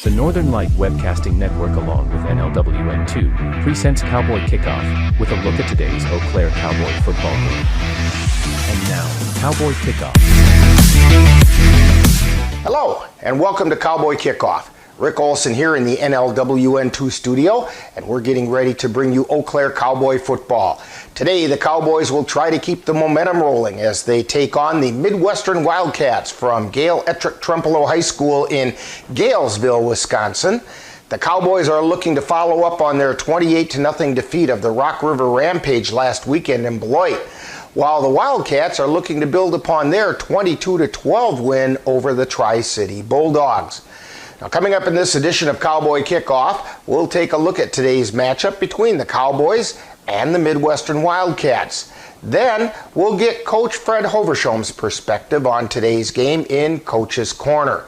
The Northern Light Webcasting Network along with NLWN2 presents Cowboy Kickoff with a look at today's Eau Claire Cowboy Football game. And now, Cowboy Kickoff. Hello, and welcome to Cowboy Kickoff. Rick Olson here in the NLWN2 studio, and we're getting ready to bring you Eau Claire Cowboy Football. Today, the Cowboys will try to keep the momentum rolling as they take on the Mid-Western Wildcats from Gail Ettrick Trempealeau High School in Galesville, Wisconsin. The Cowboys are looking to follow up on their 28-0 defeat of the Rock River Rampage last weekend in Beloit, while the Wildcats are looking to build upon their 22-12 win over the Tri-City Bulldogs. Now, coming up in this edition of Cowboy Kickoff, we'll take a look at today's matchup between the Cowboys and the Mid-Western Wildcats. Then, we'll get Coach Fred Hovershome's perspective on today's game in Coach's Corner.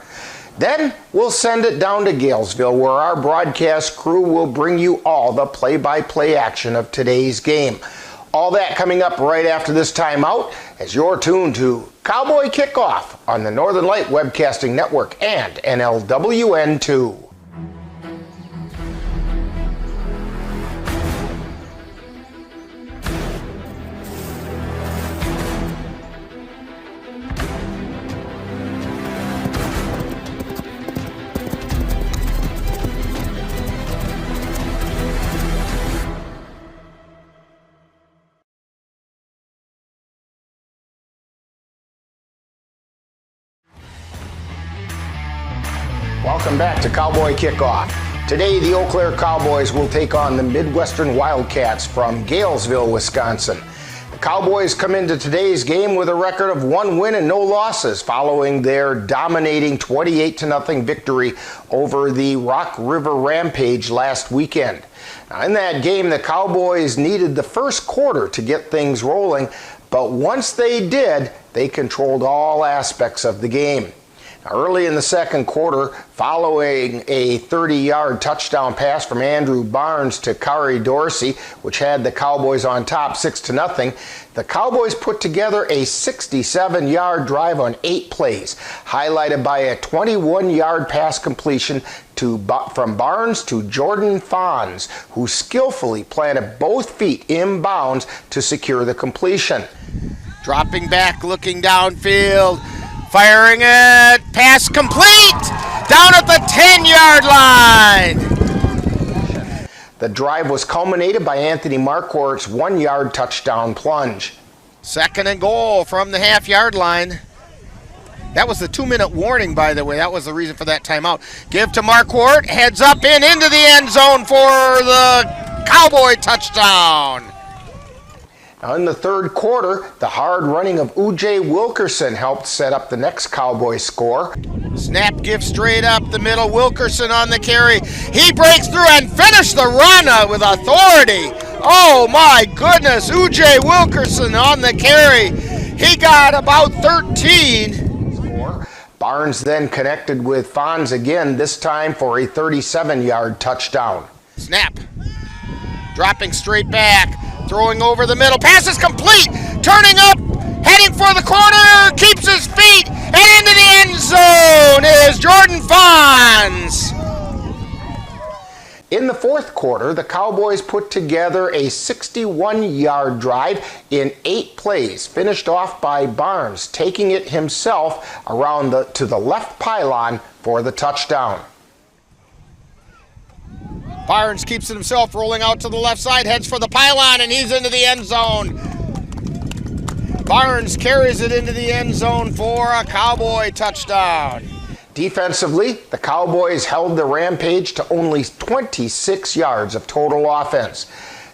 Then, we'll send it down to Galesville, where our broadcast crew will bring you all the play-by-play action of today's game. All that coming up right after this timeout as you're tuned to Cowboy Kickoff on the Northern Light Webcasting Network and NLWN2. Welcome back to Cowboy Kickoff. Today, the Eau Claire Cowboys will take on the Mid-Western Wildcats from Galesville, Wisconsin. The Cowboys come into today's game with a record of 1 win and no losses following their dominating 28-0 victory over the Rock River Rampage last weekend. Now, in that game, the Cowboys needed the first quarter to get things rolling, but once they did, they controlled all aspects of the game. Early in the second quarter, following a 30-yard touchdown pass from Andrew Barnes to Kari Dorsey, which had the Cowboys on top 6-0, the Cowboys put together a 67-yard drive on 8 plays, highlighted by a 21-yard pass completion from Barnes to Jordan Fons, who skillfully planted both feet inbounds to secure the completion. Dropping back, looking downfield, firing it, pass complete, down at the 10-yard line. The drive was culminated by Anthony Marquardt's 1-yard touchdown plunge. Second and goal from the half-yard line. That was the 2-minute warning, by the way. That was the reason for that timeout. Give to Marquardt, heads up and into the end zone for the Cowboy touchdown. Now in the third quarter, the hard running of U.J. Wilkerson helped set up the next Cowboy score. Snap give straight up the middle, Wilkerson on the carry. He breaks through and finished the run with authority. Oh my goodness, U.J. Wilkerson on the carry. He got about 13. Barnes then connected with Fons again, this time for a 37-yard touchdown. Snap. Dropping straight back. Throwing over the middle, pass is complete, turning up, heading for the corner, keeps his feet, and into the end zone is Jordan Fons. In the fourth quarter, the Cowboys put together a 61-yard drive in 8 plays, finished off by Barnes, taking it himself around to the left pylon for the touchdown. Barnes keeps it himself, rolling out to the left side, heads for the pylon, and he's into the end zone. Barnes carries it into the end zone for a Cowboy touchdown. Defensively, the Cowboys held the Rampage to only 26 yards of total offense.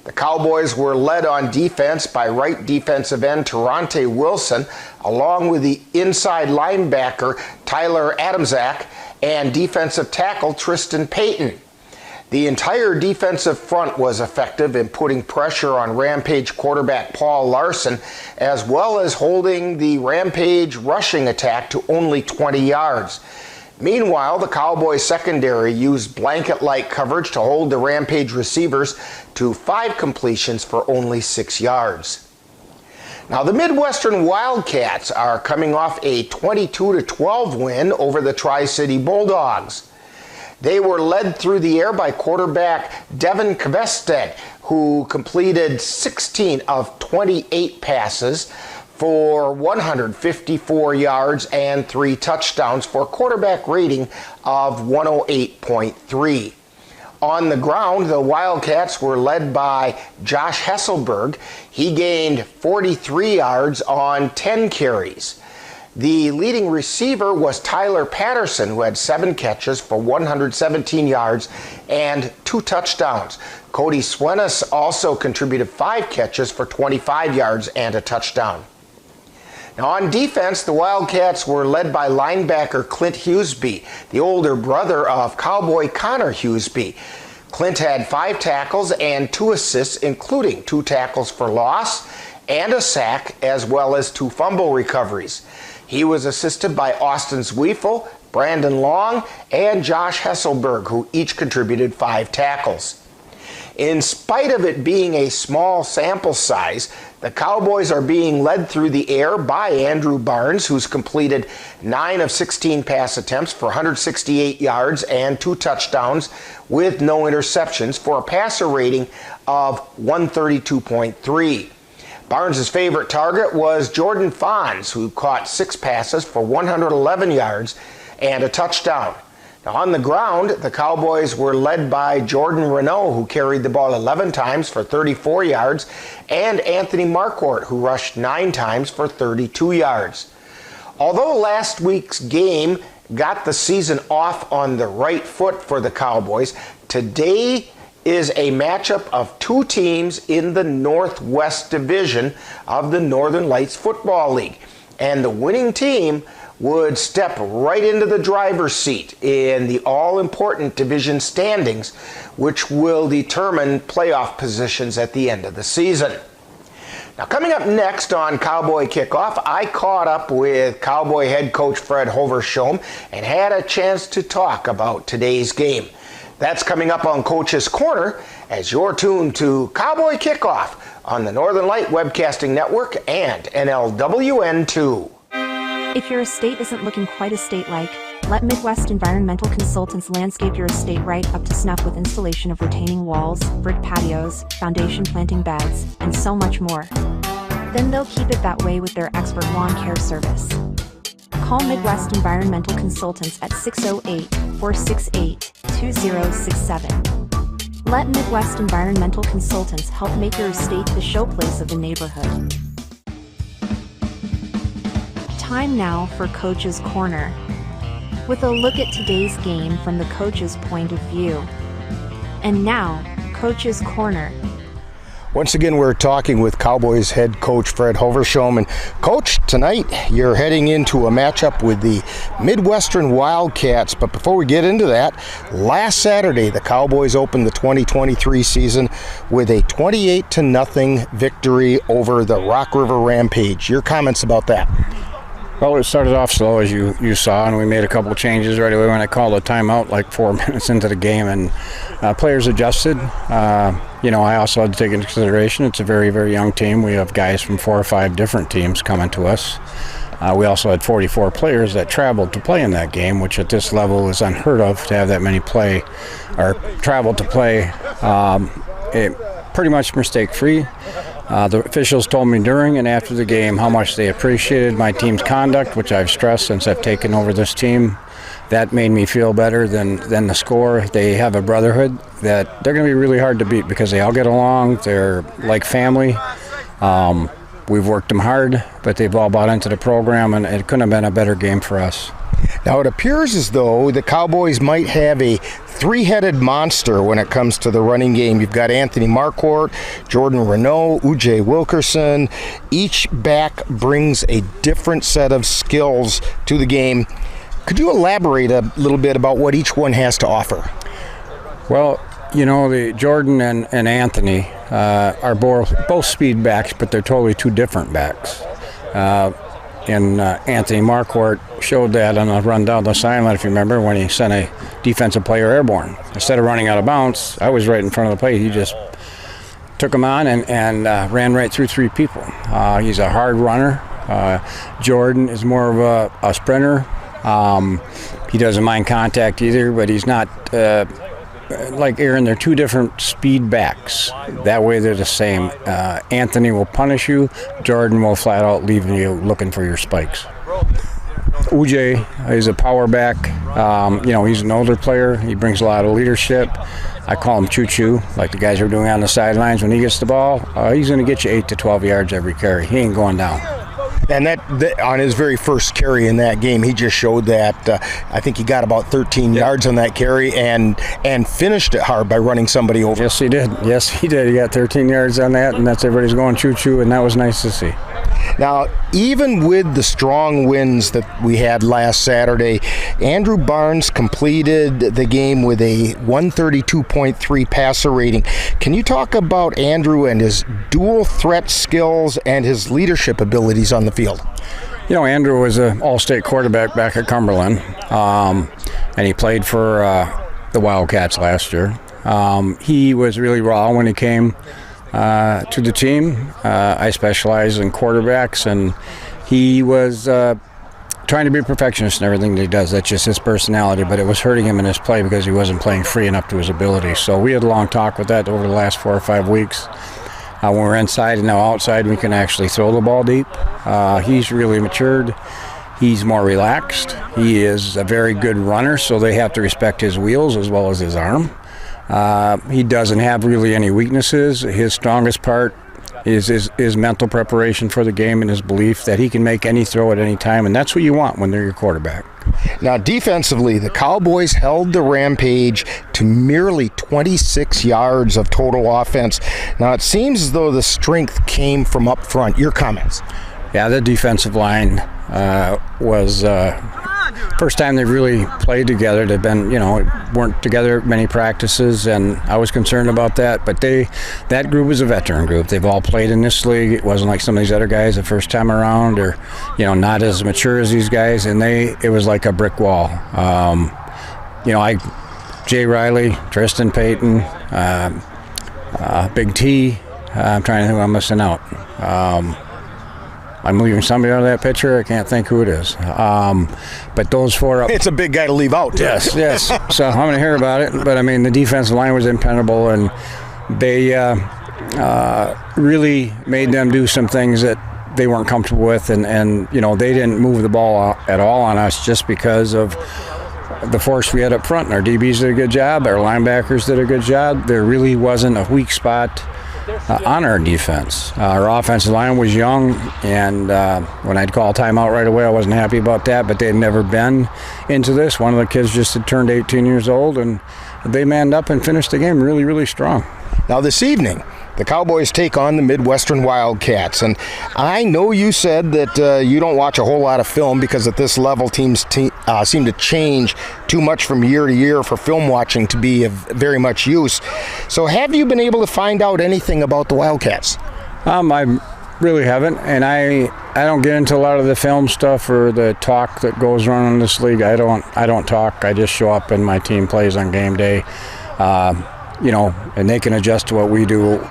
The Cowboys were led on defense by right defensive end Terante Wilson, along with the inside linebacker Tyler Adamczak and defensive tackle Tristan Payton. The entire defensive front was effective in putting pressure on Rampage quarterback Paul Larson, as well as holding the Rampage rushing attack to only 20 yards. Meanwhile, the Cowboys secondary used blanket-like coverage to hold the Rampage receivers to 5 completions for only 6 yards. Now, the Mid-Western Wildcats are coming off a 22-12 win over the Tri-City Bulldogs. They were led through the air by quarterback Devin Kvested, who completed 16 of 28 passes for 154 yards and 3 touchdowns for a quarterback rating of 108.3. On the ground, the Wildcats were led by Josh Hesselberg. He gained 43 yards on 10 carries. The leading receiver was Tyler Patterson, who had 7 catches for 117 yards and 2 touchdowns. Cody Swenis also contributed 5 catches for 25 yards and a touchdown. Now on defense, the Wildcats were led by linebacker Clint Hughesby, the older brother of Cowboy Connor Hughesby. Clint had 5 tackles and 2 assists, including 2 tackles for loss and a sack, as well as 2 fumble recoveries. He was assisted by Austin Zwiefel, Brandon Long, and Josh Hesselberg, who each contributed 5 tackles. In spite of it being a small sample size, the Cowboys are being led through the air by Andrew Barnes, who's completed 9 of 16 pass attempts for 168 yards and 2 touchdowns with no interceptions for a passer rating of 132.3. Barnes' favorite target was Jordan Fons, who caught 6 passes for 111 yards and a touchdown. Now on the ground, the Cowboys were led by Jordan Renault, who carried the ball 11 times for 34 yards, and Anthony Marquardt, who rushed 9 times for 32 yards. Although last week's game got the season off on the right foot for the Cowboys, today is a matchup of 2 teams in the Northwest Division of the Northern Lights Football League, and the winning team would step right into the driver's seat in the all-important division standings, which will determine playoff positions at the end of the season. Now, coming up next on Cowboy Kickoff, I caught up with Cowboy head coach Fred Hovershome and had a chance to talk about today's game. That's coming up on Coach's Corner as you're tuned to Cowboy Kickoff on the Northern Light Webcasting Network and NLWN 2. If your estate isn't looking quite estate-like, let Midwest Environmental Consultants landscape your estate right up to snuff with installation of retaining walls, brick patios, foundation planting beds, and so much more. Then they'll keep it that way with their expert lawn care service. Call Midwest Environmental Consultants at 608-468-2067. Let Midwest Environmental Consultants help make your estate the showplace of the neighborhood. Time now for Coach's Corner, with a look at today's game from the coach's point of view. And now, Coach's Corner. Once again, we're talking with Cowboys head coach Fred Hovershome. And Coach, tonight you're heading into a matchup with the Mid-Western Wildcats. But before we get into that, last Saturday the Cowboys opened the 2023 season with a 28-0 victory over the Rock River Rampage. Your comments about that? Well, it started off slow, as you saw, and we made a couple changes right away when I called a timeout like 4 minutes into the game, and players adjusted. I also had to take into consideration it's a very, very young team. We have guys from 4 or 5 different teams coming to us. We also had 44 players that traveled to play in that game, which at this level is unheard of to have that many travel to play. Pretty much mistake-free. The officials told me during and after the game how much they appreciated my team's conduct, which I've stressed since I've taken over this team. That made me feel better than the score. They have a brotherhood that they're going to be really hard to beat because they all get along. They're like family. We've worked them hard, but they've all bought into the program, and it couldn't have been a better game for us. Now, it appears as though the Cowboys might have a 3-headed monster when it comes to the running game. You've got Anthony Marquardt, Jordan Renault, U.J. Wilkerson. Each back brings a different set of skills to the game. Could you elaborate a little bit about what each one has to offer? Well, the Jordan and Anthony are both speed backs, but they're totally 2 different backs. And Anthony Marquardt showed that on a run down the sideline, if you remember, when he sent a defensive player airborne. Instead of running out of bounds, I was right in front of the plate. He just took him on and ran right through 3 people. He's a hard runner. Jordan is more of a sprinter. He doesn't mind contact either, but he's not like Aaron. They're two different speed backs. That way they're the same. Anthony will punish you. Jordan will flat out leave you looking for your spikes. Ujay is a power back. He's an older player. He brings a lot of leadership. I call him choo-choo, like the guys are doing on the sidelines. When he gets the ball, he's going to get you 8 to 12 yards every carry. He ain't going down. And that on his very first carry in that game, he just showed that. I think he got about 13 yards on that carry and finished it hard by running somebody over. Yes, he did. He got 13 yards on that, and that's everybody's going choo-choo, and that was nice to see. Now, even with the strong winds that we had last Saturday, Andrew Barnes completed the game with a 132.3 passer rating. Can you talk about Andrew and his dual threat skills and his leadership abilities on the field? Andrew was an all-state quarterback back at Cumberland, and he played for the Wildcats last year. He was really raw when he came to the team. I specialize in quarterbacks, and he was trying to be a perfectionist in everything that he does. That's just his personality, but it was hurting him in his play because he wasn't playing free and up to his ability. So we had a long talk with that over the last 4 or 5 weeks. When we're inside and now outside, we can actually throw the ball deep. He's really matured. He's more relaxed. He is a very good runner, so they have to respect his wheels as well as his arm. He doesn't have really any weaknesses. His strongest part is his mental preparation for the game and his belief that he can make any throw at any time, and that's what you want when they're your quarterback. Now, defensively, the Cowboys held the Rampage to merely 26 yards of total offense. Now, it seems as though the strength came from up front. Your comments? Yeah, the defensive line was first time they really played together. They've been, weren't together at many practices, and I was concerned about that. But that group is a veteran group. They've all played in this league. It wasn't like some of these other guys the first time around, or not as mature as these guys. And it was like a brick wall. Jay Riley, Tristan Payton, Big T. I'm trying to think who I'm missing out. I'm leaving somebody out of that picture. I can't think who it is. But those four up. It's a big guy to leave out. Yes. So I'm going to hear about it. But, the defensive line was impenetrable, and they really made them do some things that they weren't comfortable with. And they didn't move the ball at all on us just because of the force we had up front. And our DBs did a good job. Our linebackers did a good job. There really wasn't a weak spot on our defense. Our offensive line was young, and when I'd call timeout right away, I wasn't happy about that, but they'd never been into this. One of the kids just had turned 18 years old, and they manned up and finished the game really, really strong. Now, this evening, the Cowboys take on the Mid-Western Wildcats, and I know you said that you don't watch a whole lot of film because at this level teams seem to change too much from year to year for film watching to be of very much use. So have you been able to find out anything about the Wildcats? I really haven't, and I don't get into a lot of the film stuff or the talk that goes on in this league. I don't talk. I just show up and my team plays on game day. And they can adjust to what we do.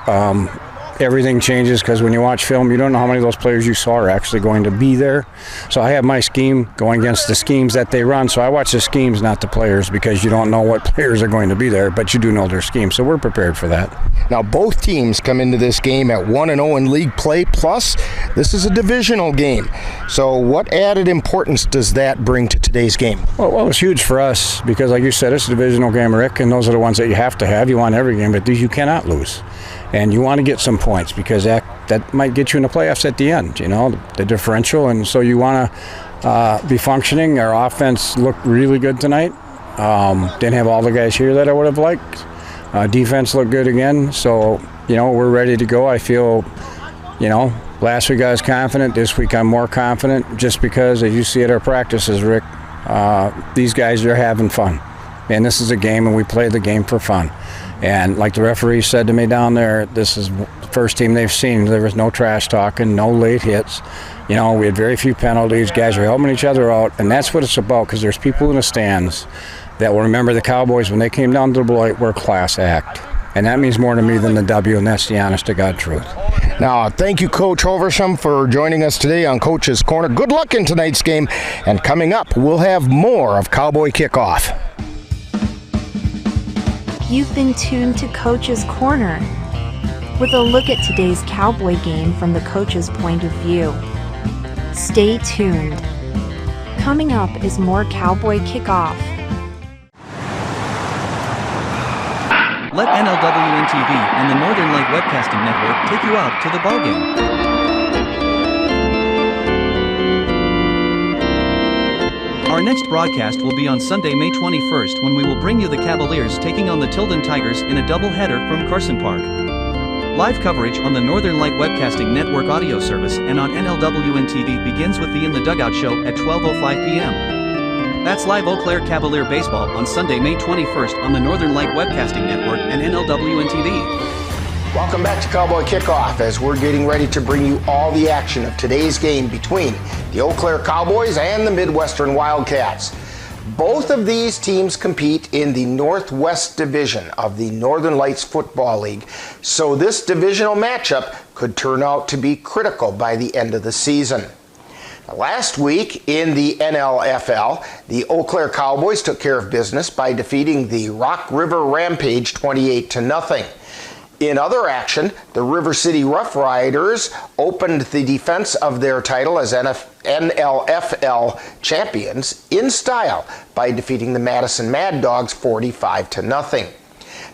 Everything changes because when you watch film, you don't know how many of those players you saw are actually going to be there. So I have my scheme going against the schemes that they run. So I watch the schemes, not the players, because you don't know what players are going to be there, but you do know their scheme. So we're prepared for that. Now, both teams come into this game at 1-0 in league play, plus this is a divisional game. So what added importance does that bring to today's game? Well, it's huge for us because, like you said, it's a divisional game, Rick, and those are the ones that you have to have. You want every game, but these you cannot lose. And you want to get some points because that might get you in the playoffs at the end, the differential. And so you want to be functioning. Our offense looked really good tonight. Didn't have all the guys here that I would have liked. Defense looked good again. So, we're ready to go. I feel, last week I was confident. This week I'm more confident just because, as you see at our practices, Rick, these guys are having fun. And this is a game, and we play the game for fun. And like the referee said to me down there, this is the first team they've seen. There was no trash talking, no late hits. We had very few penalties. Guys are helping each other out, and that's what it's about because there's people in the stands that will remember the Cowboys when they came down to the Beloit were a class act. And that means more to me than the W, and that's the honest-to-God truth. Now, thank you, Coach Hoversham, for joining us today on Coach's Corner. Good luck in tonight's game, and coming up, we'll have more of Cowboy Kickoff. You've been tuned to Coach's Corner, with a look at today's Cowboy game from the coach's point of view. Stay tuned. Coming up is more Cowboy Kickoff. Let NLWN TV and the Northern Light Webcasting Network take you out to the ballgame. Our next broadcast will be on Sunday, May 21st, when we will bring you the Cavaliers taking on the Tilden Tigers in a doubleheader from Carson Park. Live coverage on the Northern Light Webcasting Network audio service and on NLWN TV begins with the In the Dugout show at 12:05 p.m. That's live Eau Claire Cavalier baseball on Sunday, May 21st on the Northern Light Webcasting Network and NLWN TV. Welcome back to Cowboy Kickoff as we're getting ready to bring you all the action of today's game between the Eau Claire Cowboys and the Mid-Western Wildcats. Both of these teams compete in the Northwest Division of the Northern Lights Football League, so this divisional matchup could turn out to be critical by the end of the season. Last week in the NLFL, the Eau Claire Cowboys took care of business by defeating the Rock River Rampage 28-0. In other action, the River City Rough Riders opened the defense of their title as NLFL champions in style by defeating the Madison Mad Dogs 45-0.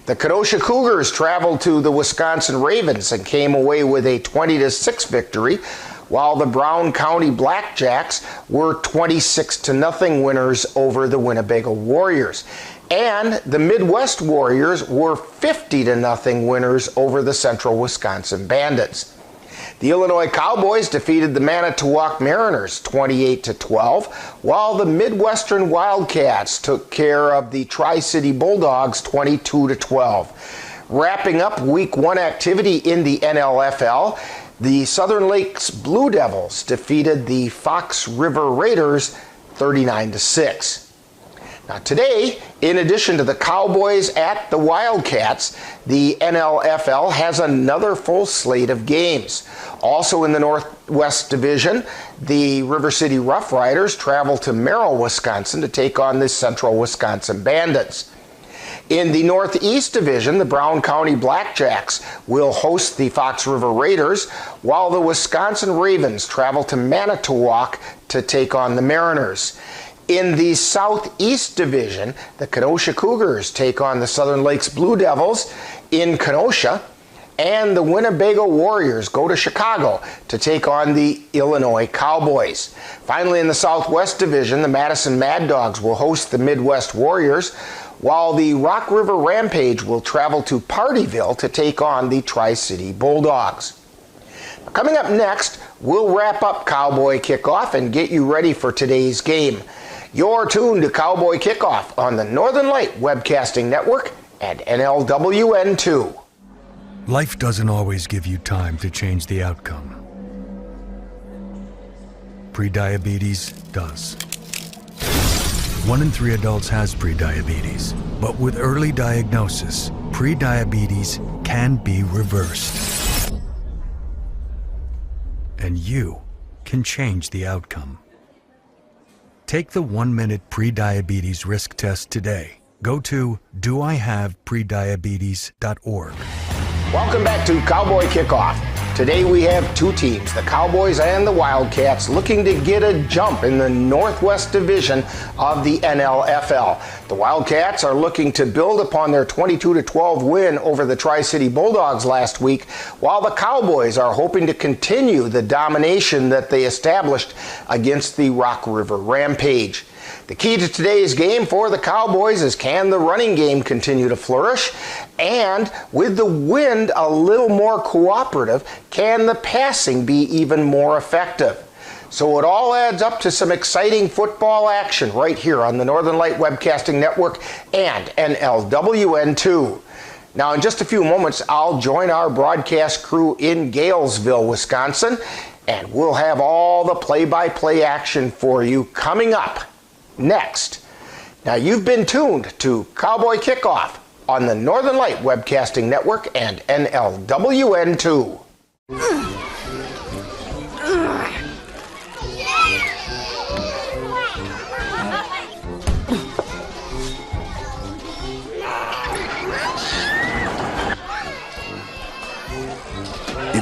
The Kenosha Cougars traveled to the Wisconsin Ravens and came away with a 20-6 victory, while the Brown County Blackjacks were 26-0 winners over the Winnebago Warriors. And the Midwest Warriors were 50-0 winners over the Central Wisconsin Bandits. The Illinois Cowboys defeated the Manitowoc Mariners 28-12, while the Mid-Western Wildcats took care of the Tri-City Bulldogs 22-12. Wrapping up Week 1 activity in the NLFL, the Southern Lakes Blue Devils defeated the Fox River Raiders 39-6. Now today, in addition to the Cowboys at the Wildcats, the NLFL has another full slate of games. Also in the Northwest Division, the River City Rough Riders travel to Merrill, Wisconsin to take on the Central Wisconsin Bandits. In the Northeast Division, the Brown County Blackjacks will host the Fox River Raiders, while the Wisconsin Ravens travel to Manitowoc to take on the Mariners. In the Southeast Division, the Kenosha Cougars take on the Southern Lakes Blue Devils in Kenosha, and the Winnebago Warriors go to Chicago to take on the Illinois Cowboys. Finally, in the Southwest Division, the Madison Mad Dogs will host the Midwest Warriors, while the Rock River Rampage will travel to Partyville to take on the Tri-City Bulldogs. Coming up next, we'll wrap up Cowboy Kickoff and get you ready for today's game. You're tuned to Cowboy Kickoff on the Northern Light Webcasting Network and NLWN2. Life doesn't always give you time to change the outcome. Prediabetes does. 1 in 3 adults has prediabetes, but with early diagnosis, prediabetes can be reversed. And you can change the outcome. Take the 1-minute prediabetes risk test today. Go to doihaveprediabetes.org. Welcome back to Cowboy Kickoff. Today we have two teams, the Cowboys and the Wildcats, looking to get a jump in the Northwest Division of the NLFL. The Wildcats are looking to build upon their 22-12 win over the Tri-City Bulldogs last week, while the Cowboys are hoping to continue the domination that they established against the Rock River Rampage. The key to today's game for the Cowboys is, can the running game continue to flourish? And with the wind a little more cooperative, can the passing be even more effective? So it all adds up to some exciting football action right here on the Northern Light Webcasting Network and NLWN2. Now in just a few moments, I'll join our broadcast crew in Galesville, Wisconsin, and we'll have all the play-by-play action for you coming up next. Now you've been tuned to Cowboy Kickoff on the Northern Light Webcasting Network and NLWN2. If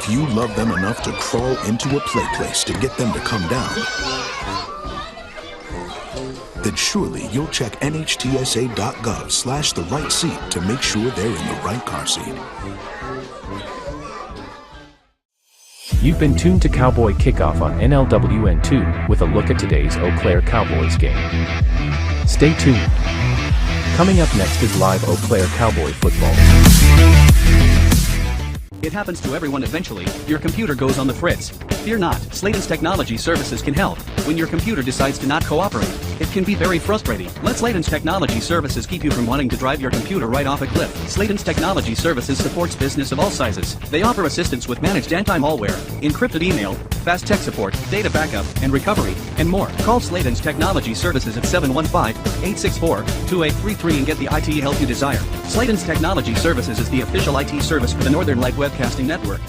you love them enough to crawl into a play place to get them to come down, then surely you'll check nhtsa.gov/the right seat to make sure they're in the right car seat. You've been tuned to Cowboy Kickoff on NLWN2 with a look at today's Eau Claire Cowboys game. Stay tuned. Coming up next is live Eau Claire Cowboy Football. It happens to everyone eventually. Your computer goes on the fritz. Fear not, Sladen's Technology Services can help. When your computer decides to not cooperate, it can be very frustrating. Let Sladen's Technology Services keep you from wanting to drive your computer right off a cliff. Sladen's Technology Services supports business of all sizes. They offer assistance with managed anti-malware, encrypted email, fast tech support, data backup, and recovery, and more. Call Sladen's Technology Services at 715-864-2833 and get the IT help you desire. Sladen's Technology Services is the official IT service for the Northern Light Webcasting Network.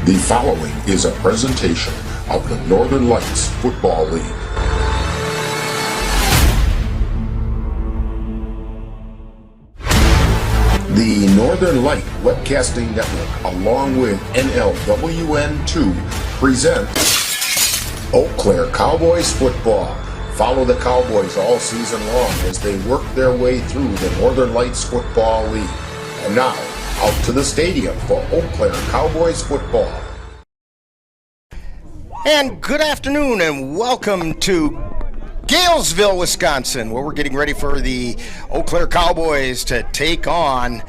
The following is a presentation of the Northern Lights Football League. The Northern Light Webcasting Network, along with NLWN2, present Eau Claire Cowboys Football. Follow the Cowboys all season long as they work their way through the Northern Lights Football League. And now, out to the stadium for Eau Claire Cowboys Football. And good afternoon and welcome to Galesville, Wisconsin, where we're getting ready for the Eau Claire Cowboys to take on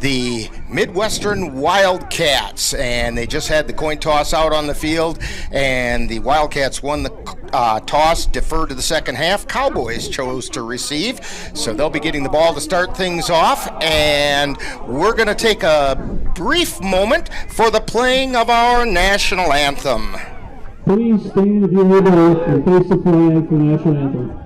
the Mid-Western Wildcats. And they just had the coin toss out on the field, and the Wildcats won the toss, deferred to the second half. Cowboys chose to receive, so they'll be getting the ball to start things off. And we're going to take a brief moment for the playing of our national anthem. Please stand if you're able and face the flag for the national anthem.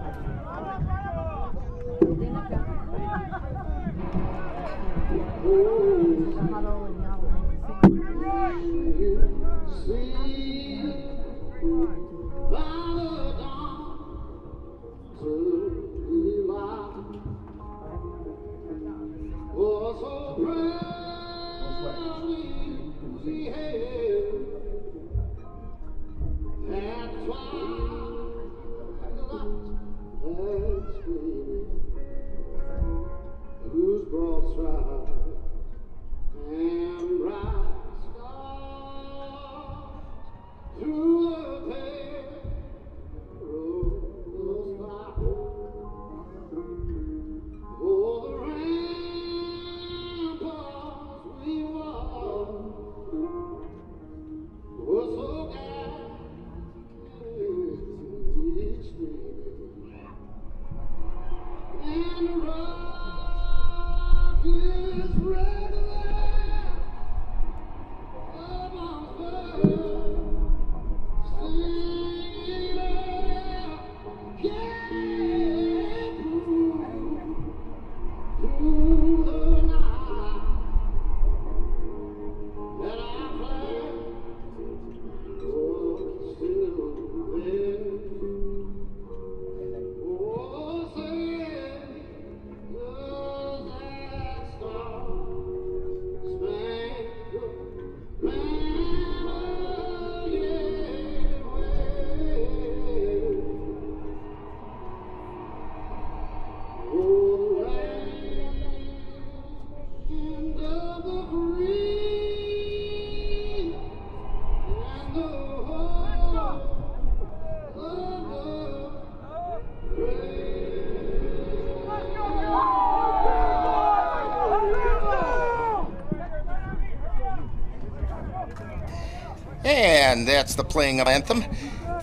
And that's the playing of anthem.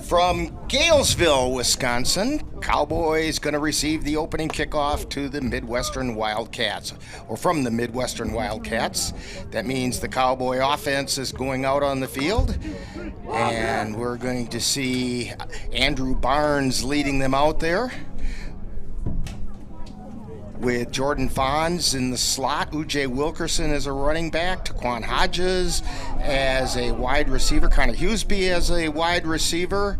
From Galesville, Wisconsin, Cowboys going to receive the opening kickoff to the Mid-Western Wildcats, or from the Mid-Western Wildcats. That means the Cowboy offense is going out on the field, and we're going to see Andrew Barnes leading them out there, with Jordan Fons in the slot, Ujay Wilkerson as a running back, Taquan Hodges as a wide receiver, Connor Hughesby as a wide receiver,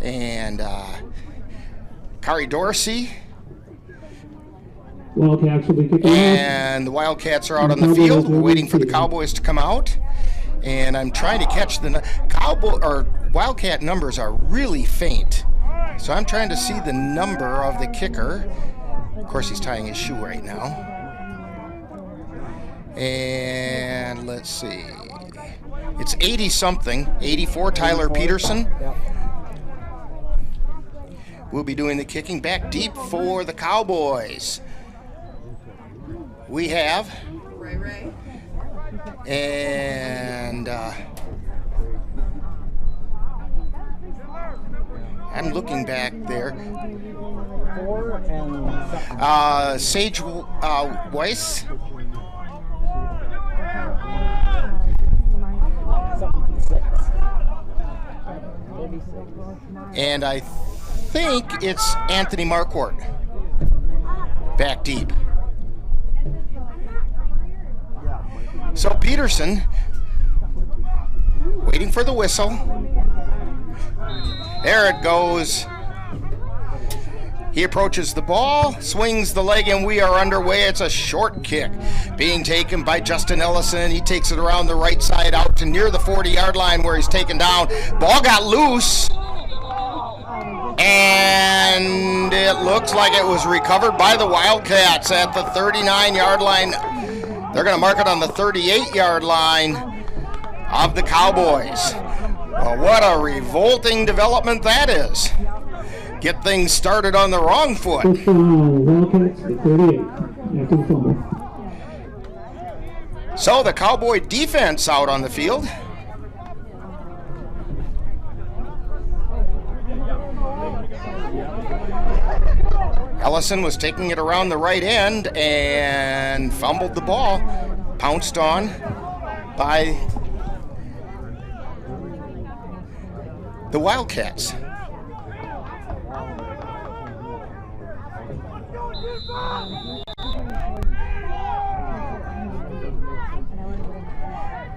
and Kari Dorsey. Wildcats will be kicking off. And the Wildcats are out on the field. We're waiting for the Cowboys to come out. And I'm trying to catch the Wildcat numbers are really faint. So I'm trying to see the number of the kicker. Of course, he's tying his shoe right now. And let's see. It's 80-something, 84, Tyler Peterson. We'll be doing the kicking back deep for the Cowboys. We have. And I'm looking back there. Sage Weiss. And I think it's Anthony Marquardt back deep. So Peterson waiting for the whistle. There it goes. He approaches the ball, swings the leg, and we are underway. It's a short kick being taken by Justin Ellison. He takes it around the right side out to near the 40-yard line where he's taken down. Ball got loose, and it looks like it was recovered by the Wildcats at the 39-yard line. They're going to mark it on the 38-yard line of the Cowboys. Well, what a revolting development that is. Get things started on the wrong foot. Wildcats at 38 after the fumble. So the Cowboy defense out on the field. Ellison was taking it around the right end and fumbled the ball. Pounced on by the Wildcats.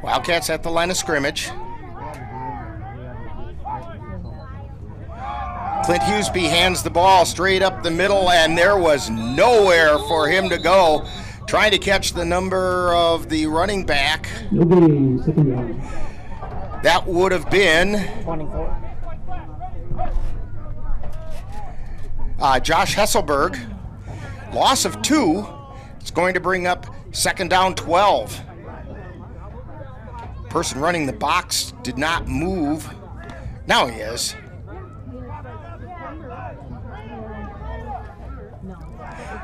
Wildcats at the line of scrimmage. Clint Hughesby hands the ball straight up the middle, and there was nowhere for him to go. Trying to catch the number of the running back. That would have been 24. Josh Hesselberg. Loss of 2. It's going to bring up second down 12. Person running the box did not move. Now he is.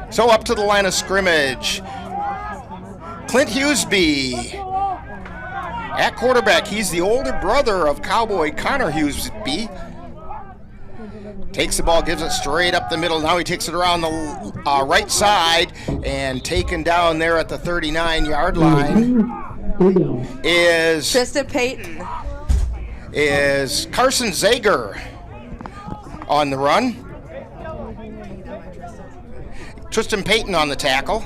So up to the line of scrimmage. Clint Hughesby at quarterback. He's the older brother of Cowboy Connor Hughesby. Takes the ball, gives it straight up the middle. Now he takes it around the right side and taken down there at the 39-yard line is Tristan Payton. Is Carson Zager on the run. Tristan Payton on the tackle.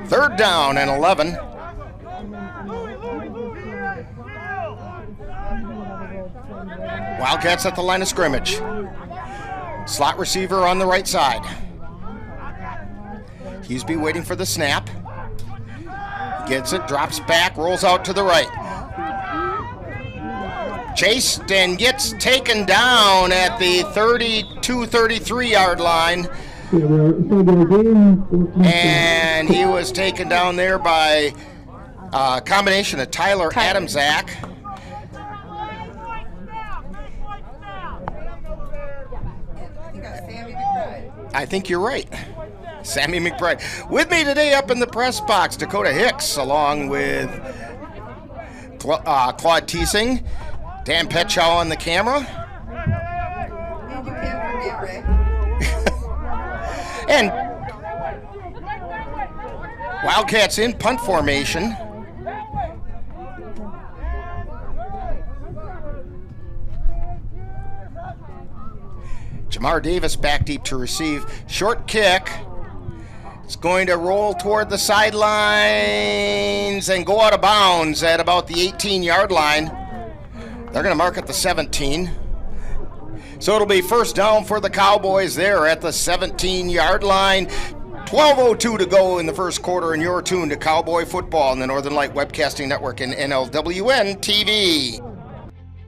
Third down and 11. Wildcats at the line of scrimmage. Slot receiver on the right side. Hughesby waiting for the snap. Gets it, drops back, rolls out to the right. Chased and gets taken down at the 33-yard line. And he was taken down there by a combination of Tyler Adamczak I think you're right. Sammy McBride. With me today up in the press box, Dakota Hicks, along with Claude Teesing, Dan Petchow on the camera. And you can't forget Rick. And Wildcats in punt formation. Jamar Davis back deep to receive. Short kick. It's going to roll toward the sidelines and go out of bounds at about the 18-yard line. They're going to mark at the 17. So it'll be first down for the Cowboys there at the 17-yard line. 12:02 to go in the first quarter, and you're tuned to Cowboy Football on the Northern Light Webcasting Network and NLWN TV.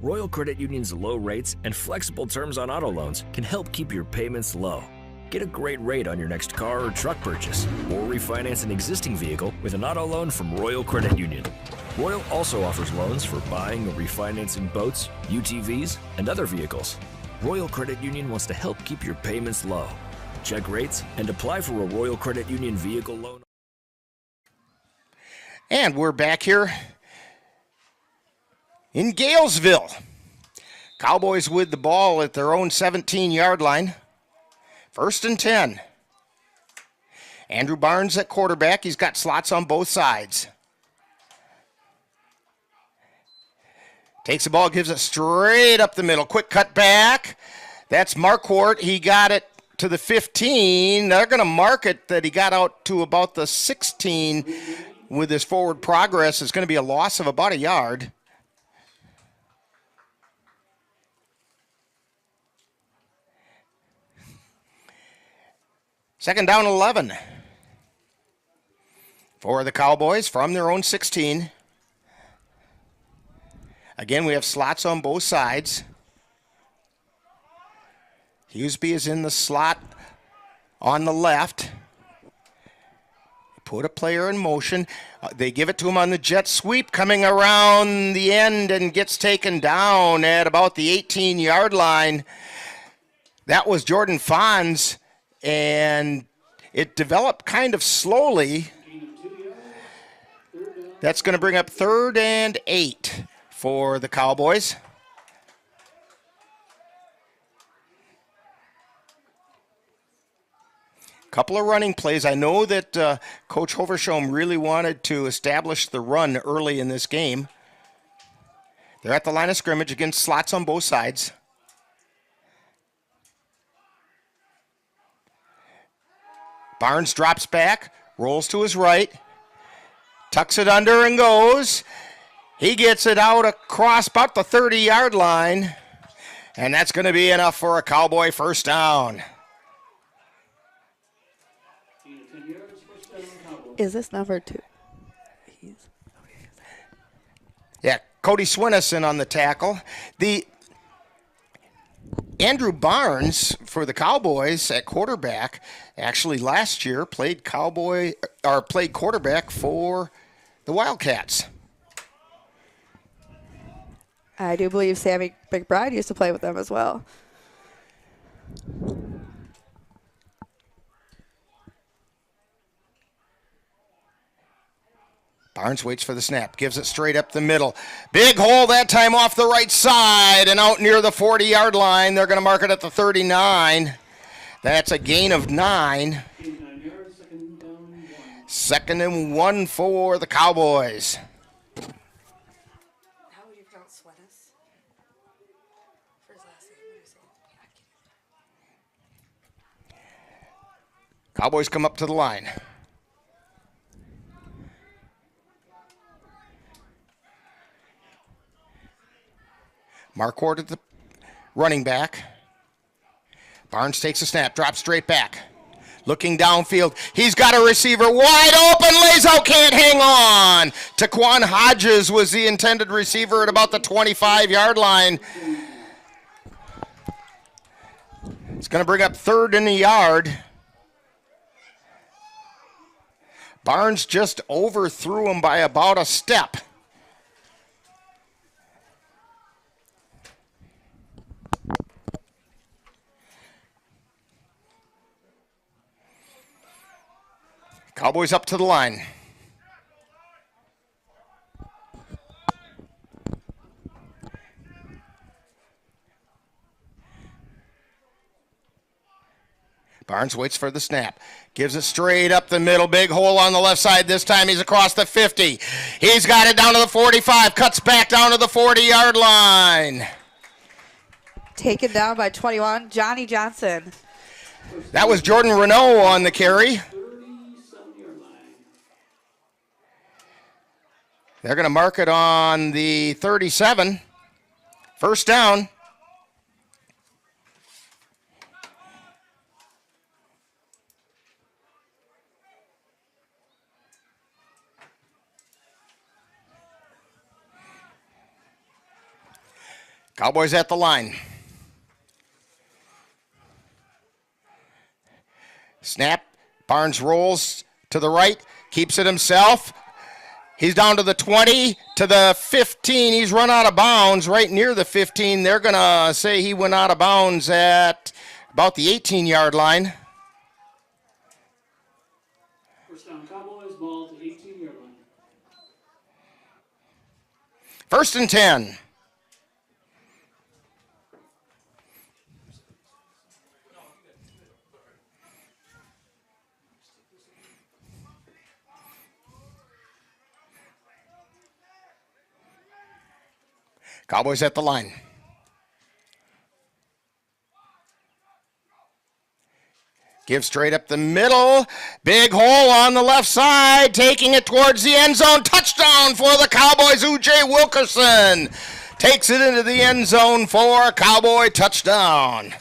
Royal Credit Union's low rates and flexible terms on auto loans can help keep your payments low. Get a great rate on your next car or truck purchase, or refinance an existing vehicle with an auto loan from Royal Credit Union. Royal also offers loans for buying or refinancing boats, UTVs, and other vehicles. Royal Credit Union wants to help keep your payments low. Check rates and apply for a Royal Credit Union vehicle loan. And we're back here in Galesville. Cowboys with the ball at their own 17-yard line. First and 10. Andrew Barnes at quarterback. He's got slots on both sides. Takes the ball, gives it straight up the middle. Quick cut back. That's Marquardt. He got it to the 15. They're going to mark it that he got out to about the 16 with his forward progress. It's going to be a loss of about a yard. Second down 11 for the Cowboys from their own 16. Again, we have slots on both sides. Hughesby is in the slot on the left. Put a player in motion. They give it to him on the jet sweep, coming around the end and gets taken down at about the 18-yard line. That was Jordan Fonz. And it developed kind of slowly. That's going to bring up 3rd and 8 for the Cowboys. Couple of running plays. I know that Coach Hoversholm really wanted to establish the run early in this game. They're at the line of scrimmage against slots on both sides. Barnes drops back, rolls to his right, tucks it under and goes. He gets it out across about the 30-yard line, and that's going to be enough for a Cowboy first down. Is this number 2? Yeah, Cody Swinnison on the tackle. Andrew Barnes for the Cowboys at quarterback actually last year played quarterback for the Wildcats. I do believe Sammy McBride used to play with them as well. Barnes waits for the snap, gives it straight up the middle. Big hole that time off the right side and out near the 40-yard line. They're going to mark it at the 39. That's a gain of 9. Second and 1 for the Cowboys. How would you pronounce Sweatus? For his last name, what do you say? Cowboys come up to the line. Marquardt at the running back. Barnes takes a snap, drops straight back. Looking downfield. He's got a receiver wide open, lays out, can't hang on. Taquan Hodges was the intended receiver at about the 25-yard line. It's going to bring up 3rd and a yard. Barnes just overthrew him by about a step. Cowboys up to the line. Barnes waits for the snap. Gives it straight up the middle. Big hole on the left side. This time he's across the 50. He's got it down to the 45. Cuts back down to the 40-yard line. Taken down by 21, Johnny Johnson. That was Jordan Renault on the carry. They're going to mark it on the 37. First down. Cowboys at the line. Snap. Barnes rolls to the right, keeps it himself. He's down to the 20, to the 15. He's run out of bounds right near the 15. They're going to say he went out of bounds at about the 18-yard line. First down, Cowboys, ball to 18-yard line. First and 10. Cowboys at the line. Give straight up the middle. Big hole on the left side. Taking it towards the end zone. Touchdown for the Cowboys. O.J. Wilkerson takes it into the end zone for a Cowboy touchdown.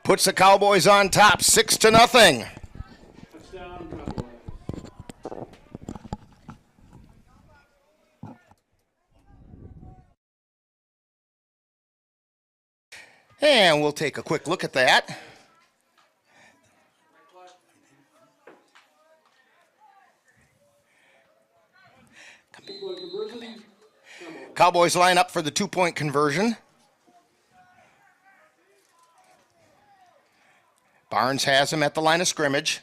Puts the Cowboys on top 6-0. Touchdown, Cowboys. And we'll take a quick look at that. Cowboys line up for the 2-point conversion. Barnes has him at the line of scrimmage.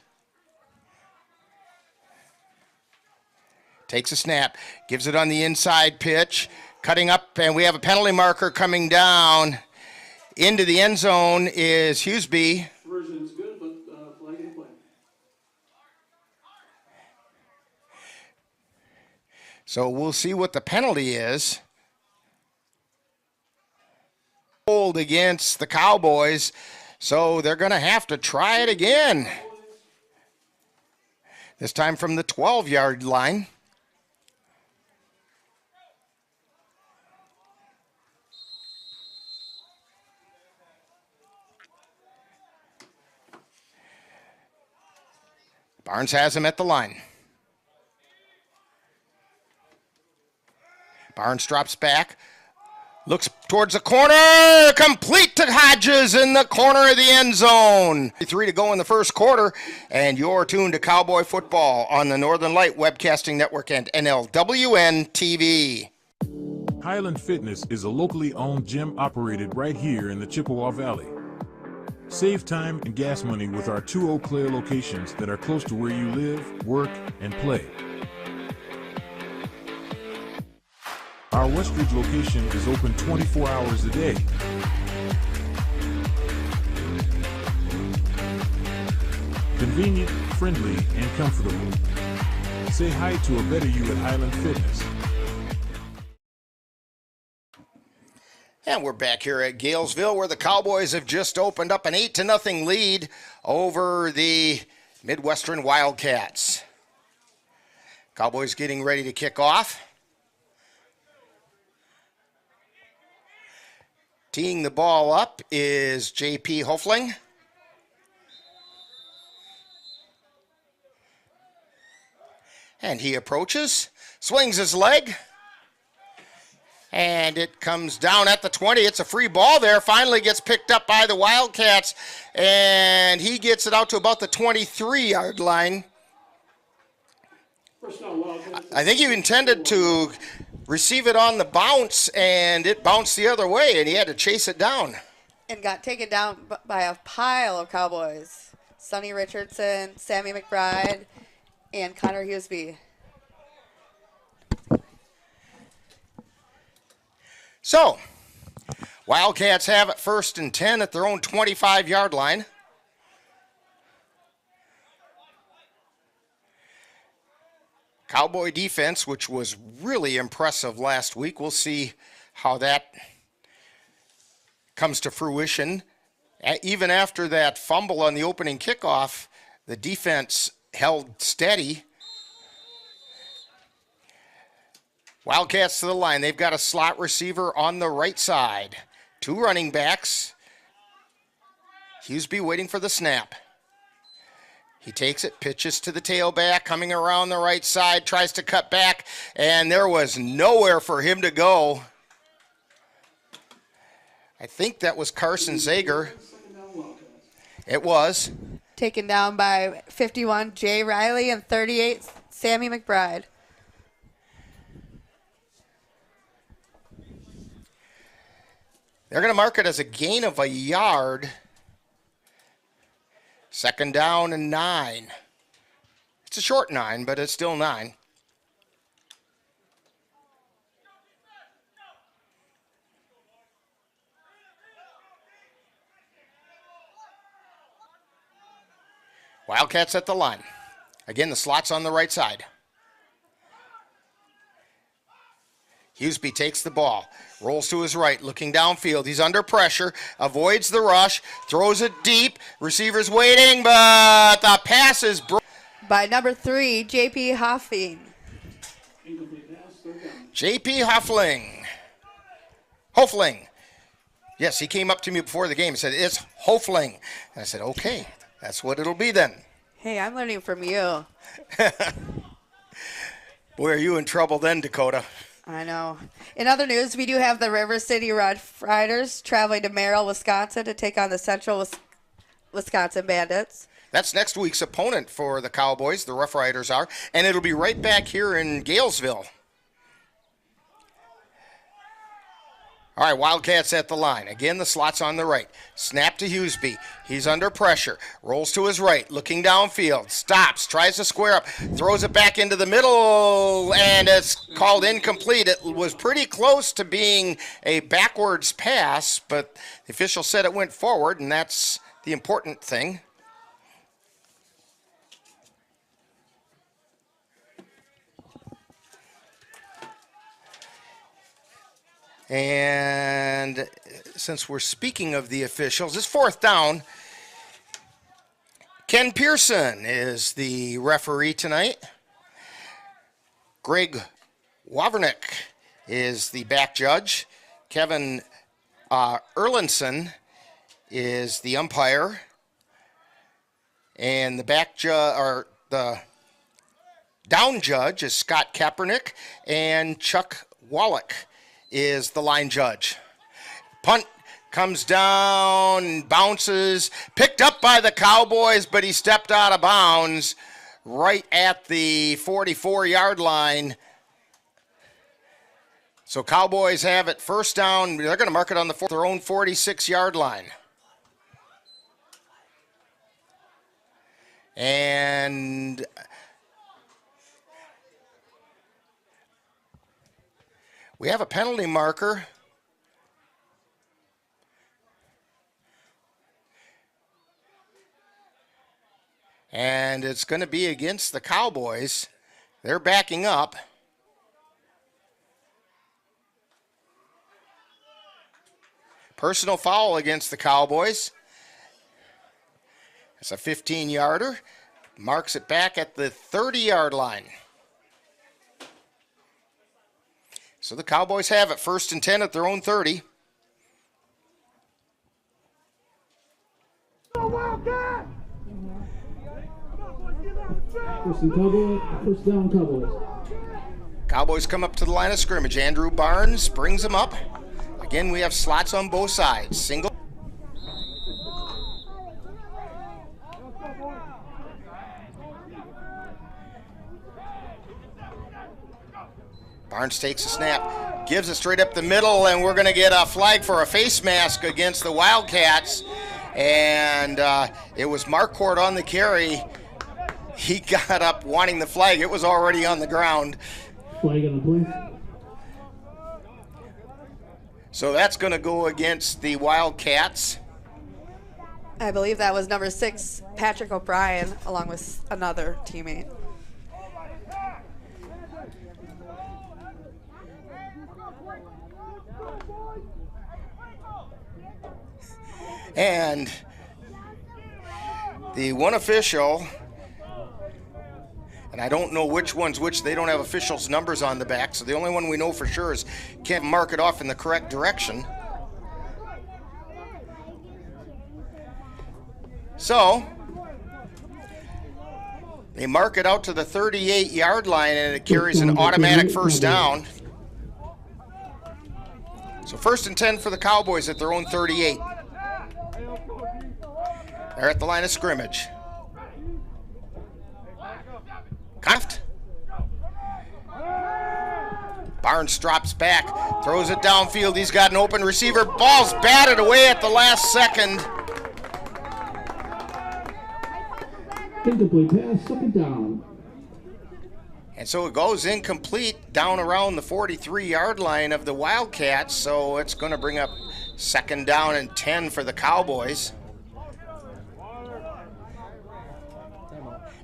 Takes a snap, gives it on the inside pitch, cutting up, and we have a penalty marker coming down. Into the end zone is Hughesby. Conversion's good, but flag in play. So we'll see what the penalty is. Hold against the Cowboys, so they're going to have to try it again. This time from the 12-yard line. Barnes has him at the line. Barnes drops back, looks towards the corner, complete to Hodges in the corner of the end zone. 3 to go in the first quarter, and you're tuned to Cowboy Football on the Northern Light Webcasting Network and NLWN TV. Highland Fitness is a locally owned gym operated right here in the Chippewa Valley. Save time and gas money with our 2 Eau Claire locations that are close to where you live, work, and play. Our Westridge location is open 24 hours a day. Convenient, friendly, and comfortable. Say hi to a better you at Highland Fitness. And we're back here at Galesville, where the Cowboys have just opened up an 8-0 lead over the Mid-Western Wildcats. Cowboys getting ready to kick off. Teeing the ball up is J.P. Hofling. And he approaches, swings his leg. And it comes down at the 20. It's a free ball there. Finally gets picked up by the Wildcats. And he gets it out to about the 23-yard line. I think he intended to receive it on the bounce, and it bounced the other way, and he had to chase it down. And got taken down by a pile of Cowboys. Sonny Richardson, Sammy McBride, And Connor Hughesby. So, Wildcats have it 1st and 10 at their own 25-yard line. Cowboy defense, which was really impressive last week. We'll see how that comes to fruition. Even after that fumble on the opening kickoff, the defense held steady. Wildcats to the line. They've got a slot receiver on the right side. 2 running backs. Hughesby waiting for the snap. He takes it, pitches to the tailback, coming around the right side, tries to cut back, and there was nowhere for him to go. I think that was Carson Zager. It was. Taken down by 51, Jay Riley, and 38, Sammy McBride. They're going to mark it as a gain of a yard. 2nd down and 9. It's a short 9, but it's still 9. Wildcats at the line. Again, the slot's on the right side. Hughesby takes the ball, rolls to his right, looking downfield. He's under pressure, avoids the rush, throws it deep. Receiver's waiting, but the pass is by number 3, J.P. Hoffling. J.P. Hofling. Yes, he came up to me before the game and said, it's Hofling. And I said, okay, that's what it'll be then. Hey, I'm learning from you. Boy, are you in trouble then, Dakota. I know. In other news, we do have the River City Rough Riders traveling to Merrill, Wisconsin to take on the Central Wisconsin Bandits. That's next week's opponent for the Cowboys, the Rough Riders are, and it'll be right back here in Galesville. All right, Wildcats at the line. Again, the slot's on the right. Snap to Hughesby. He's under pressure. Rolls to his right, looking downfield. Stops, tries to square up, throws it back into the middle, and it's called incomplete. It was pretty close to being a backwards pass, but the official said it went forward, and that's the important thing. And since we're speaking of the officials, it's 4th down. Ken Pearson is the referee tonight. Greg Wavernick is the back judge. Kevin Erlinson is the umpire. And the the down judge is Scott Kaepernick, and Chuck Wallach is the line judge. Punt comes down, bounces, picked up by the Cowboys, but he stepped out of bounds right at the 44-yard line. So Cowboys have it 1st down. They're going to mark it on their own 46-yard line. And we have a penalty marker. And it's going to be against the Cowboys. They're backing up. Personal foul against the Cowboys. It's a 15-yarder. Marks it back at the 30-yard line. So the Cowboys have it 1st and 10 at their own 30. First down, Cowboys. Cowboys come up to the line of scrimmage. Andrew Barnes brings them up. Again, we have slots on both sides. Single. Barnes takes a snap, gives it straight up the middle, and we're going to get a flag for a face mask against the Wildcats. And it was Marquardt on the carry. he got up wanting the flag. It was already on the ground. Flag on the play. So that's going to go against the Wildcats. I believe that was number 6, Patrick O'Brien, along with another teammate. And the one official, and I don't know which one's which, they don't have officials' numbers on the back, so the only one we know for sure is can't mark it off in the correct direction. So they mark it out to the 38-yard line, and it carries an automatic first down. So 1st and 10 for the Cowboys at their own 38. They're at the line of scrimmage. Cuffed. Barnes drops back, throws it downfield. He's got an open receiver. Ball's batted away at the last second. Incomplete pass, 2nd down. And so it goes incomplete down around the 43-yard line of the Wildcats. So it's going to bring up 2nd down and 10 for the Cowboys.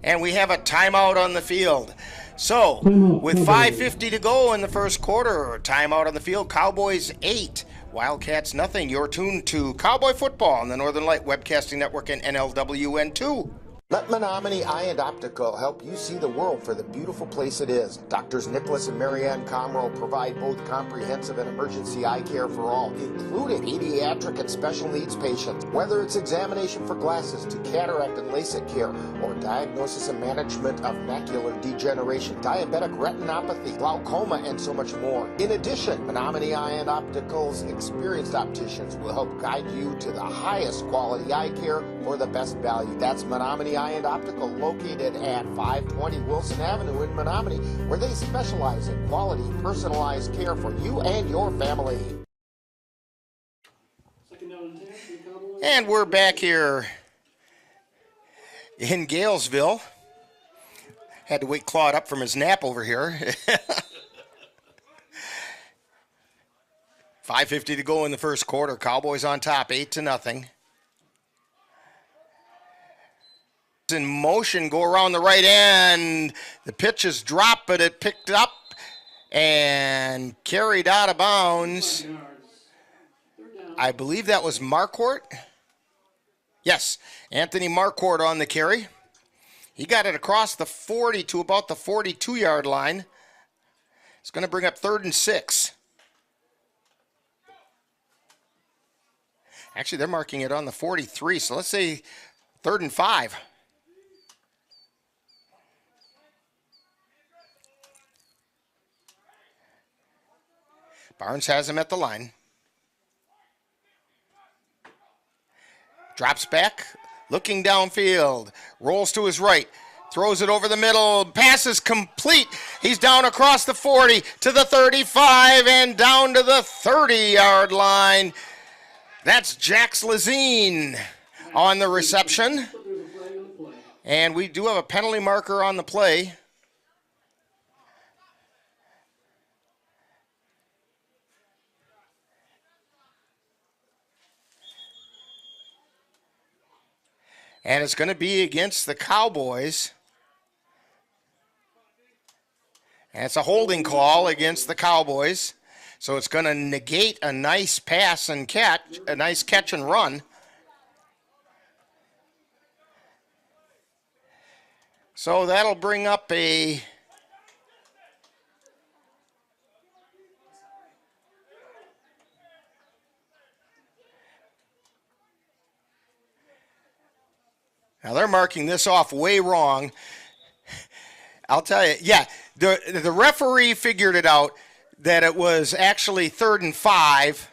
And we have a timeout on the field. So, with 5:50 to go in the first quarter, timeout on the field, Cowboys 8, Wildcats nothing. You're tuned to Cowboy Football on the Northern Light Webcasting Network and NLWN 2. Let Menominee Eye and Optical help you see the world for the beautiful place it is. Doctors Nicholas and Marianne Comro provide both comprehensive and emergency eye care for all, including pediatric and special needs patients. Whether it's examination for glasses to cataract and LASIK care, or diagnosis and management of macular degeneration, diabetic retinopathy, glaucoma, and so much more. In addition, Menominee Eye and Optical's experienced opticians will help guide you to the highest quality eye care for the best value. That's Menominee Eye and Optical, located at 520 Wilson Avenue in Menominee, where they specialize in quality, personalized care for you and your family. And we're back here in Galesville. Had to wake Claude up from his nap over here. 5:50 to go in the first quarter. Cowboys on top, 8-0. In motion, go around the right end. The pitch is dropped, but it picked up and carried out of bounds. I believe that was Marquardt. Yes, Anthony Marquardt on the carry. He got it across the 40 to about the 42-yard line. It's going to bring up 3rd and 6. Actually, they're marking it on the 43, so let's say 3rd and 5. Barnes has him at the line. Drops back, looking downfield, rolls to his right, throws it over the middle, pass is complete. He's down across the 40 to the 35 and down to the 30-yard line. That's Jax Lazine on the reception. And we do have a penalty marker on the play. And it's going to be against the Cowboys. And it's a holding call against the Cowboys. So it's going to negate a nice pass and catch, a nice catch and run. So that'll bring up a Now they're marking this off way wrong. I'll tell you, yeah, the referee figured it out that it was actually 3rd and 5,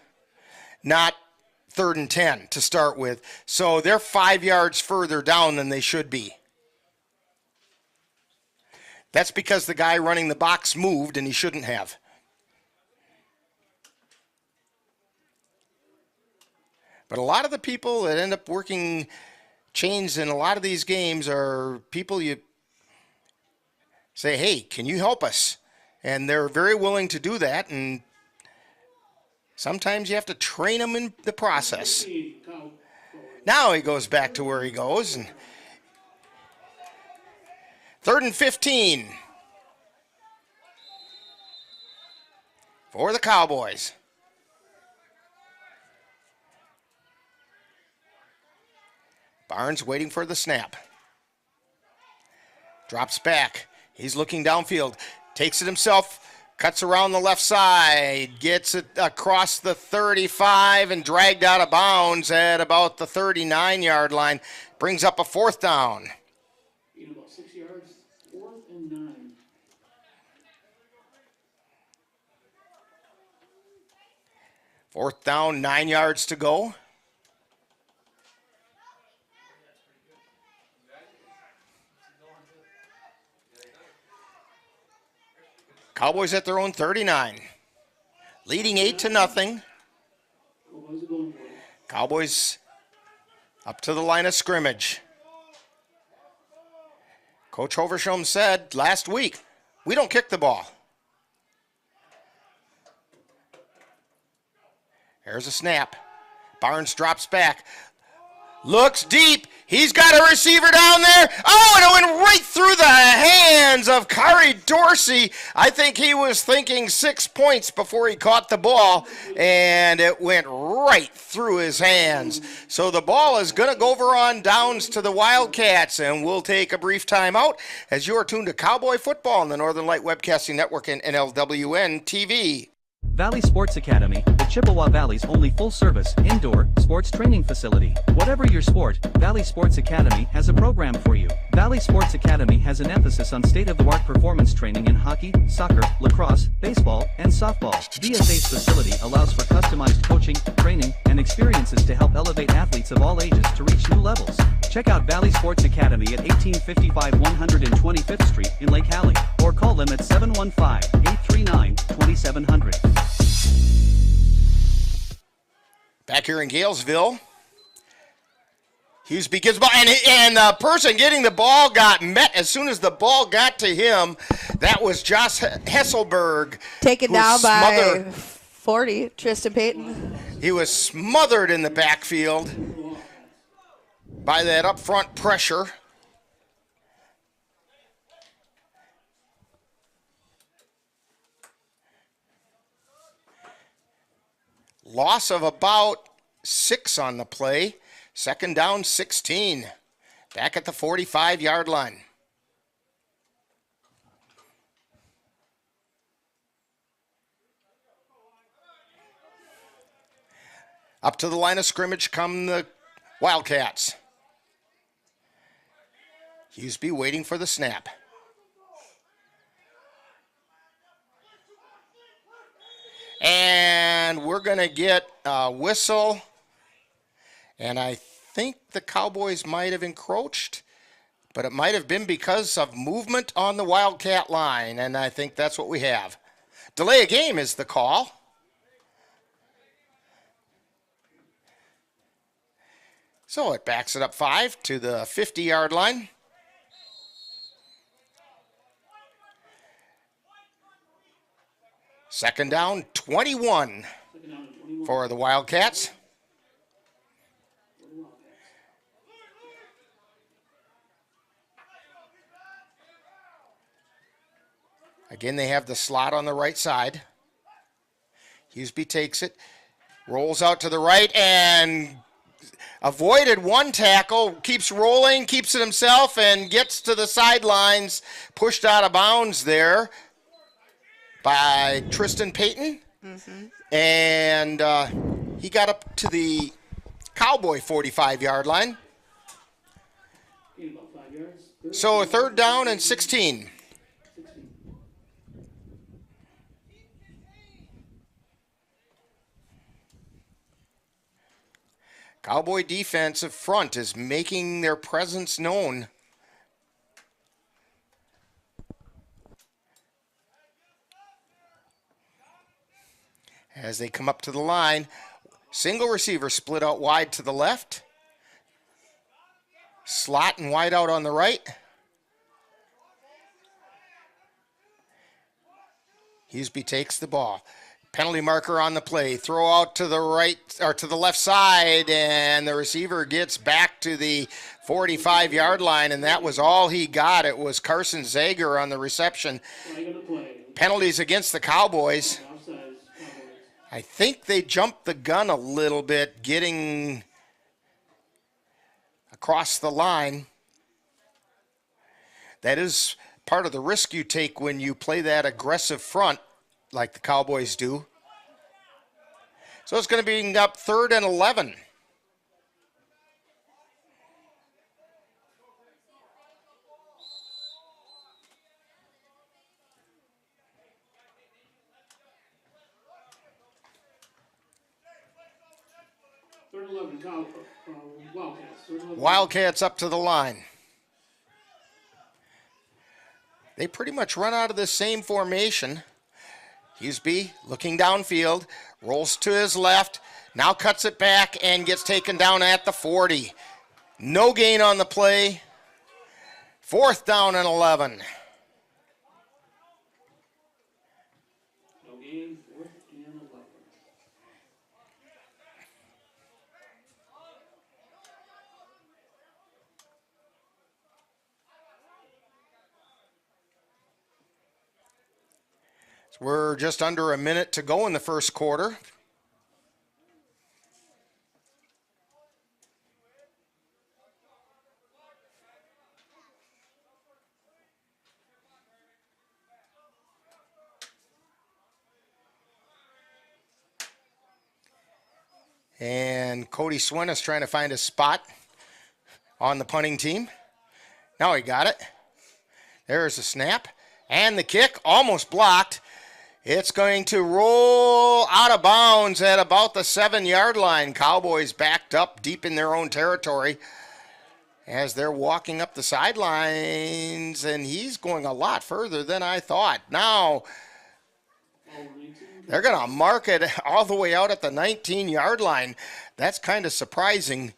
not 3rd and 10 to start with. So they're 5 yards further down than they should be. That's because the guy running the box moved and he shouldn't have. But a lot of the people that end up working chains in a lot of these games are people you say, hey, can you help us? And they're very willing to do that, and sometimes you have to train them in the process. Now he goes back to where he goes, and 3rd and 15 for the Cowboys. Barnes waiting for the snap. Drops back. He's looking downfield. Takes it himself. Cuts around the left side. Gets it across the 35 and dragged out of bounds at about the 39-yard line. Brings up a 4th down. About 6 yards, 4th and 9. Fourth down, 9 yards to go. Cowboys at their own 39. Leading 8-0. Cowboys up to the line of scrimmage. Coach Hoversham said last week, we don't kick the ball. There's a snap. Barnes drops back. Looks deep. He's got a receiver down there. Oh, and it went right through the hands of Kari Dorsey. I think he was thinking 6 points before he caught the ball, and it went right through his hands. So the ball is going to go over on downs to the Wildcats, and we'll take a brief timeout as you're tuned to Cowboy Football on the Northern Light Webcasting Network and NLWN TV. Valley Sports Academy, the Chippewa Valley's only full-service, indoor, sports training facility. Whatever your sport, Valley Sports Academy has a program for you. Valley Sports Academy has an emphasis on state-of-the-art performance training in hockey, soccer, lacrosse, baseball, and softball. VSA's facility allows for customized coaching, training, and experiences to help elevate athletes of all ages to reach new levels. Check out Valley Sports Academy at 1855 125th Street in Lake Hallie, or call them at 715-839-2700. Back here in Galesville, Hughesby gives the ball, and the person getting the ball got met as soon as the ball got to him. That was Josh Hesselberg. Taken down by 40, Tristan Payton. He was smothered in the backfield by that up front pressure. Loss of about 6 on the play. 2nd down, 16. Back at the 45-yard line. Up to the line of scrimmage come the Wildcats. Hughesby waiting for the snap. And we're going to get a whistle. And I think the Cowboys might have encroached, but it might have been because of movement on the Wildcat line. And I think that's what we have. Delay of game is the call. So it backs it up 5 to the 50-yard line. Second down, 21 for the Wildcats. Again, they have the slot on the right side. Hughesby takes it, rolls out to the right, and avoided one tackle, keeps rolling, keeps it himself, and gets to the sidelines, pushed out of bounds there by Tristan Payton. And he got up to the Cowboy 45-yard line. So 3rd down and 16. Cowboy defensive front is making their presence known. As they come up to the line, single receiver split out wide to the left. Slot and wide out on the right. Huseby takes the ball. Penalty marker on the play. Throw out to the right or to the left side, and the receiver gets back to the 45-yard line, and that was all he got. It was Carson Zager on the reception. Penalties against the Cowboys. I think they jumped the gun a little bit, getting across the line. That is part of the risk you take when you play that aggressive front like the Cowboys do. So it's going to be up 3rd and 11. Wildcats up to the line. They pretty much run out of the same formation. Huseby looking downfield, rolls to his left, now cuts it back and gets taken down at the 40. No gain on the play. 4th down and 11. No gain, 4th and 11. We're just under a minute to go in the first quarter. And Cody Swin is trying to find a spot on the punting team. Now he got it. There's the snap. And the kick, almost blocked. It's going to roll out of bounds at about the 7-yard line. Cowboys backed up deep in their own territory as they're walking up the sidelines, and he's going a lot further than I thought. Now, they're going to mark it all the way out at the 19-yard line. That's kind of surprising.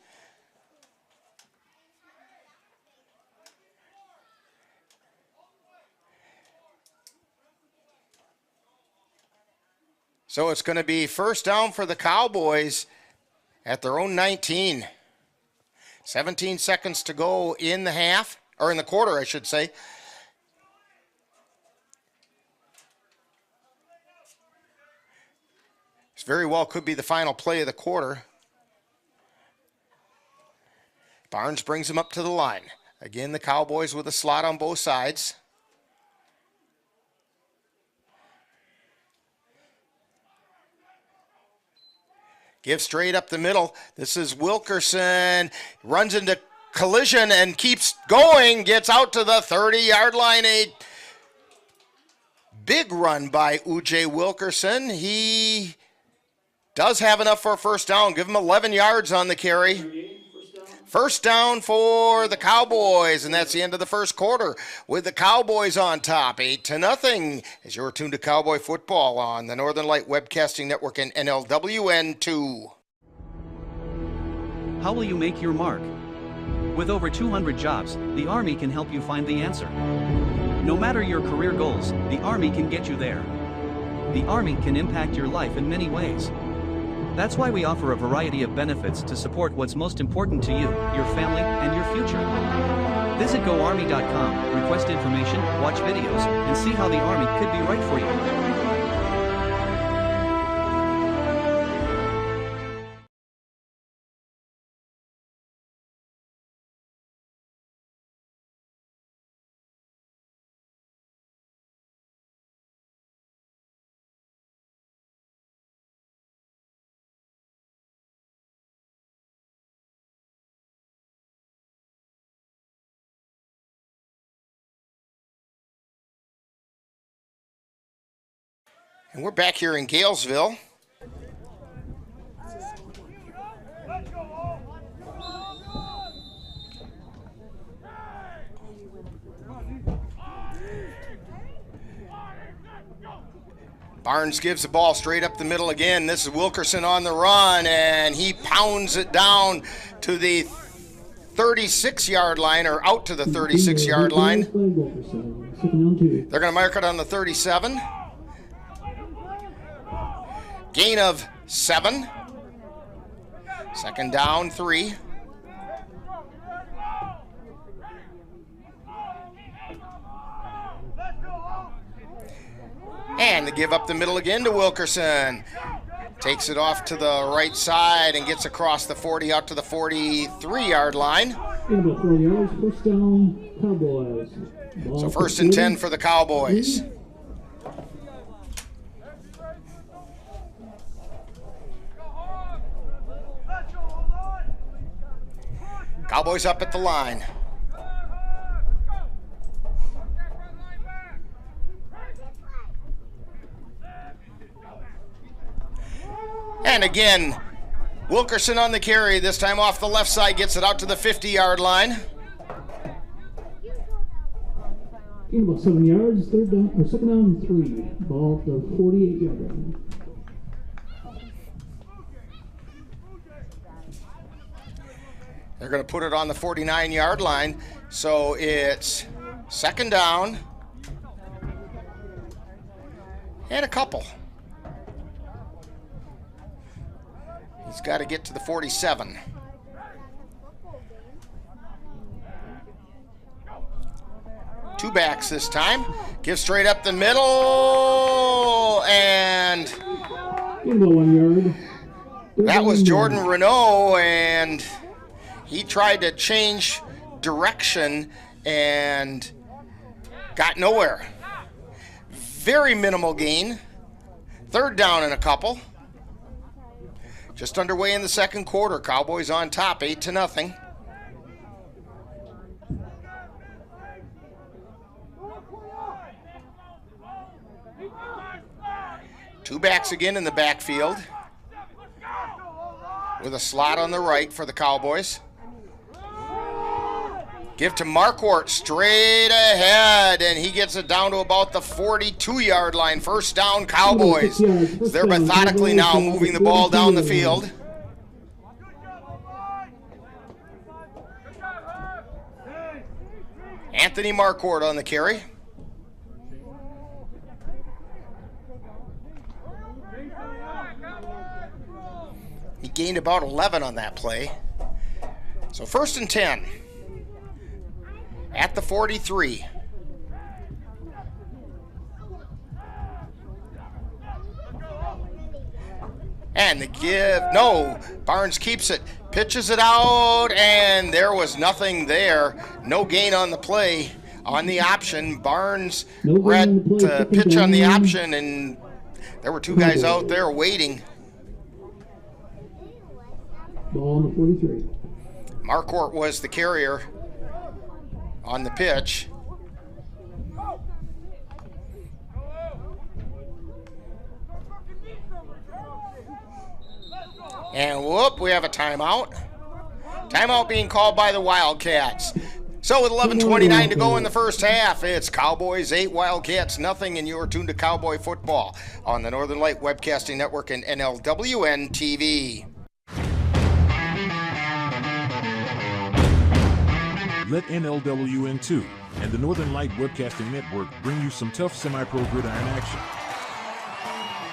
So it's going to be first down for the Cowboys at their own 19. 17 seconds to go in the half, or in the quarter, I should say. This very well could be the final play of the quarter. Barnes brings him up to the line. Again, the Cowboys with a slot on both sides. Give straight up the middle. This is Wilkerson. Runs into collision and keeps going. Gets out to the 30-yard line. A big run by U.J. Wilkerson. He does have enough for a first down. Give him 11 yards on the carry. First down for the Cowboys, and that's the end of the first quarter with the Cowboys on top, 8-0, as you're tuned to Cowboy Football on the Northern Light Webcasting Network and NLWN 2. How will you make your mark? With over 200 jobs, the Army can help you find the answer. No matter your career goals, the Army can get you there. The Army can impact your life in many ways. That's why we offer a variety of benefits to support what's most important to you, your family, and your future. Visit GoArmy.com, request information, watch videos, and see how the Army could be right for you. And we're back here in Galesville. Barnes gives the ball straight up the middle again. This is Wilkerson on the run, and he pounds it down to the 36-yard line, or out to the 36-yard line. They're going to mark it on the 37. Gain of 7. Second down, 3. And the give up the middle again to Wilkerson. Takes it off to the right side and gets across the 40 out to the 43-yard line. In about 4 yards, first down, Cowboys. So first and 10 for the Cowboys. Cowboys up at the line. And again, Wilkerson on the carry, this time off the left side, gets it out to the 50-yard line. In about 7 yards, third down, or second down and 3. Ball at the 48-yard line. They're going to put it on the 49-yard line, so it's second down and a couple. He's got to get to the 47. Two backs this time. Give straight up the middle, and In about 1 yard. that was Jordan Renault, and he tried to change direction and got nowhere. Very minimal gain. Third down and a couple. Just underway in the second quarter. Cowboys on top, 8-0. Two backs again in the backfield, with a slot on the right for the Cowboys. Give to Marquardt straight ahead, and he gets it down to about the 42-yard line. First down, Cowboys. They're methodically now moving the ball down the field. Anthony Marquardt on the carry. He gained about 11 on that play. So first and 10. At the 43. And the give, no, Barnes keeps it, pitches it out, and there was nothing there. No gain on the play. On the option, Barnes read to pitch on the option, and there were two guys out there waiting. Ball on the 43. Marquardt was the carrier on the pitch. And whoop, we have a timeout. Timeout being called by the Wildcats. So with 11:29 to go in the first half, it's Cowboys 8, Wildcats nothing, and you're tuned to Cowboy Football on the Northern Light Webcasting Network and NLWN TV. Let NLWN2 and the Northern Light Webcasting Network bring you some tough semi-pro gridiron action.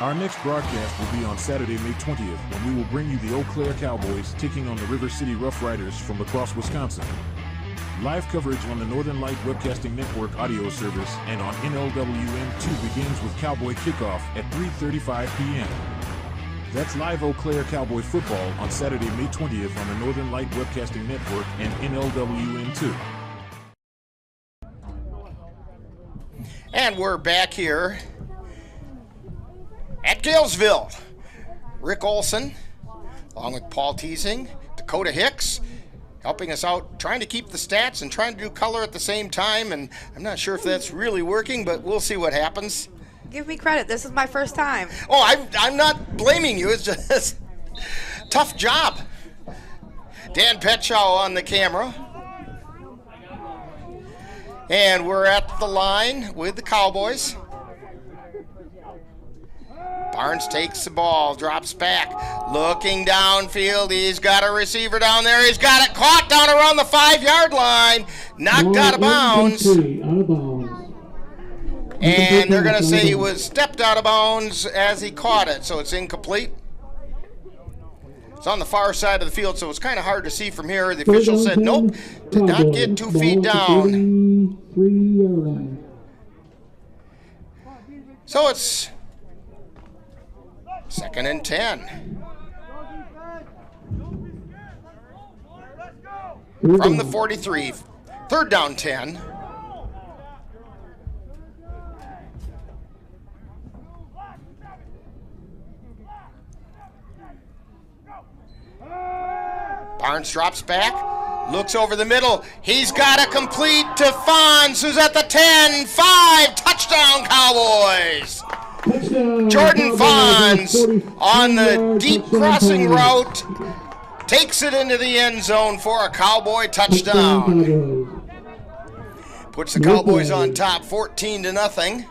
Our next broadcast will be on Saturday, May 20th, when we will bring you the Eau Claire Cowboys taking on the River City Rough Riders from La Crosse, Wisconsin. Live coverage on the Northern Light Webcasting Network audio service and on NLWN2 begins with Cowboy Kickoff at 3:35 p.m. That's live Eau Claire Cowboy Football on Saturday, May 20th on the Northern Light Webcasting Network and NLWN2. And we're back here at Galesville. Rick Olson, along with Paul Teasing, Dakota Hicks, helping us out, trying to keep the stats and trying to do color at the same time. And I'm not sure if that's really working, but we'll see what happens. Give me credit. This is my first time. Oh, I'm not blaming you. It's just tough job. Dan Petshaw on the camera. And we're at the line with the Cowboys. Barnes takes the ball, drops back, looking downfield. He's got a receiver down there. He's got it caught down around the 5-yard line. Knocked out of bounds. And they're going to say he was stepped out of bounds as he caught it, so it's incomplete. It's on the far side of the field, so it's kind of hard to see from here. The official said, nope, did not get 2 feet down. So it's 2nd and 10. From the 43, 3rd down 10. Barnes drops back, looks over the middle. He's got a complete to Fonz, who's at the 10-5. Touchdown, Cowboys. Jordan Fonz on the deep crossing route takes it into the end zone for a Cowboy touchdown. Puts the Cowboys on top 14-0.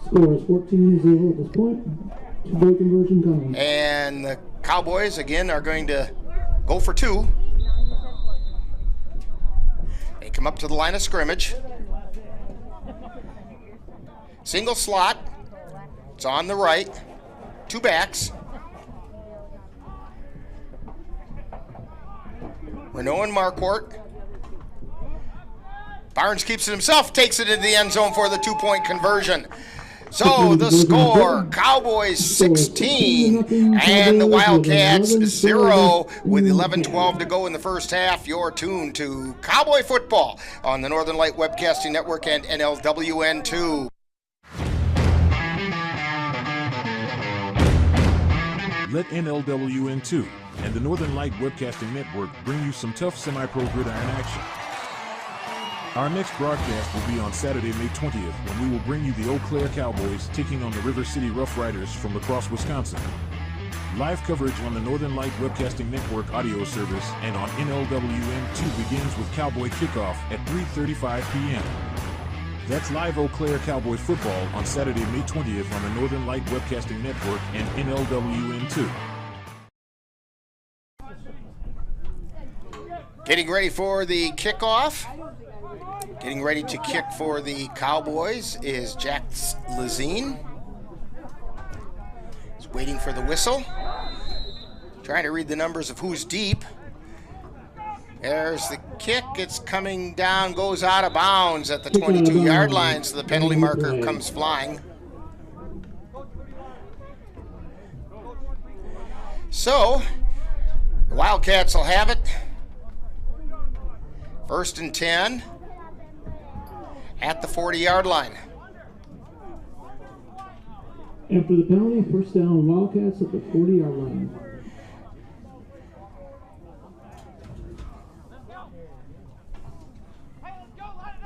Score is 14-0 at this point. 2-point conversion coming. And the Cowboys, again, are going to go for 2. They come up to the line of scrimmage. Single slot. It's on the right. 2 backs. Renault and Marquardt. Barnes keeps it himself, takes it into the end zone for the 2-point conversion. So the score, Cowboys 16 and the Wildcats 0 with 11:12 to go in the first half. You're tuned to Cowboy Football on the Northern Light Webcasting Network and NLWN 2. Let NLWN 2 and the Northern Light Webcasting Network bring you some tough semi-pro gridiron action. Our next broadcast will be on Saturday, May 20th, when we will bring you the Eau Claire Cowboys taking on the River City Rough Riders from La Crosse, Wisconsin. Live coverage on the Northern Light Webcasting Network audio service and on NLWN 2 begins with Cowboy Kickoff at 3:35 p.m. That's live Eau Claire Cowboy Football on Saturday, May 20th on the Northern Light Webcasting Network and NLWN 2. Getting ready for the kickoff. Getting ready to kick for the Cowboys is Jack Lazine. He's waiting for the whistle. Trying to read the numbers of who's deep. There's the kick. It's coming down, goes out of bounds at the 22-yard line, so the penalty marker comes flying. So, the Wildcats will have it. 1st and 10 at the 40-yard line. After the penalty, 1st down, Wildcats at the 40-yard line.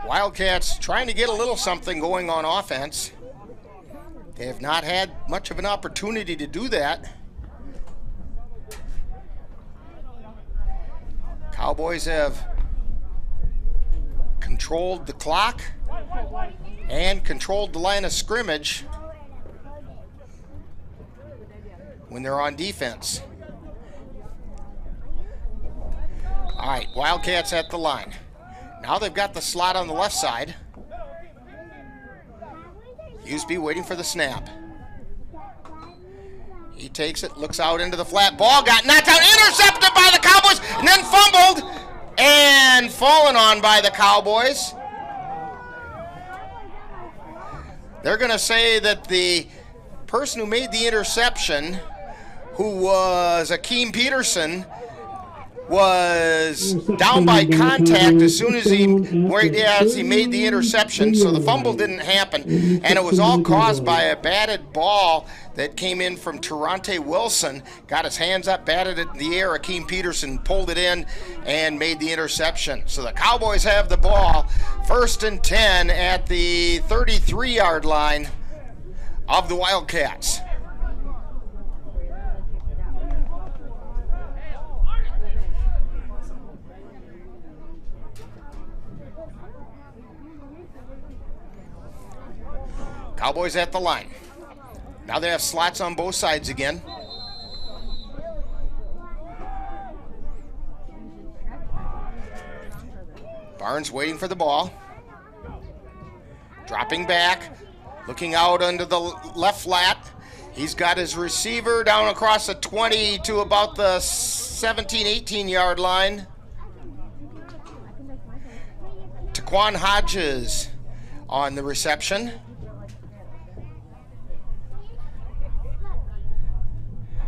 Wildcats trying to get a little something going on offense. They have not had much of an opportunity to do that. Cowboys have controlled the clock and controlled the line of scrimmage when they're on defense. All right, Wildcats at the line. Now they've got the slot on the left side. Usby waiting for the snap. He takes it, looks out into the flat. Ball got knocked out, intercepted by the Cowboys, and then fumbled and fallen on by the Cowboys. They're going to say that the person who made the interception, who was Akeem Peterson, was down by contact as soon as he made the interception, so the fumble didn't happen, and it was all caused by a batted ball that came in from Terrante Wilson. Got his hands up, batted it in the air. Akeem Peterson pulled it in and made the interception. So the Cowboys have the ball, 1st and 10 at the 33-yard line of the Wildcats. Cowboys at the line. Now they have slots on both sides again. Barnes waiting for the ball. Dropping back, looking out under the left flat. He's got his receiver down across the 20 to about the 17, 18-yard line. Taquan Hodges on the reception.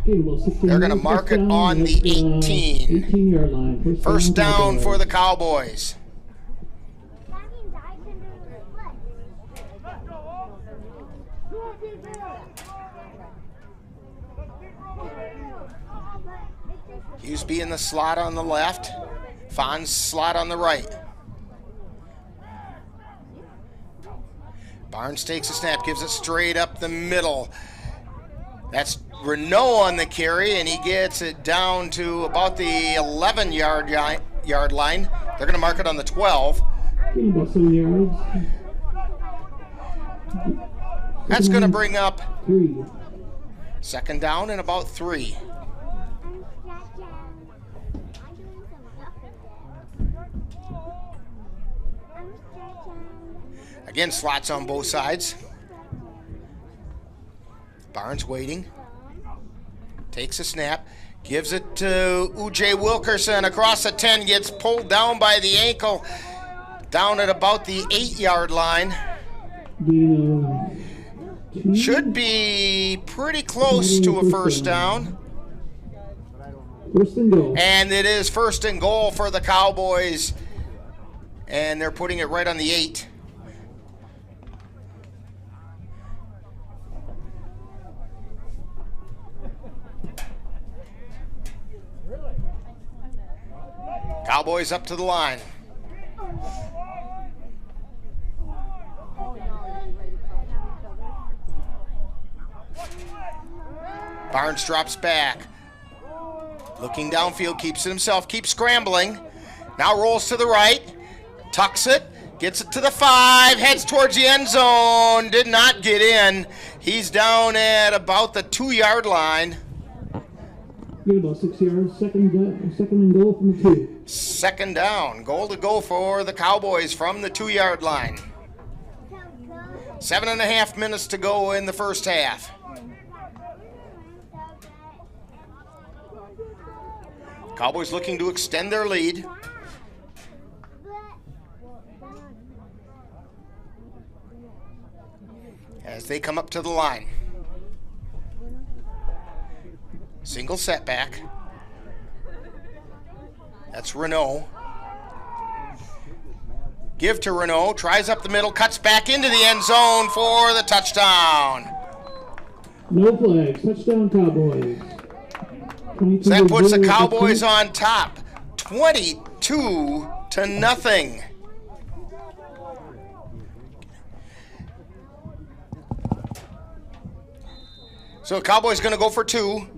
They're going to mark it on the 18. 18-yard line. First down for the Cowboys. Hughesby in the slot on the left. Fonz slot on the right. Barnes takes a snap, gives it straight up the middle. That's Renault on the carry, and he gets it down to about the 11-yard line. They're going to mark it on the 12. About 7 yards. That's going to bring up 3. second down and about 3. Again, slots on both sides. Barnes waiting. Takes a snap. Gives it to U.J. Wilkerson across the 10. Gets pulled down by the ankle. Down at about the 8-yard line. Should be pretty close to a first down. First and goal. And it is first and goal for the Cowboys. And they're putting it right on the 8. Cowboys up to the line. Barnes drops back. Looking downfield, keeps it himself, keeps scrambling. Now rolls to the right, tucks it, gets it to the 5, heads towards the end zone. Did not get in. He's down at about the 2-yard line. Get about 6 yards. Second and goal from the 2. Second down. Goal to go for the Cowboys from the 2-yard line. 7.5 minutes to go in the first half. Cowboys looking to extend their lead. As they come up to the line. Single setback. That's Renault. Give to Renault. Tries up the middle. Cuts back into the end zone for the touchdown. No flags. Touchdown Cowboys. So that puts the Cowboys on top. 22-0. So the Cowboys going to go for 2.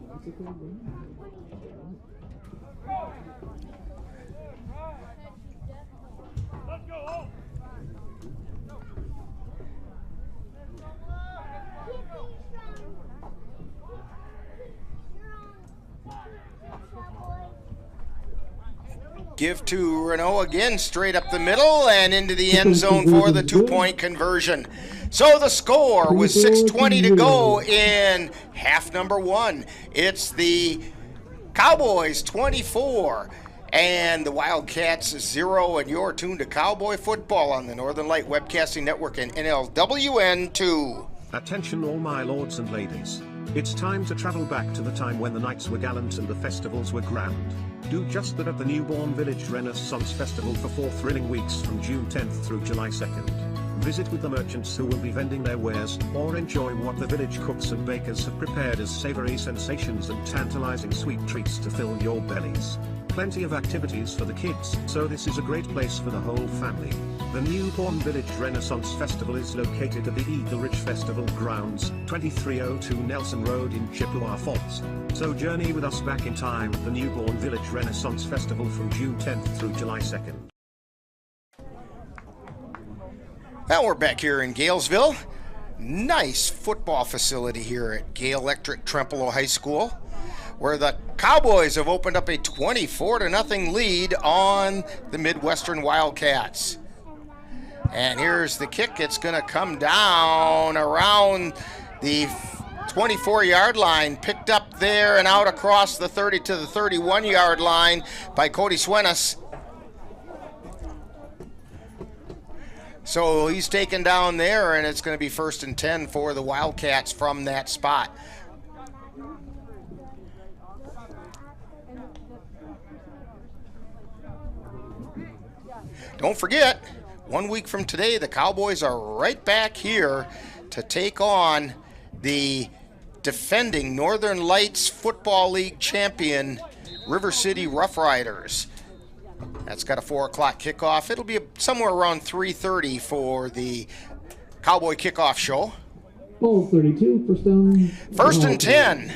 Give to Renault again, straight up the middle and into the end zone for the 2-point conversion. So the score with 6:20 to go in half number 1. It's the Cowboys 24 and the Wildcats 0, and you're tuned to Cowboy Football on the Northern Light Webcasting Network and NLWN 2. Attention all my lords and ladies. It's time to travel back to the time when the nights were gallant and the festivals were grand. Do just that at the Newborn Village Renaissance Festival for 4 thrilling weeks from June 10th through July 2nd. Visit with the merchants who will be vending their wares, or enjoy what the village cooks and bakers have prepared as savory sensations and tantalizing sweet treats to fill your bellies. Plenty of activities for the kids, so this is a great place for the whole family. The Newborn Village Renaissance Festival is located at the Eagle Ridge Festival Grounds, 2302 Nelson Road in Chippewa Falls. So journey with us back in time at the Newborn Village Renaissance Festival from June 10th through July 2nd. Now we're back here in Galesville. Nice football facility here at Gale Electric Trempealeau High School. where the Cowboys have opened up a 24-0 lead on the Mid-Western Wildcats. And here's the kick. It's going to come down around the 24-yard line, picked up there and out across the 30 to the 31-yard line by Cody Swenas. So he's taken down there, and it's going to be 1st and 10 for the Wildcats from that spot. Don't forget, 1 week from today, the Cowboys are right back here to take on the defending Northern Lights Football League champion, River City Rough Riders. That's got a 4 o'clock kickoff. It'll be somewhere around 3:30 for the Cowboy kickoff show. Ball 32, first down. 1st and 10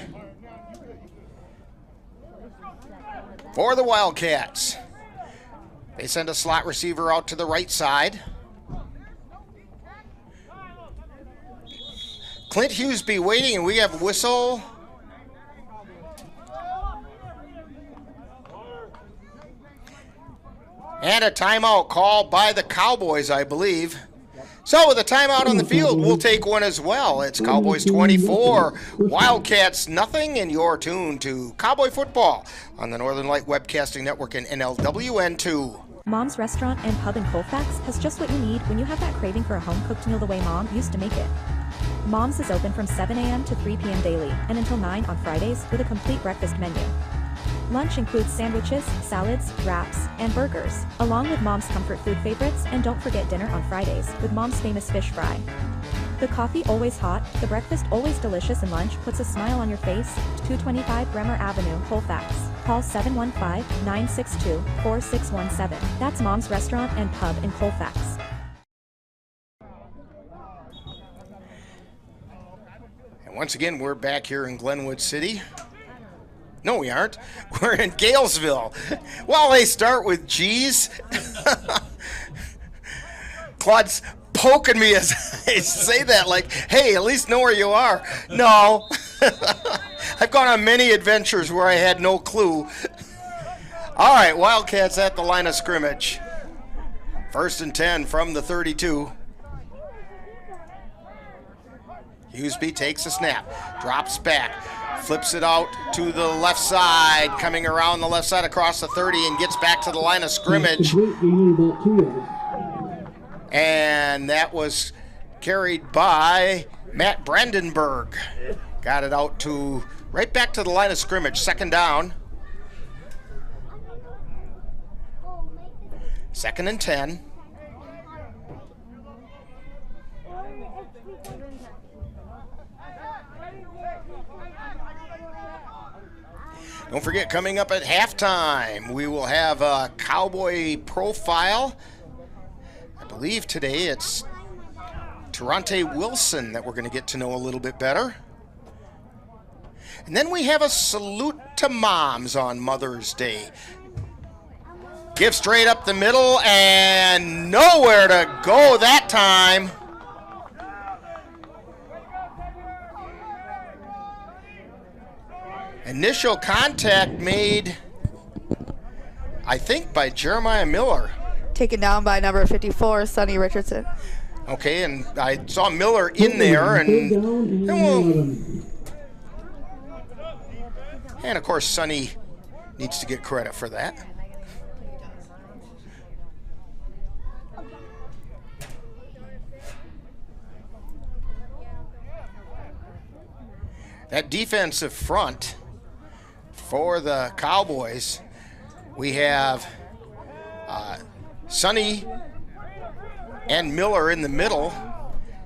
for the Wildcats. They send a slot receiver out to the right side. Clint Hughesby waiting, and we have whistle. And a timeout called by the Cowboys, I believe. So with a timeout on the field, we'll take one as well. It's Cowboys 24, Wildcats nothing, and you're tuned to Cowboy Football on the Northern Light Webcasting Network and NLWN 2. Mom's Restaurant and Pub in Colfax has just what you need when you have that craving for a home-cooked meal the way Mom used to make it. Mom's is open from 7 a.m. to 3 p.m. daily and until 9 on Fridays with a complete breakfast menu. Lunch includes sandwiches, salads, wraps, and burgers, along with Mom's comfort food favorites, and don't forget dinner on Fridays with Mom's famous fish fry. The coffee always hot, the breakfast always delicious, and lunch puts a smile on your face. 225 Bremer Avenue, Colfax. Call 715-962-4617. That's Mom's Restaurant and Pub in Colfax. And once again, we're back here in Glenwood City. No, we aren't. We're in Galesville. Well, they start with G's. Claude's poking me as I say that, like, hey, at least know where you are. No. I've gone on many adventures where I had no clue. All right, Wildcats at the line of scrimmage. 1st and 10 from the 32. Hughesby takes a snap, drops back, flips it out to the left side, coming around the left side across the 30 and gets back to the line of scrimmage. And that was carried by Matt Brandenburg. Got it out to right back to the line of scrimmage. 2nd down. 2nd and 10. Don't forget, coming up at halftime, we will have a Cowboy profile. I believe today it's Terante Wilson that we're going to get to know a little bit better. And then we have a salute to moms on Mother's Day. Give straight up the middle and nowhere to go that time. Initial contact made, I think, by Jeremiah Miller. Taken down by number 54, Sonny Richardson. Okay, and I saw Miller in there, and of course, Sonny needs to get credit for that. That defensive front for the Cowboys, we have Sonny and Miller in the middle,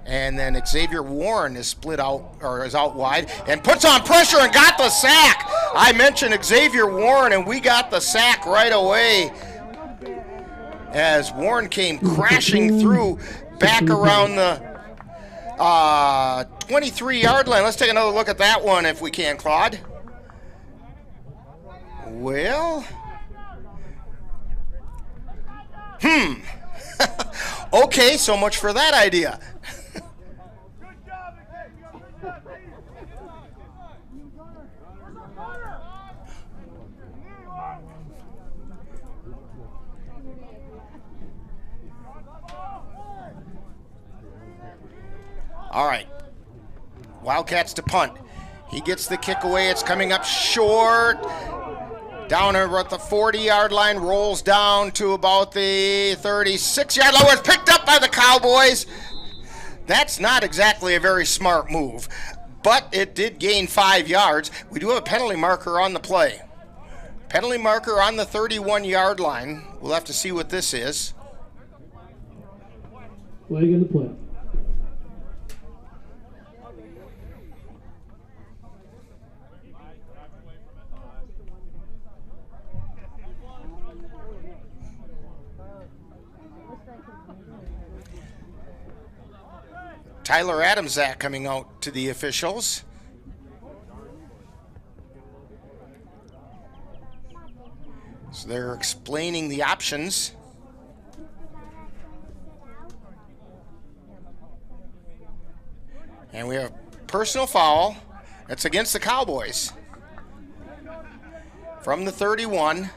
and then Xavier Warren is split out, or is out wide, and puts on pressure and got the sack. I mentioned Xavier Warren, and we got the sack right away as Warren came crashing through back around the 23-yard line. Let's take another look at that one if we can, Claude. Well, okay, so much for that idea. All right. Wildcats to punt. He gets the kick away. It's coming up short. Down at the 40-yard line, rolls down to about the 36-yard line. It's picked up by the Cowboys. That's not exactly a very smart move, but it did gain 5 yards. We do have a penalty marker on the play. Penalty marker on the 31-yard line. We'll have to see what this is. Flag in the play. Tyler Adamczak coming out to the officials. So they're explaining the options. And we have personal foul. That's against the Cowboys. From the 31.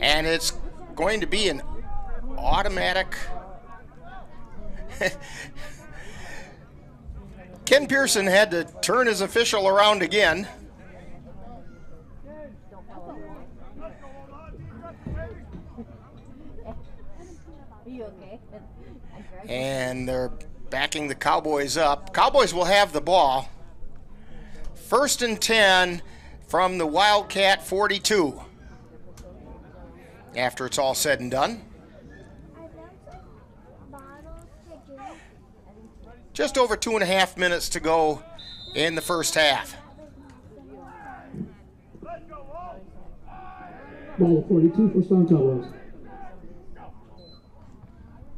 And it's going to be an automatic. Ken Pearson had to turn his official around again. And they're backing the Cowboys up. Cowboys will have the ball. 1st and 10 from the Wildcat 42. After it's all said and done. Just over 2.5 minutes to go in the first half. Ball 42, first down Cowboys.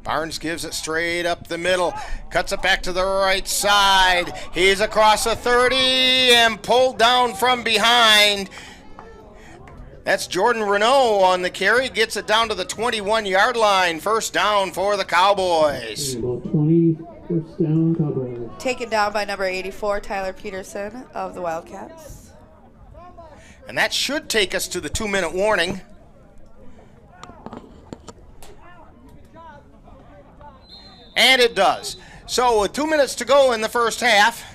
Barnes gives it straight up the middle, cuts it back to the right side. He's across the 30 and pulled down from behind. That's Jordan Renault on the carry, gets it down to the 21-yard line. First down for the Cowboys. About 20, first down Cowboys. Taken down by number 84, Tyler Peterson of the Wildcats. And that should take us to the 2-minute warning. And it does. So with 2 minutes to go in the first half,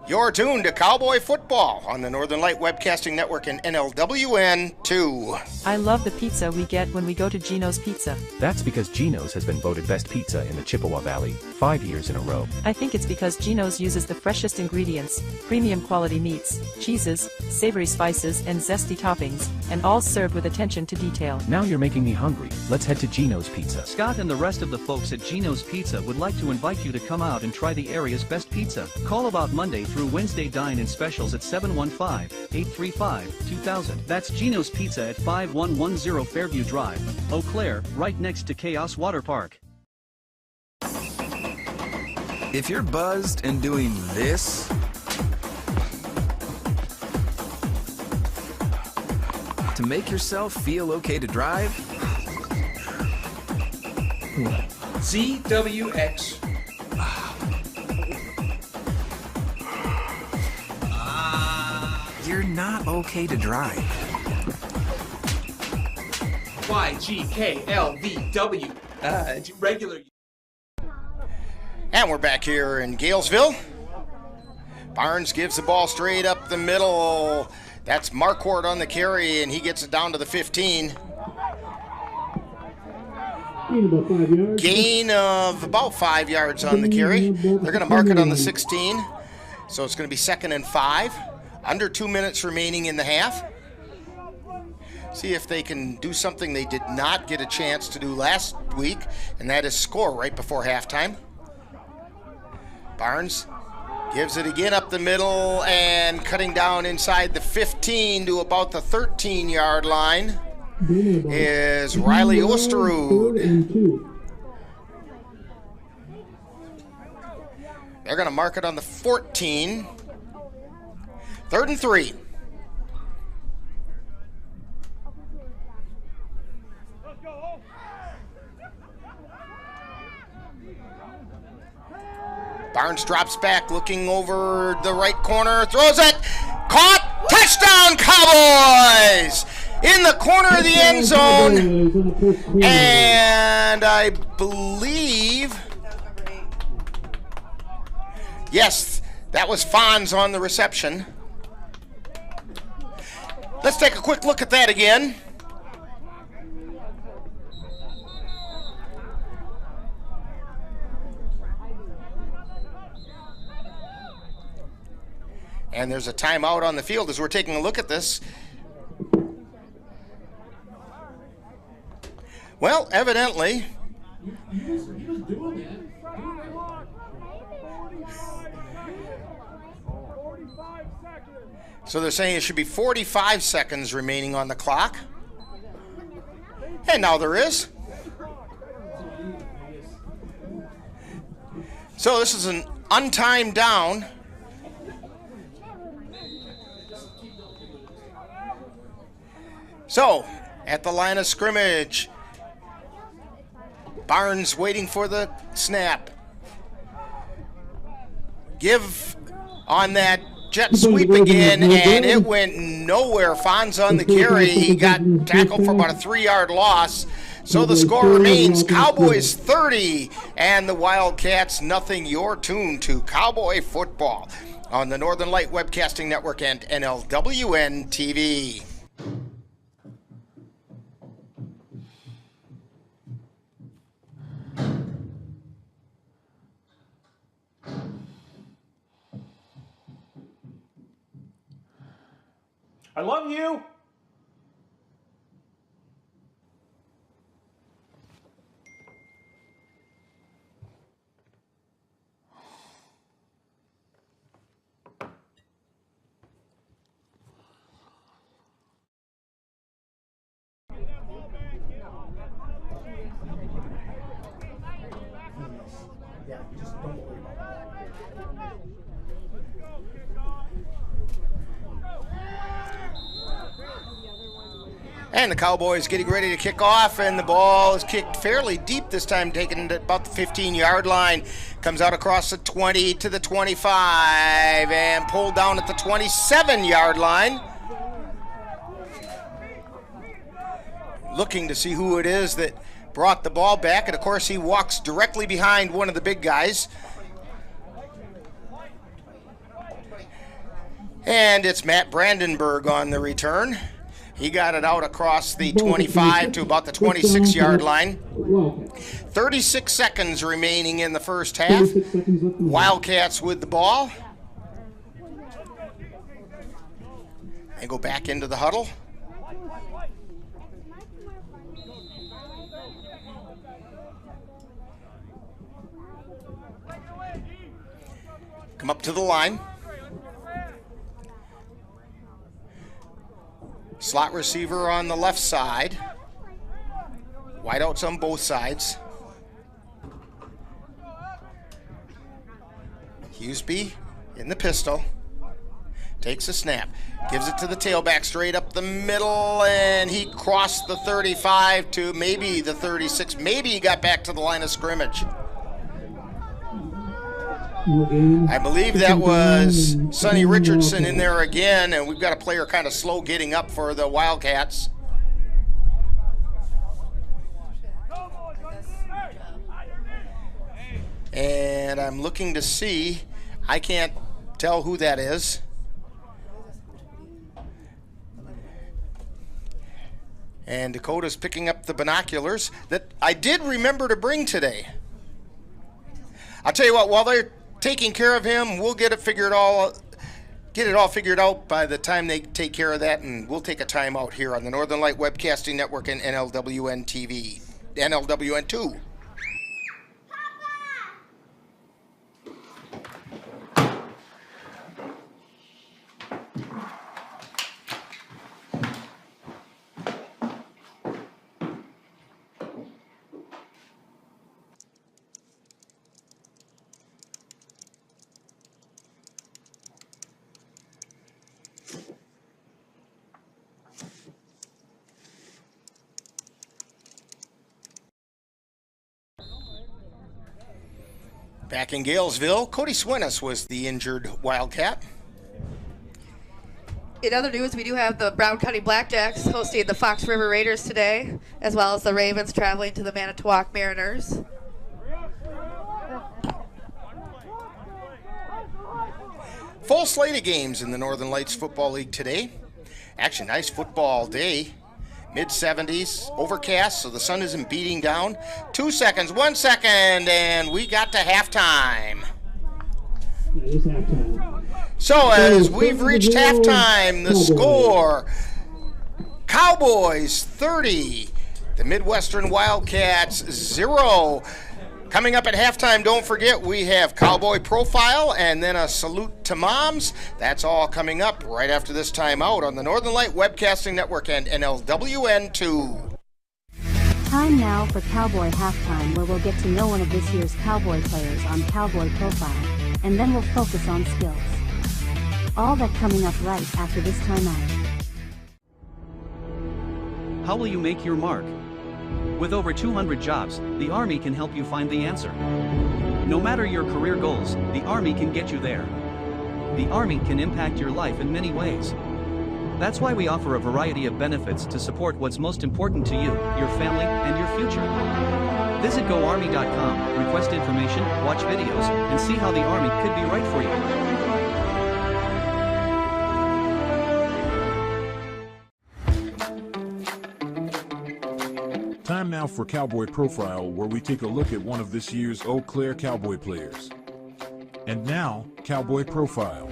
you're tuned to Cowboy Football on the Northern Light Webcasting Network and NLWN 2. I love the pizza we get when we go to Gino's Pizza. That's because Gino's has been voted best pizza in the Chippewa Valley 5 years in a row. I think it's because Gino's uses the freshest ingredients, premium quality meats, cheeses, savory spices, and zesty toppings, and all served with attention to detail. Now you're making me hungry. Let's head to Gino's Pizza. Scott and the rest of the folks at Gino's Pizza would like to invite you to come out and try the area's best pizza. Call about Monday through Wednesday dine-in specials at 715-835-2000. That's Gino's Pizza at 5110 Fairview Drive, Eau Claire, right next to Chaos Water Park. If you're buzzed and doing this, to make yourself feel okay to drive, ZWX. You're not okay to drive. YGKLVW. Regular. And we're back here in Galesville. Barnes gives the ball straight up the middle. That's Marquardt on the carry, and he gets it down to the 15. Gain of about 5 yards on the carry. They're going to mark it on the 16. So it's going to be 2nd and 5. Under 2 minutes remaining in the half. See if they can do something they did not get a chance to do last week, and that is score right before halftime. Barnes gives it again up the middle and cutting down inside the 15 to about the 13-yard line is Riley Osterud. They're going to mark it on the 14. 3rd and 3. Barnes drops back, looking over the right corner, throws it, caught, Touchdown, Cowboys! In the corner of the end zone. And I believe, yes, that was Fonz on the reception. Let's take a quick look at that again. And there's a timeout on the field as we're taking a look at this. Well, evidently, so they're saying it should be 45 seconds remaining on the clock. And now there is. So this is an untimed down. So, at the line of scrimmage, Barnes waiting for the snap. Give on that jet sweep again, and it went nowhere. Fonz on the carry. He got tackled for about a 3-yard loss. So the score remains Cowboys 30 and the Wildcats nothing. You're tuned to Cowboy Football on the Northern Light Webcasting Network and NLWN TV. I love you. Yeah, just don't worry about that. And the Cowboys getting ready to kick off, and the ball is kicked fairly deep this time, taken it about the 15-yard line. Comes out across the 20 to the 25 and pulled down at the 27-yard line. Looking to see who it is that brought the ball back, and of course he walks directly behind one of the big guys. And it's Matt Brandenburg on the return. He got it out across the 25 to about the 26-yard line. 36 seconds remaining in the first half. Wildcats with the ball. They go back into the huddle. Come up to the line. Slot receiver on the left side. Wideouts on both sides. Hughesby in the pistol. Takes a snap. Gives it to the tailback straight up the middle, and he crossed the 35 to maybe the 36. Maybe he got back to the line of scrimmage. I believe that was Sonny Richardson in there again, and we've got a player kind of slow getting up for the Wildcats. And I'm looking to see, I can't tell who that is. And Dakota's picking up the binoculars that I did remember to bring today. I'll tell you what, while they're taking care of him, we'll get it all figured out by the time they take care of that, and we'll take a timeout here on the Northern Light Webcasting Network and NLWN TV, NLWN 2. Back in Galesville, Cody Swinness was the injured Wildcat. In other news, we do have the Brown County Blackjacks hosting the Fox River Raiders today, as well as the Ravens traveling to the Manitowoc Mariners. Full slate of games in the Northern Lights Football League today. Actually, nice football day. Mid-70s, overcast, so the sun isn't beating down. 2 seconds, 1 second, and we got to halftime. It is halftime. So as we've reached halftime, the score, Cowboys 30, the Mid-Western Wildcats 0. Coming up at halftime, don't forget, we have Cowboy Profile and then a salute to moms. That's all coming up right after this timeout on the Northern Light Webcasting Network and NLWN 2. Time now for Cowboy Halftime, where we'll get to know one of this year's Cowboy players on Cowboy Profile, and then we'll focus on skills. All that coming up right after this timeout. How will you make your mark? With over 200 jobs, the Army can help you find the answer. No matter your career goals, the Army can get you there. The Army can impact your life in many ways. That's why we offer a variety of benefits to support what's most important to you, your family, and your future. Visit GoArmy.com, request information, watch videos, and see how the Army could be right for you. Time now for Cowboy Profile, where we take a look at one of this year's Eau Claire Cowboy players. And now, Cowboy Profile.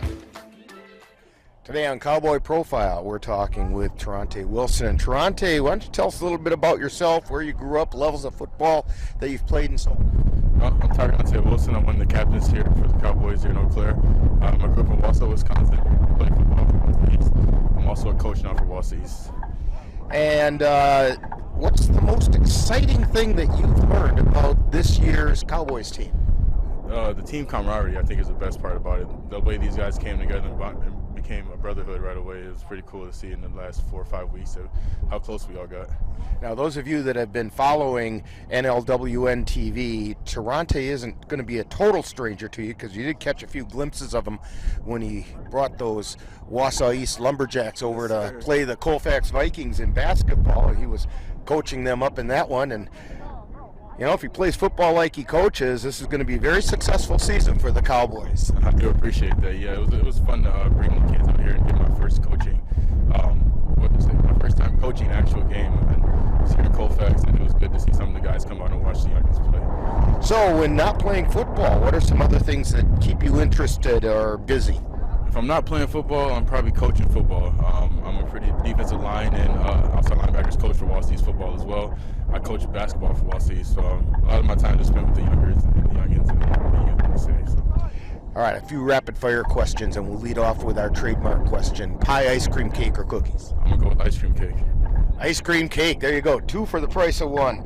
Today on Cowboy Profile, we're talking with Terante Wilson. And Terante, why don't you tell us a little bit about yourself, where you grew up, levels of football that you've played and so on. I'm Terante Wilson. I'm one of the captains here for the Cowboys here in Eau Claire. I grew up in Wausau, Wisconsin. I played football for Wausau East. I'm also a coach now for Wausau East. And what's the most exciting thing that you've learned about this year's Cowboys team? The team camaraderie, I think, is the best part about it. The way these guys came together and became a brotherhood right away is pretty cool to see in the last 4 or 5 weeks of how close we all got. Now, those of you that have been following NLWN TV, Terante isn't going to be a total stranger to you because you did catch a few glimpses of him when he brought those Wausau East Lumberjacks over to play the Colfax Vikings in basketball. He was coaching them up in that one, and you know, if he plays football like he coaches, this is going to be a very successful season for the Cowboys. I do appreciate that. Yeah, it was fun to bring the kids out here and get my first coaching, my first time coaching an actual game. And I was here in Colfax, and it was good to see some of the guys come out and watch the youngins play. So, when not playing football, what are some other things that keep you interested or busy? If I'm not playing football, I'm probably coaching football. I'm a pretty defensive line and outside linebackers coach for Wausau East football as well. I coach basketball for Wausau East, so a lot of my time is spent with the youngins and the youngins in the city. So. All right, a few rapid fire questions, and we'll lead off with our trademark question: pie, ice cream, cake, or cookies? I'm gonna go with ice cream cake. Ice cream cake. There you go. 2 for the price of 1.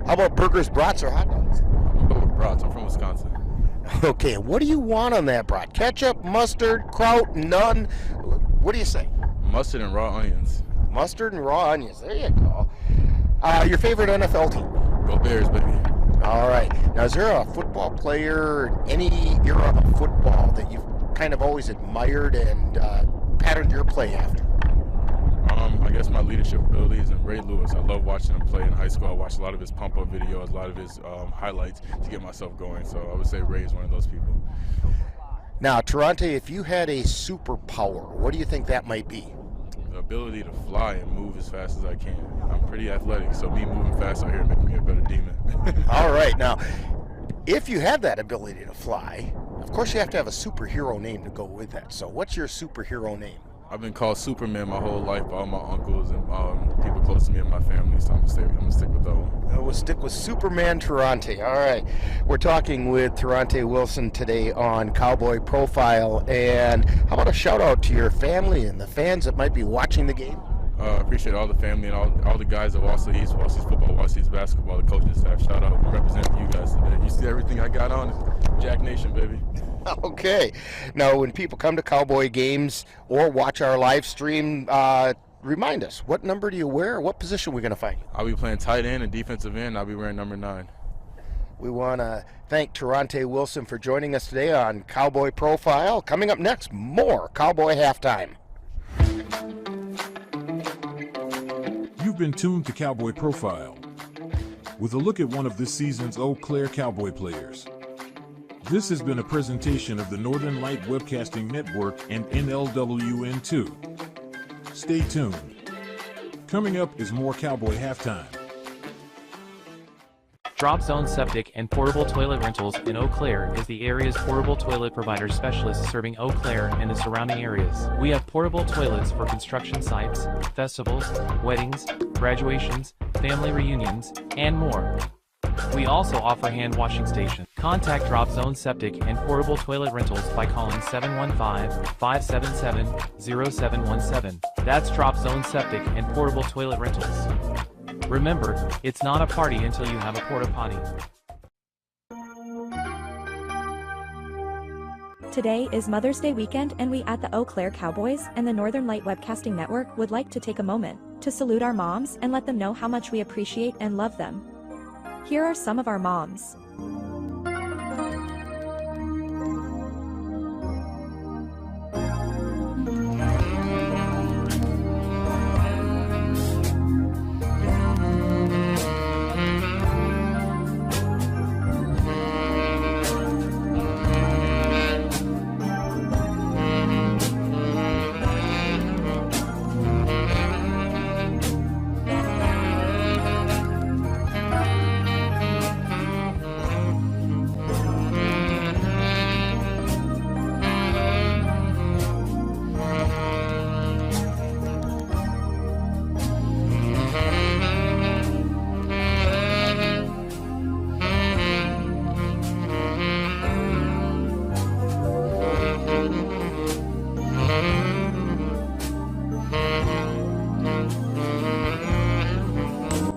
How about burgers, brats, or hot dogs? I'm gonna go with brats. I'm from Wisconsin. Okay, what do you want on that brat? Ketchup, mustard, kraut, none? What do you say? Mustard and raw onions. Mustard and raw onions. There you go. Your favorite NFL team? Go Bears, baby. All right. Now, is there a football player in any era of football that you've kind of always admired and patterned your play after? I guess my leadership abilities and Ray Lewis. I love watching him play in high school. I watched a lot of his pump-up videos, a lot of his highlights to get myself going. So I would say Ray is one of those people. Now, Terante, if you had a superpower, what do you think that might be? The ability to fly and move as fast as I can. I'm pretty athletic, so me moving fast out here making me a better demon. All right. Now, if you have that ability to fly, of course you have to have a superhero name to go with that. So what's your superhero name? I've been called Superman my whole life by all my uncles and people close to me and my family, so I'm gonna stick with that one. We'll stick with Superman Terante. All right. We're talking with Terante Wilson today on Cowboy Profile. And how about a shout out to your family and the fans that might be watching the game? I appreciate all the family and all the guys at Wausau East football, Wausau East basketball, the coaching staff. Shout out, representing you guys today. You see everything I got on? It's Jack Nation, baby. Okay. Now, when people come to Cowboy games or watch our live stream, remind us, what number do you wear? What position are we going to find you? I'll be playing tight end and defensive end. I'll be wearing number 9. We want to thank Terante Wilson for joining us today on Cowboy Profile. Coming up next, more Cowboy Halftime. You've been tuned to Cowboy Profile, with a look at one of this season's Eau Claire Cowboy players. This has been a presentation of the Northern Light Webcasting Network and NLWN 2. Stay tuned. Coming up is more Cowboy Halftime. Drop Zone Septic and Portable Toilet Rentals in Eau Claire is the area's portable toilet provider specialist serving Eau Claire and the surrounding areas. We have portable toilets for construction sites, festivals, weddings, graduations, family reunions, and more. We also offer hand washing stations. Contact Drop Zone Septic and Portable Toilet Rentals by calling 715-577-0717. That's Drop Zone Septic and Portable Toilet Rentals. Remember, it's not a party until you have a porta potty. Today is Mother's Day weekend, and we at the Eau Claire Cowboys and the Northern Light Webcasting Network would like to take a moment to salute our moms and let them know how much we appreciate and love them. Here are some of our moms.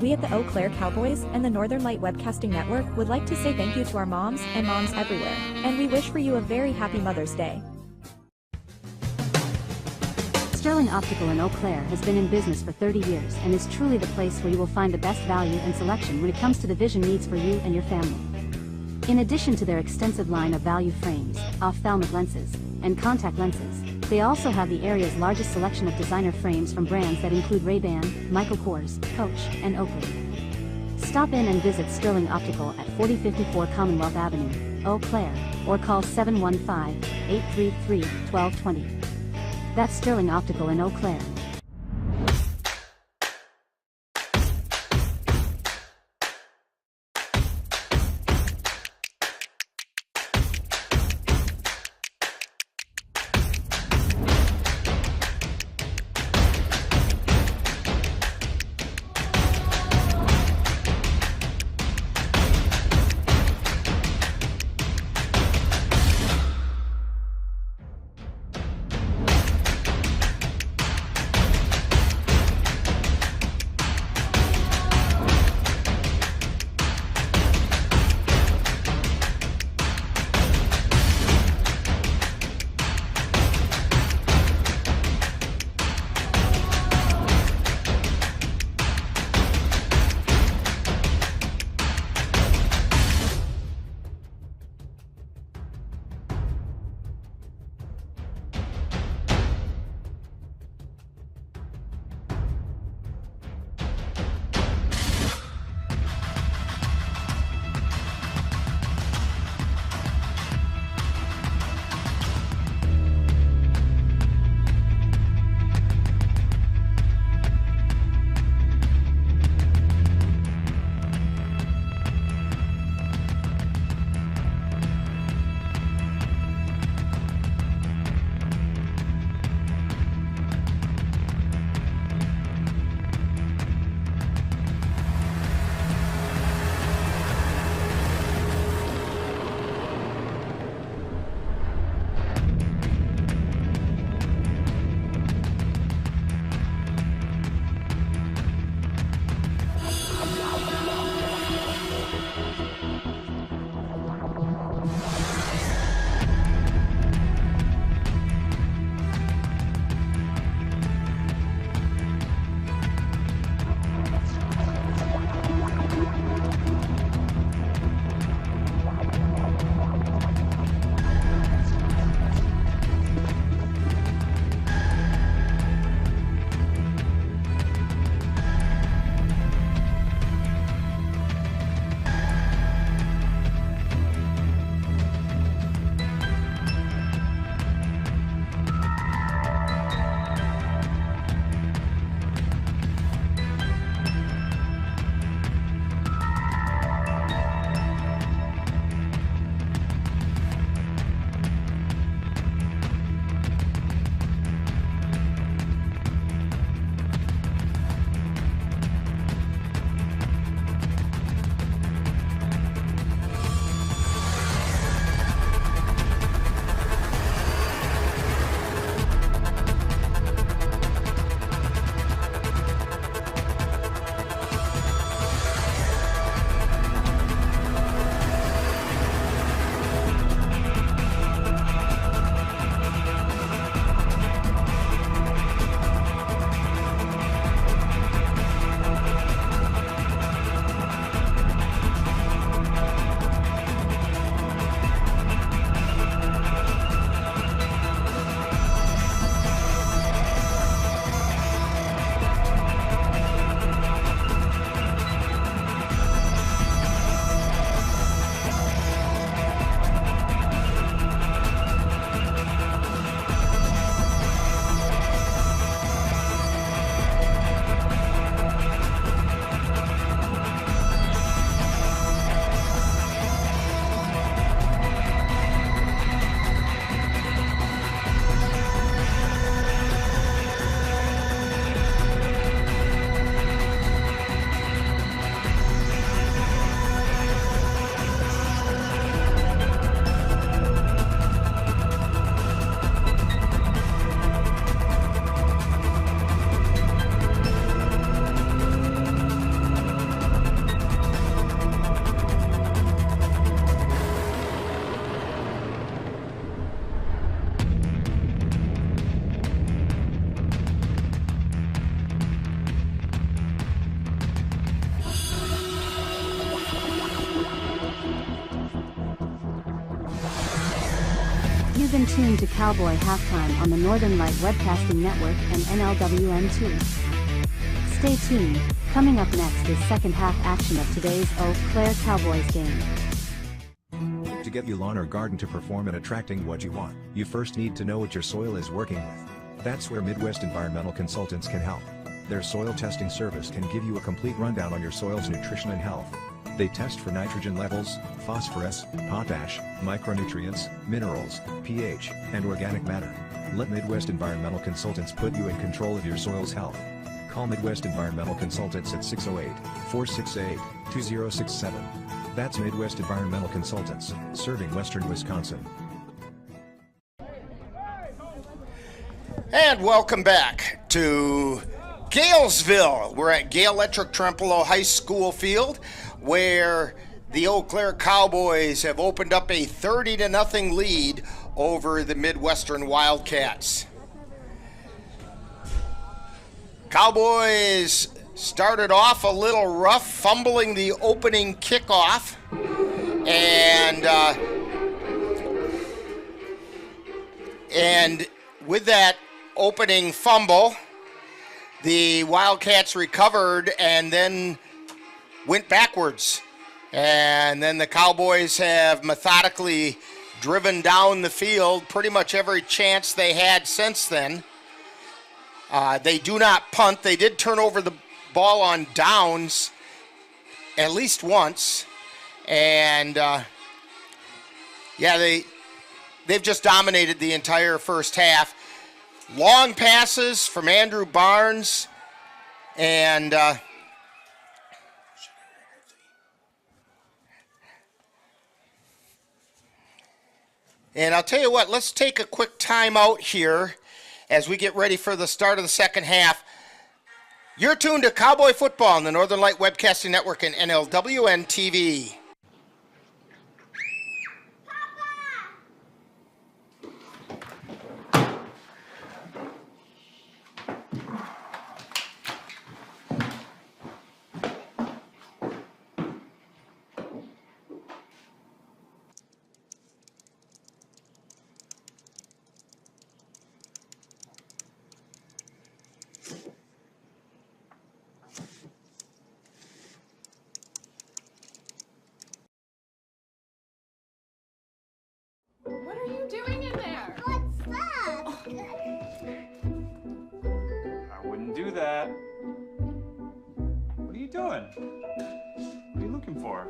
We at the Eau Claire Cowboys and the Northern Light Webcasting Network would like to say thank you to our moms and moms everywhere, and we wish for you a very happy Mother's Day. Sterling Optical in Eau Claire has been in business for 30 years and is truly the place where you will find the best value and selection when it comes to the vision needs for you and your family. In addition to their extensive line of value frames, ophthalmic lenses, and contact lenses, they also have the area's largest selection of designer frames from brands that include Ray-Ban, Michael Kors, Coach, and Oakley. Stop in and visit Sterling Optical at 4054 Commonwealth Avenue, Eau Claire, or call 715-833-1220. That's Sterling Optical in Eau Claire. You've been tuned to Cowboy Halftime on the Northern Light Webcasting Network and NLWN2. Stay tuned. Coming up next is second half action of today's Eau Claire Cowboys game. To get your lawn or garden to perform at attracting what you want, you first need to know what your soil is working with. That's where Midwest Environmental Consultants can help. Their soil testing service can give you a complete rundown on your soil's nutrition and health. They test for nitrogen levels, phosphorus, potash, micronutrients, minerals, pH, and organic matter. Let Midwest Environmental Consultants put you in control of your soil's health. Call Midwest Environmental Consultants at 608-468-2067. That's Midwest Environmental Consultants, serving Western Wisconsin. And welcome back to Galesville. We're at Gale Electric Trempealeau High School field, where the Eau Claire Cowboys have opened up a 30-0 lead over the Mid-Western Wildcats. Cowboys started off a little rough, fumbling the opening kickoff, and with that opening fumble, the Wildcats recovered and then went backwards. And then the Cowboys have methodically driven down the field pretty much every chance they had since then. They do not punt. They did turn over the ball on downs at least once. And they've just dominated the entire first half. Long passes from Andrew Barnes, and I'll tell you what, let's take a quick timeout here as we get ready for the start of the second half. You're tuned to Cowboy Football on the Northern Light Webcasting Network and NLWN TV. What are you doing in there? What's that? I wouldn't do that. What are you doing? What are you looking for?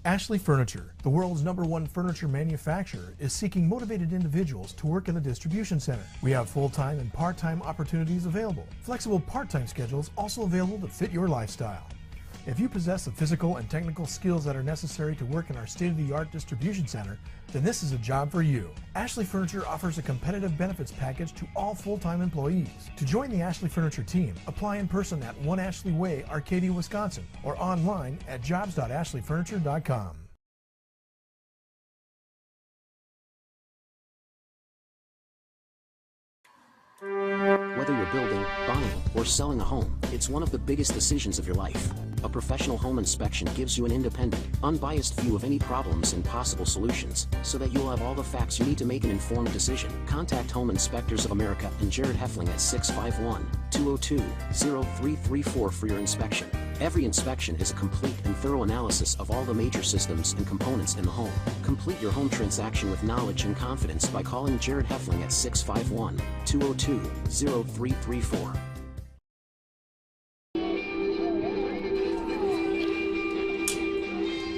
Ashley Furniture, the world's #1 furniture manufacturer, is seeking motivated individuals to work in the distribution center. We have full-time and part-time opportunities available. Flexible part-time schedules also available to fit your lifestyle. If you possess the physical and technical skills that are necessary to work in our state-of-the-art distribution center, then this is a job for you. Ashley Furniture offers a competitive benefits package to all full-time employees. To join the Ashley Furniture team, apply in person at 1 Ashley Way, Arcadia, Wisconsin, or online at jobs.ashleyfurniture.com. Whether you're building, buying, or selling a home, it's one of the biggest decisions of your life. A professional home inspection gives you an independent, unbiased view of any problems and possible solutions, so that you'll have all the facts you need to make an informed decision. Contact Home Inspectors of America and Jared Heffling at 651-202-0334 for your inspection. Every inspection is a complete and thorough analysis of all the major systems and components in the home. Complete your home transaction with knowledge and confidence by calling Jared Heffling at 651-202-0334.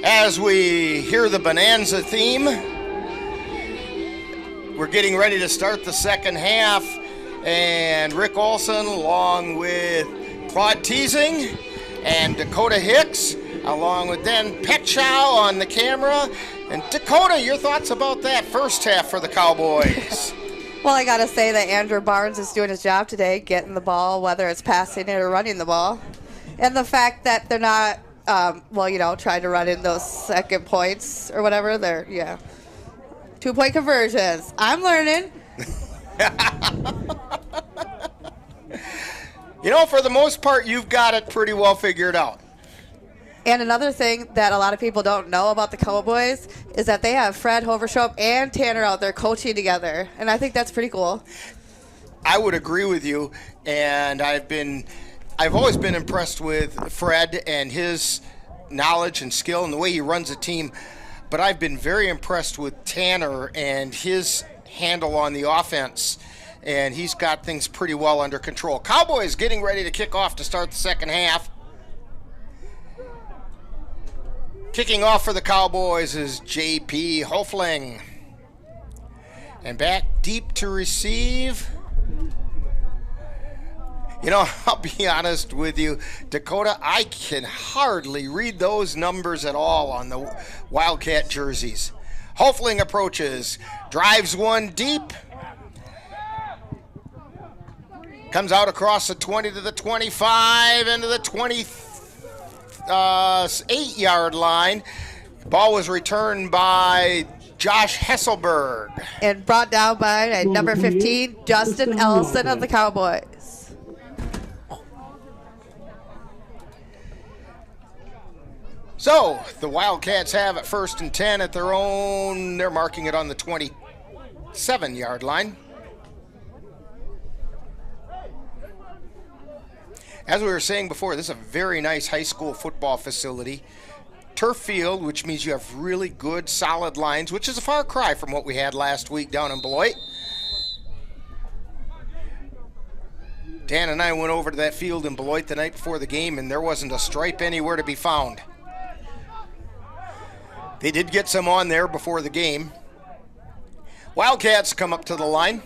As we hear the Bonanza theme, we're getting ready to start the second half, and Rick Olson along with Claude Teasing and Dakota Hicks along with Dan Petschow on the camera. And Dakota, your thoughts about that first half for the Cowboys? Well, I got to say that Andrew Barnes is doing his job today, getting the ball, whether it's passing it or running the ball. And the fact that they're not tried to run in those second points or whatever. 2-point conversions. I'm learning. For the most part, you've got it pretty well figured out. And another thing that a lot of people don't know about the Cowboys is that they have Fred Hovershope and Tanner out there coaching together. And I think that's pretty cool. I would agree with you. And I've always been impressed with Fred and his knowledge and skill and the way he runs a team. But I've been very impressed with Tanner and his handle on the offense. And he's got things pretty well under control. Cowboys getting ready to kick off to start the second half. Kicking off for the Cowboys is J.P. Hofling. And back deep to receive. I'll be honest with you, Dakota, I can hardly read those numbers at all on the Wildcat jerseys. Hofling approaches, drives one deep. Comes out across the 20 to the 25 into the 28-yard line. Ball was returned by Josh Hesselberg. And brought down by number 15, Justin Ellison of the Cowboys. So the Wildcats have it 1st and 10 at their own. They're marking it on the 27-yard line. As we were saying before, this is a very nice high school football facility. Turf field, which means you have really good, solid lines, which is a far cry from what we had last week down in Beloit. Dan and I went over to that field in Beloit the night before the game, and there wasn't a stripe anywhere to be found. They did get some on there before the game. Wildcats come up to the line.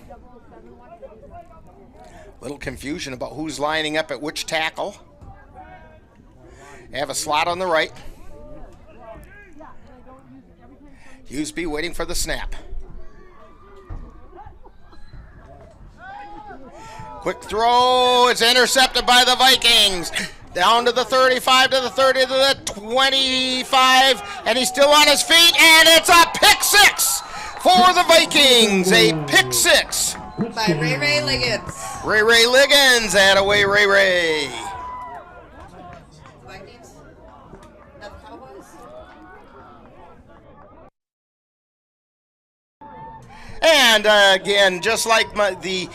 Little confusion about who's lining up at which tackle. They have a slot on the right. Hughesby waiting for the snap. Quick throw. It's intercepted by the Vikings. Down to the 35, to the 30, to the 25. And he's still on his feet. And it's a pick six for the Vikings. A pick six. By Ray Liggins. Ray Liggins, attaway Ray. Vikings? Not the Cowboys? And again, just like the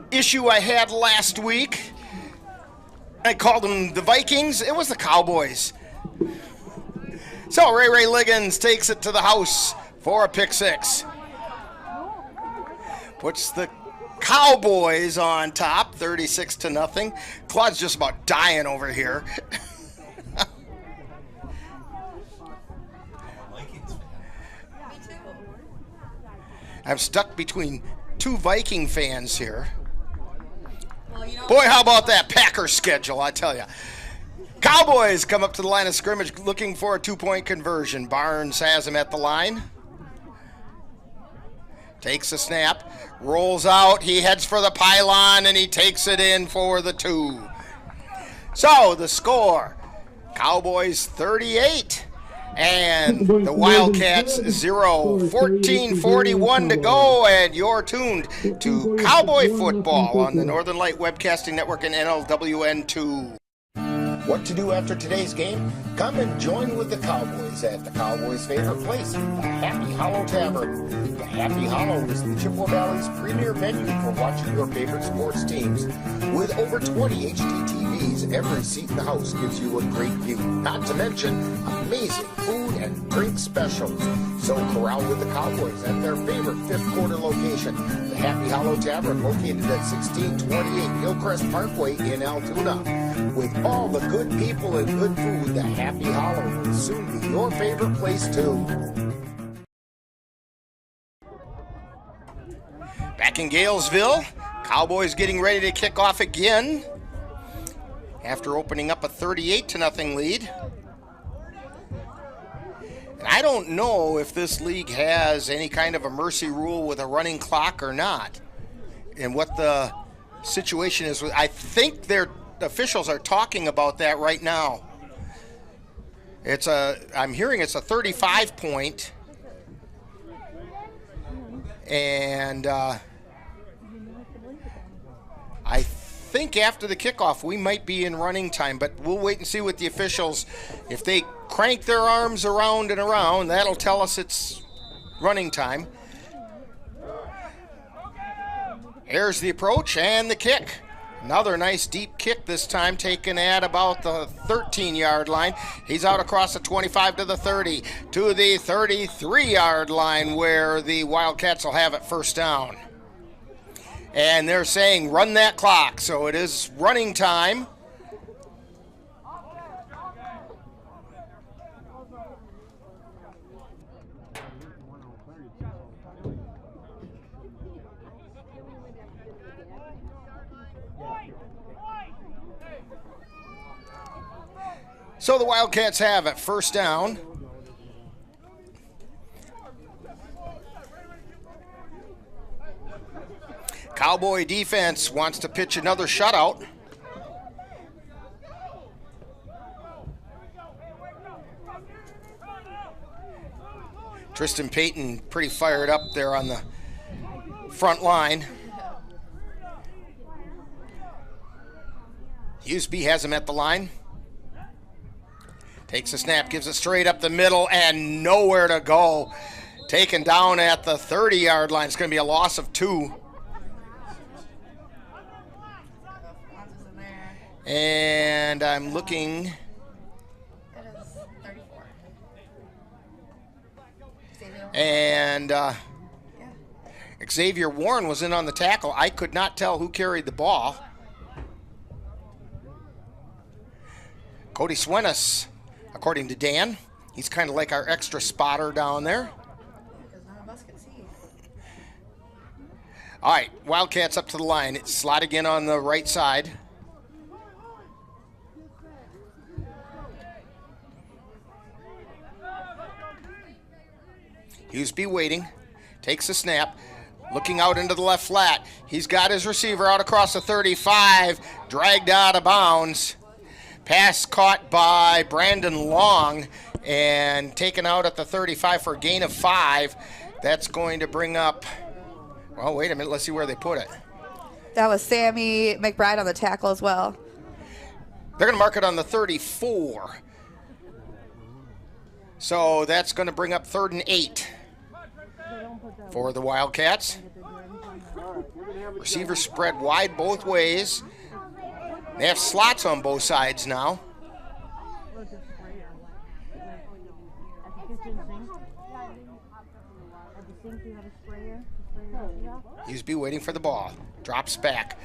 issue I had last week, I called them the Vikings. It was the Cowboys. So Ray Liggins takes it to the house for a pick six. Puts the Cowboys on top, 36-0. Claude's just about dying over here. I'm stuck between two Viking fans here. Boy, how about that Packers schedule, I tell you. Cowboys come up to the line of scrimmage looking for a 2-point conversion. Barnes has him at the line. Takes a snap, rolls out, he heads for the pylon, and he takes it in for the 2. So the score, Cowboys 38, and the Wildcats 0. 14:41 to go, and you're tuned to Cowboy Football on the Northern Light Webcasting Network and NLWN 2. What to do after today's game? Come and join with the Cowboys at the Cowboys' favorite place, the Happy Hollow Tavern. The Happy Hollow is the Chippewa Valley's premier venue for watching your favorite sports teams. With over 20 HD TVs, every seat in the house gives you a great view. Not to mention amazing food and drink specials. So corral with the Cowboys at their favorite fifth quarter location, the Happy Hollow Tavern, located at 1628 Hillcrest Parkway in Altoona. With all the good people and good food, the Happy Hollow will soon be your favorite place too. Back in Galesville, Cowboys getting ready to kick off again after opening up a 38-0 lead. And I don't know if this league has any kind of a mercy rule with a running clock or not, and what the situation is. I think their officials are talking about that right now. I'm hearing it's a 35 point. And I think after the kickoff we might be in running time, but we'll wait and see with the officials. If they crank their arms around and around, that'll tell us it's running time. Here's the approach and the kick. Another nice deep kick this time, taken at about the 13-yard line. He's out across the 25 to the 30 to the 33-yard line, where the Wildcats will have it first down. And they're saying run that clock, so it is running time. So the Wildcats have it first down. Cowboy defense wants to pitch another shutout. Tristan Payton pretty fired up there on the front line. Hughesby has him at the line. Takes a snap, gives it straight up the middle, and nowhere to go. Taken down at the 30-yard line. It's going to be a loss of 2. And I'm looking. It is 34. And Xavier Warren was in on the tackle. I could not tell who carried the ball. Cody Swenis, according to Dan, he's kind of like our extra spotter down there. Because none of us can see. All right, Wildcats up to the line. It's slot again on the right side. Hughesby waiting, takes a snap, looking out into the left flat. He's got his receiver out across the 35, dragged out of bounds. Pass caught by Brandon Long and taken out at the 35 for a gain of 5. That's going to bring up, well, wait a minute, let's see where they put it. That was Sammy McBride on the tackle as well. They're going to mark it on the 34. So that's going to bring up 3rd and 8 for the Wildcats. Receiver spread wide both ways. They have slots on both sides now. Hughesby waiting for the ball. Drops back.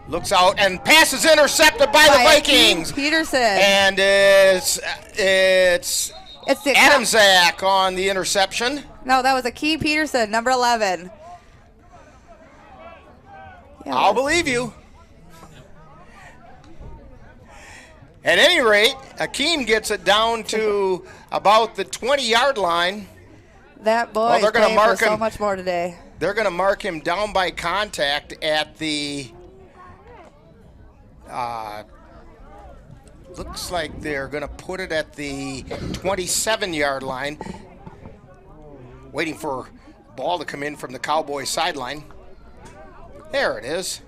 Looks out and passes intercepted by the Vikings. Peterson. And it's Adamczak on the interception. No, that was Akeem Peterson, number 11. Yeah, I'll believe you. At any rate, Akeem gets it down to about the 20-yard line. That boy is playing for so much more today. They're going to mark him down by contact at the looks like they're going to put it at the 27-yard line. Waiting for the ball to come in from the Cowboys sideline. There it is.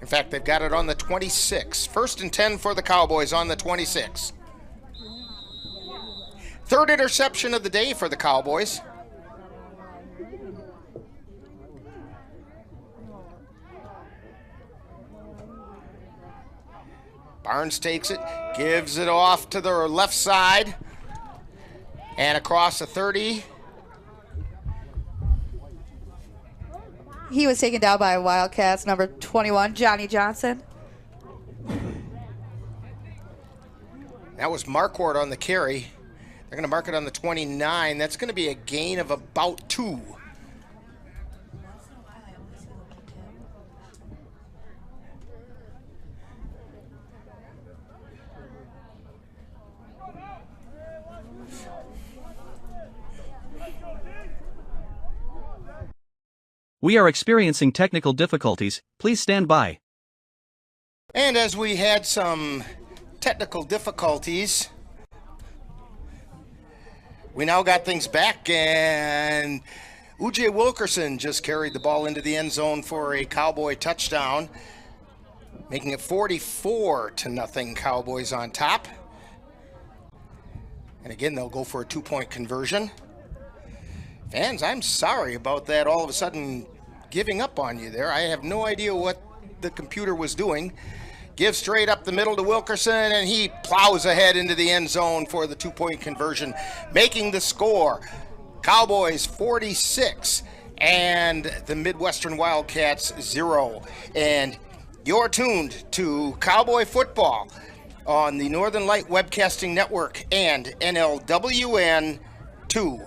In fact, they've got it on the 26. 1st and 10 for the Cowboys on the 26. 3rd interception of the day for the Cowboys. Barnes takes it, gives it off to the left side, and across the 30. He was taken down by Wildcats, number 21, Johnny Johnson. That was Marquardt on the carry. They're going to mark it on the 29. That's going to be a gain of about 2. We are experiencing technical difficulties. Please stand by. And as we had some technical difficulties. We now got things back, and U.J. Wilkerson just carried the ball into the end zone for a Cowboy touchdown, making it 44-0 Cowboys on top. And again, they'll go for a 2-point conversion. Fans, I'm sorry about that all of a sudden giving up on you there. I have no idea what the computer was doing. Gives straight up the middle to Wilkerson, and he plows ahead into the end zone for the 2-point conversion, making the score Cowboys 46 and the Mid-Western Wildcats 0. And you're tuned to Cowboy Football on the Northern Light Webcasting Network and NLWN 2.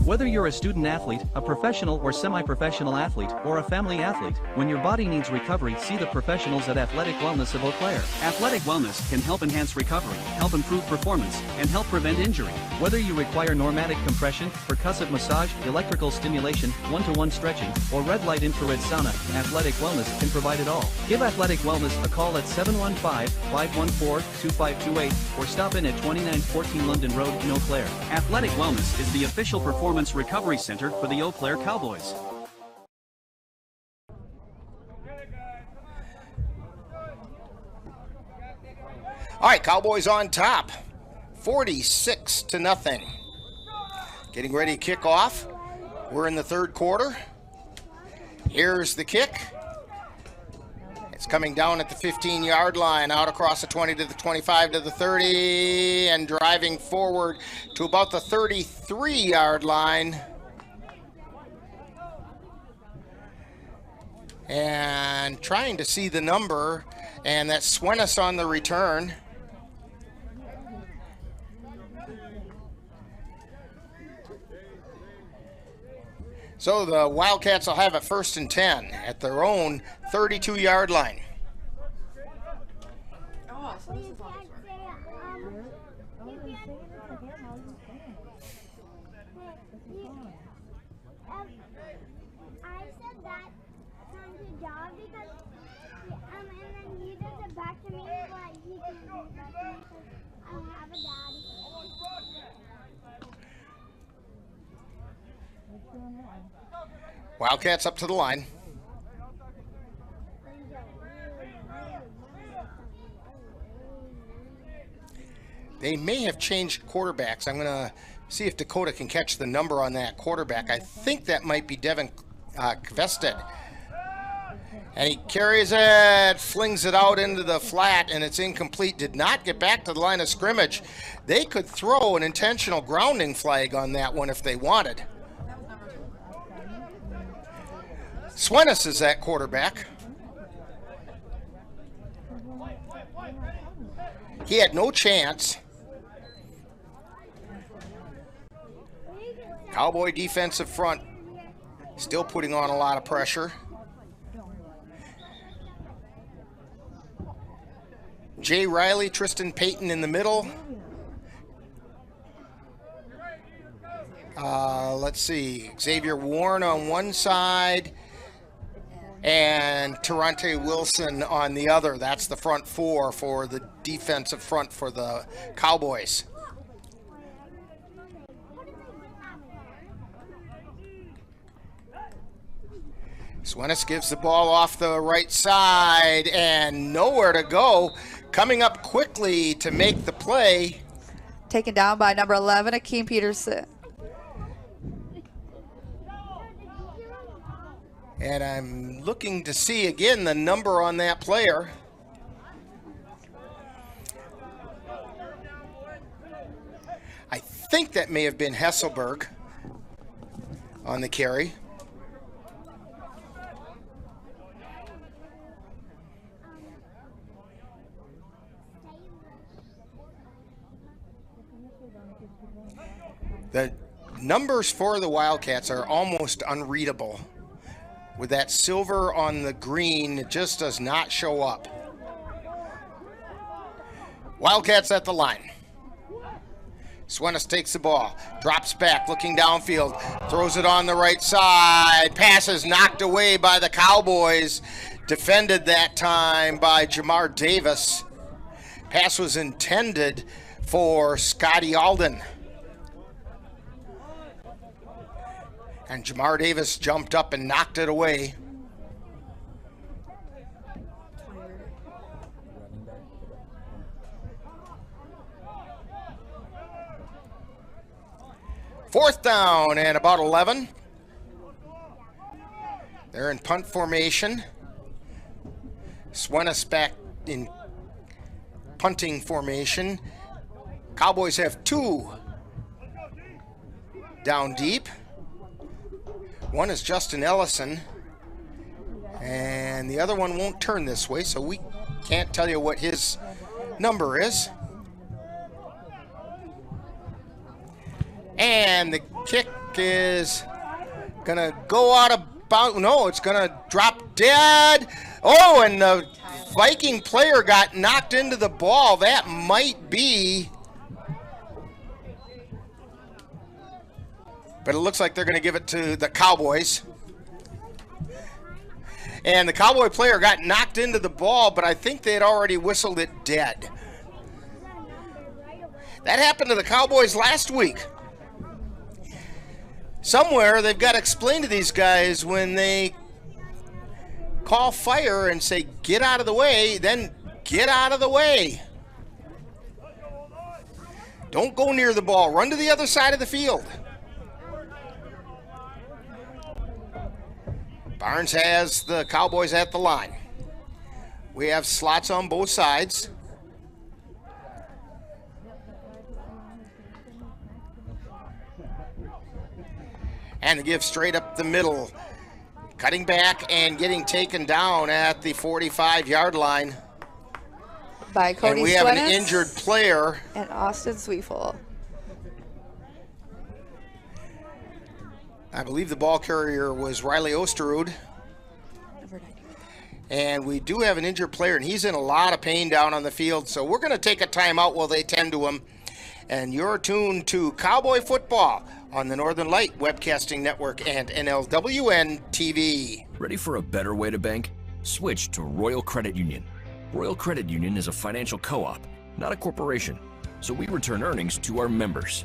Whether you're a student athlete, a professional or semi-professional athlete, or a family athlete, when your body needs recovery, see the professionals at Athletic Wellness of Eau Claire. Athletic Wellness can help enhance recovery, help improve performance, and help prevent injury. Whether you require normatic compression, percussive massage, electrical stimulation, one-to-one stretching, or red light infrared sauna, Athletic Wellness can provide it all. Give Athletic Wellness a call at 715-514-2528 or stop in at 2914 London Road in Eau Claire. Athletic Wellness is the official performance recovery center for the Eau Claire Cowboys. All right, Cowboys on top, 46-0. Getting ready to kick off. We're in the third quarter. Here's the kick. It's coming down at the 15-yard line, out across the 20 to the 25 to the 30, and driving forward to about the 33-yard line. And trying to see the number, and that's Swenis on the return. So the Wildcats will have it 1st and 10 at their own 32-yard line. Wildcats up to the line. They may have changed quarterbacks. I'm going to see if Dakota can catch the number on that quarterback. I think that might be Devin Kvested. And he carries it, flings it out into the flat, and it's incomplete. Did not get back to the line of scrimmage. They could throw an intentional grounding flag on that one if they wanted. Swenis is that quarterback. He had no chance. Cowboy defensive front still putting on a lot of pressure. Jay Riley, Tristan Payton in the middle. Let's see, Xavier Warren on one side and Terrante Wilson on the other. That's the front four for the defensive front for the Cowboys. Swenis gives the ball off the right side and nowhere to go. Coming up quickly to make the play. Taken down by number 11, Akeem Peterson. And I'm looking to see again the number on that player. I think that may have been Hesselberg on the carry. The numbers for the Wildcats are almost unreadable. With that silver on the green, it just does not show up. Wildcats at the line. Swenis takes the ball, drops back, looking downfield, throws it on the right side. Pass is knocked away by the Cowboys. Defended that time by Jamar Davis. Pass was intended for Scotty Alden. And Jamar Davis jumped up and knocked it away. Fourth down and about 11. They're in punt formation. Swenis back in punting formation. Cowboys have 2 down deep. One is Justin Ellison, and the other one won't turn this way, so we can't tell you what his number is. And the kick is gonna go out of bounds. No, it's gonna drop dead. Oh, and the Viking player got knocked into the ball. That might be, but it looks like they're gonna give it to the Cowboys. And the Cowboy player got knocked into the ball, but I think they had already whistled it dead. That happened to the Cowboys last week. Somewhere they've got to explain to these guys when they call fire and say, get out of the way, then get out of the way. Don't go near the ball. Run to the other side of the field. Barnes has the Cowboys at the line. We have slots on both sides. And the give straight up the middle. Cutting back and getting taken down at the 45-yard line. By Cody and we have an Swenis injured player. And Austin Sweefel. I believe the ball carrier was Riley Osterud. And we do have an injured player, and he's in a lot of pain down on the field. So we're going to take a timeout while they tend to him. And you're tuned to Cowboy Football on the Northern Light Webcasting Network and NLWN TV. Ready for a better way to bank? Switch to Royal Credit Union. Royal Credit Union is a financial co-op, not a corporation, so we return earnings to our members.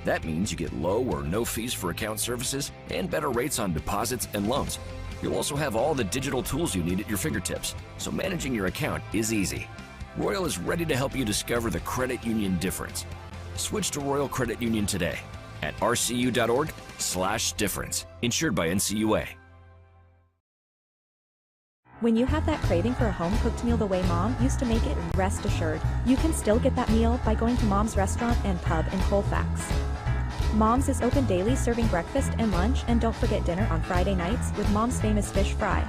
That means you get low or no fees for account services and better rates on deposits and loans. You'll also have all the digital tools you need at your fingertips, so managing your account is easy. Royal is ready to help you discover the credit union difference. Switch to Royal Credit Union today at rcu.org/difference. Insured by NCUA. When you have that craving for a home-cooked meal the way Mom used to make it, rest assured, you can still get that meal by going to Mom's Restaurant and Pub in Colfax. Mom's is open daily, serving breakfast and lunch, and don't forget dinner on Friday nights with Mom's famous fish fry.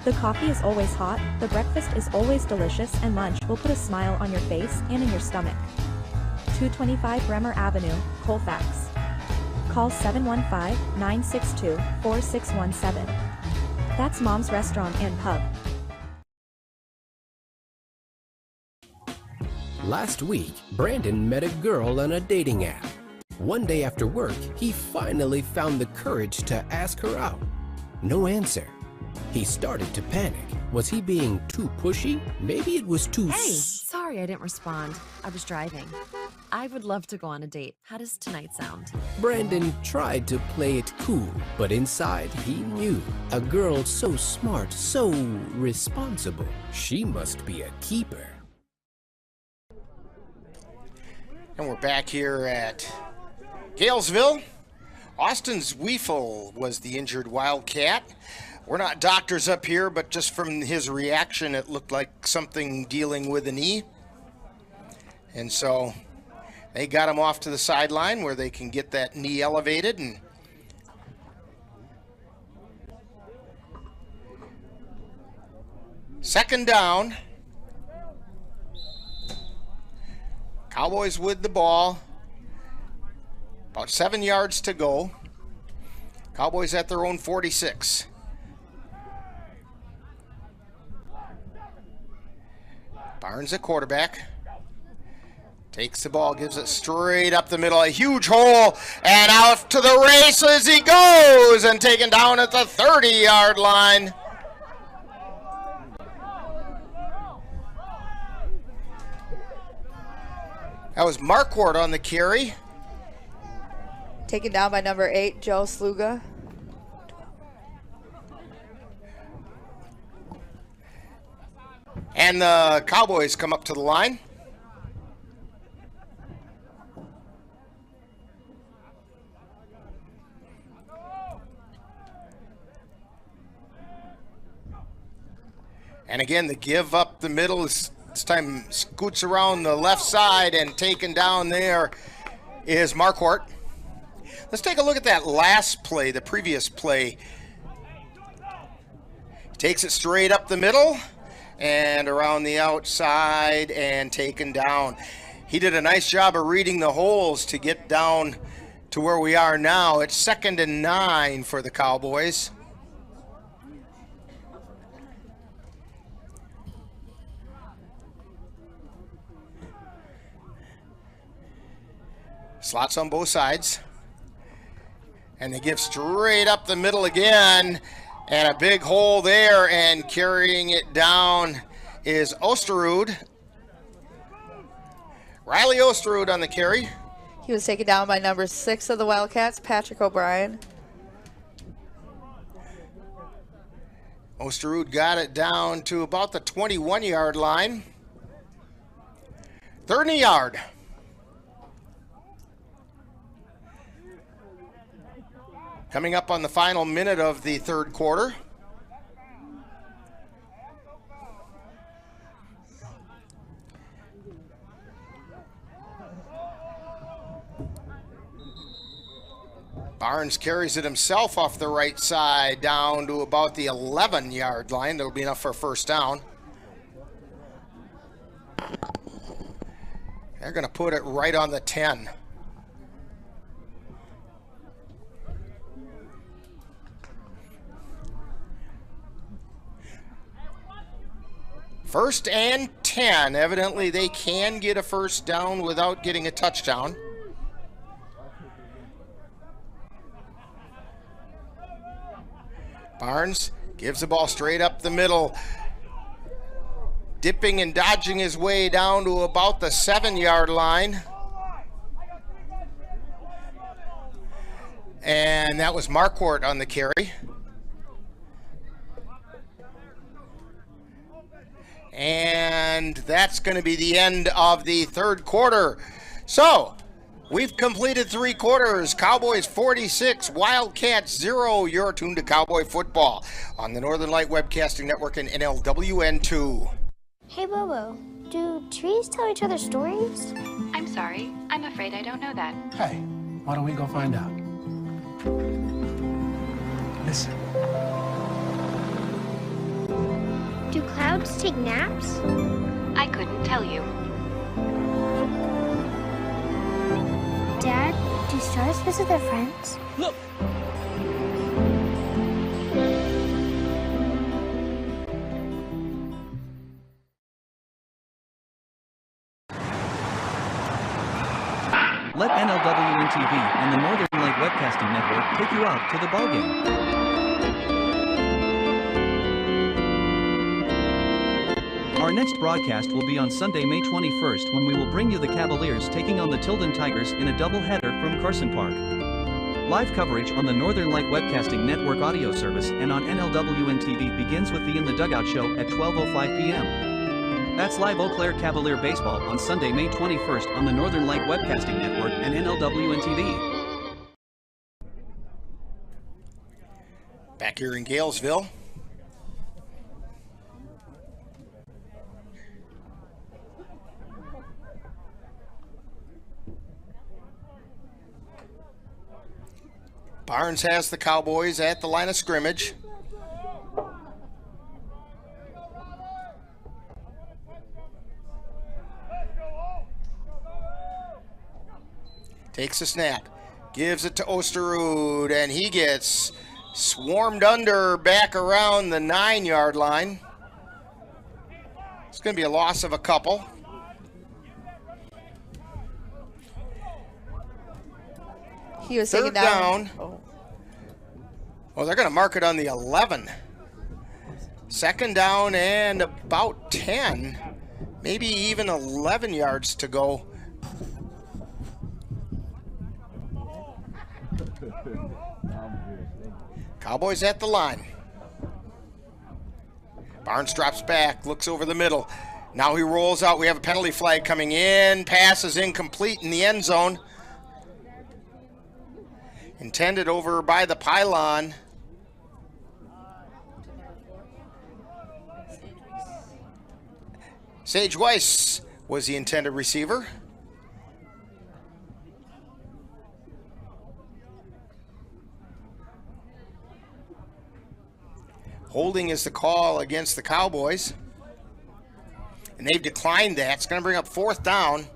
The coffee is always hot, the breakfast is always delicious, and lunch will put a smile on your face and in your stomach. 225 Bremer Avenue, Colfax. Call 715-962-4617. That's Mom's Restaurant and Pub. Last week, Brandon met a girl on a dating app. One day after work, he finally found the courage to ask her out. No answer. He started to panic. Was he being too pushy? Maybe it was too... Hey, sorry I didn't respond. I was driving. I would love to go on a date. How does tonight sound? Brandon tried to play it cool, but inside he knew. A girl so smart, so responsible. She must be a keeper. And we're back here at Galesville. Austin Zwiefel was the injured Wildcat. We're not doctors up here, but just from his reaction, it looked like something dealing with a knee. And so they got him off to the sideline where they can get that knee elevated. And second down. Cowboys with the ball. About 7 yards to go. Cowboys at their own 46. Barnes at quarterback. Takes the ball, gives it straight up the middle. A huge hole, and out to the races he goes, and taken down at the 30-yard line. That was Marquardt on the carry. Taken down by number 8, Joe Sluga. And the Cowboys come up to the line. And again, the give up the middle is this time scoots around the left side, and taken down there is Marquardt. Let's take a look at that last play, the previous play. Takes it straight up the middle and around the outside and taken down. He did a nice job of reading the holes to get down to where we are now. It's 2nd and 9 for the Cowboys. Slots on both sides. And they give straight up the middle again. And a big hole there, and carrying it down is Osterud. Riley Osterud on the carry. He was taken down by number 6 of the Wildcats, Patrick O'Brien. Osterud got it down to about the 21-yard line. 3rd and a yard. Coming up on the final minute of the 3rd quarter. Barnes carries it himself off the right side down to about the 11-yard line. That'll be enough for a first down. They're going to put it right on the 10. First and 10. Evidently, they can get a first down without getting a touchdown. Barnes gives the ball straight up the middle, dipping and dodging his way down to about the 7-yard line. And that was Marquardt on the carry. And that's going to be the end of the 3rd quarter. So, we've completed 3 quarters. Cowboys 46, Wildcats 0. You're tuned to Cowboy Football on the Northern Light Webcasting Network and NLWN 2. Hey, Bobo, do trees tell each other stories? I'm sorry. I'm afraid I don't know that. Hey, why don't we go find out? Listen. Do clouds take naps? I couldn't tell you. Dad, do stars visit their friends? Look! Let NLWN TV and the Northern Light Webcasting Network take you out to the ballgame. Our next broadcast will be on Sunday, May 21st, when we will bring you the Cavaliers taking on the Tilden Tigers in a doubleheader from Carson Park. Live coverage on the Northern Light Webcasting Network audio service and on NLWN TV begins with the In the Dugout show at 12:05 p.m. That's live Eau Claire Cavalier baseball on Sunday, May 21st on the Northern Light Webcasting Network and NLWN TV. Back here in Galesville. Barnes has the Cowboys at the line of scrimmage. Takes a snap, gives it to Osterud, and he gets swarmed under back around the 9-yard line. It's going to be a loss of a couple. He was Third taken down. Oh, they're going to mark it on the 11. 2nd down and about 10, maybe even 11 yards to go Cowboys at the line. Barnes drops back, looks over the middle. Now he rolls out. We have a penalty flag coming in. Pass is incomplete in the end zone. Intended over by the pylon. Sage Weiss was the intended receiver. Holding is the call against the Cowboys. And they've declined that. It's going to bring up 4th down.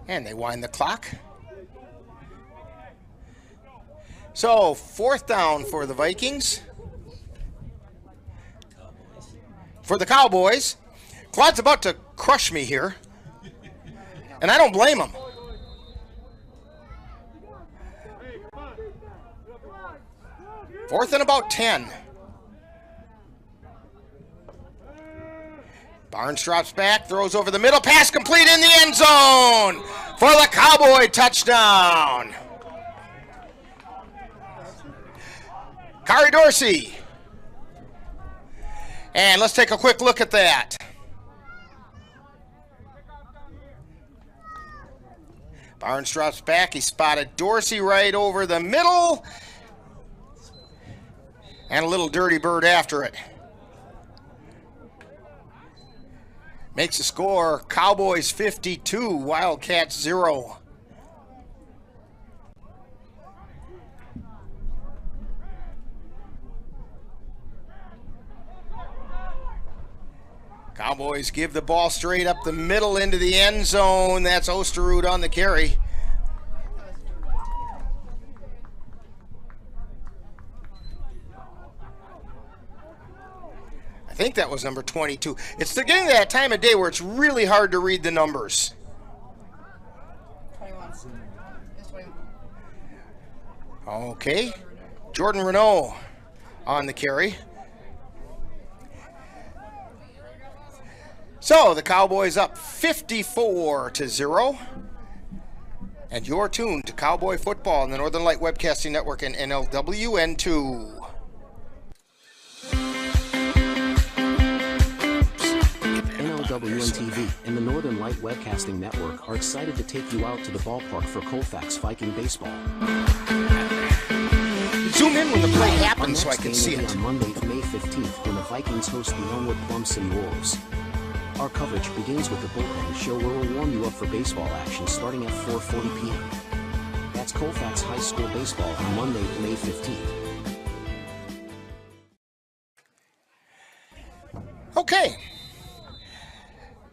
And they wind the clock. So 4th down for the Vikings. For the Cowboys. Claude's about to crush me here. And I don't blame him. Fourth and about 10. Barnes drops back, throws over the middle, pass complete in the end zone for the Cowboy touchdown. Kari Dorsey. And let's take a quick look at that. Barnes drops back, he spotted Dorsey right over the middle. And a little dirty bird after it. Makes the score Cowboys 52, Wildcats 0. Cowboys give the ball straight up the middle into the end zone. That's Osterud on the carry. I think that was number 22. It's the getting that time of day where it's really hard to read the numbers. 21. It's 21. Okay. Jordan Renault on the carry. So the Cowboys up 54-0. And you're tuned to Cowboy Football on the Northern Light Webcasting Network and NLWN 2. NLWN TV and the Northern Light Webcasting Network are excited to take you out to the ballpark for Colfax Viking baseball. Zoom in when the play happens so I can see it. On Monday, May 15th, when the Vikings host the Elmwood Plum City Wolves. Our coverage begins with the bullpen show where we'll warm you up for baseball action starting at 4:40 p.m. That's Colfax High School baseball on Monday, May 15th. Okay.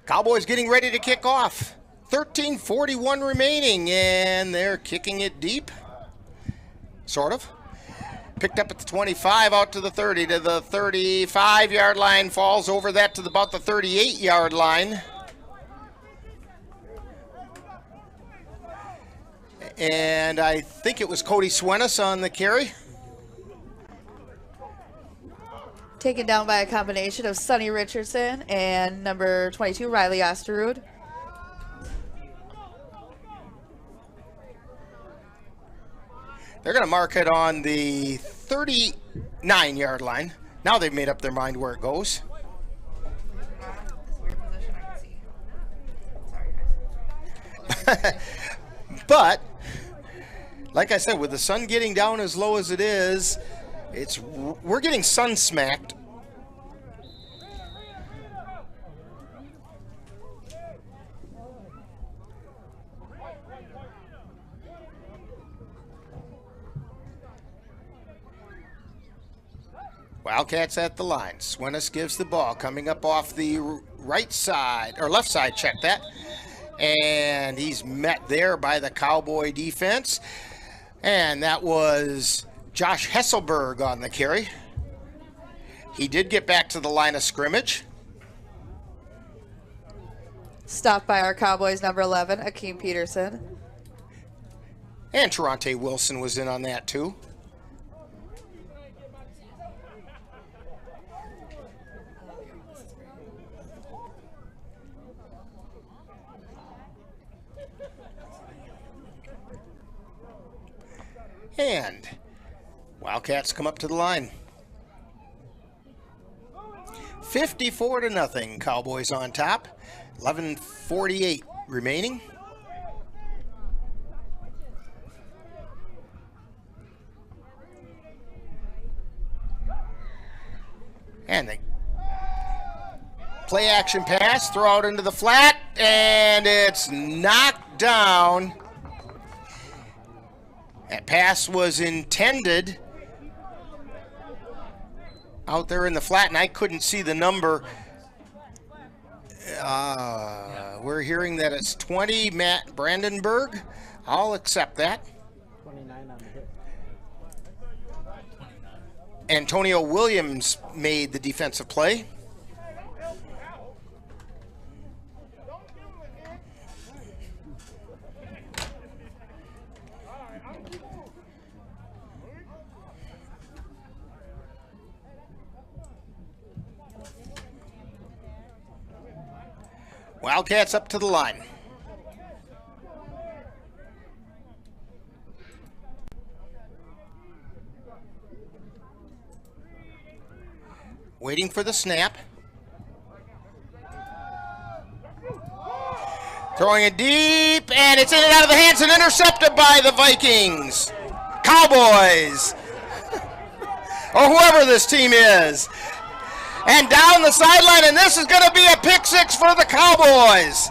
Cowboys getting ready to kick off. 13:41 remaining, and they're kicking it deep. Sort of. Picked up at the 25, out to the 30, to the 35-yard line, falls over that to about the 38-yard line. And I think it was Cody Swenis on the carry. Taken down by a combination of Sonny Richardson and number 22, Riley Osterud. They're going to mark it on the 39-yard line. Now they've made up their mind where it goes. But, like I said, with the sun getting down as low as it is, we're getting sun smacked. Wildcats at the line. Swenis gives the ball, coming up off the right side, or left side, check that. And he's met there by the Cowboy defense. And that was Josh Hesselberg on the carry. He did get back to the line of scrimmage. Stopped by our Cowboys number 11, Akeem Peterson. And Terante Wilson was in on that too. And Wildcats come up to the line. 54-0, Cowboys on top. 11:48 remaining. And they play action pass, throw out into the flat, and it's knocked down. That pass was intended out there in the flat, and I couldn't see the number. We're hearing that it's 20, Matt Brandenburg. I'll accept that. 29 on the hit. Antonio Williams made the defensive play. Wildcats up to the line. Waiting for the snap. Throwing it deep, and it's in and out of the hands and intercepted by the Vikings. Cowboys. Or whoever this team is. And down the sideline, and this is going to be a pick six for the Cowboys.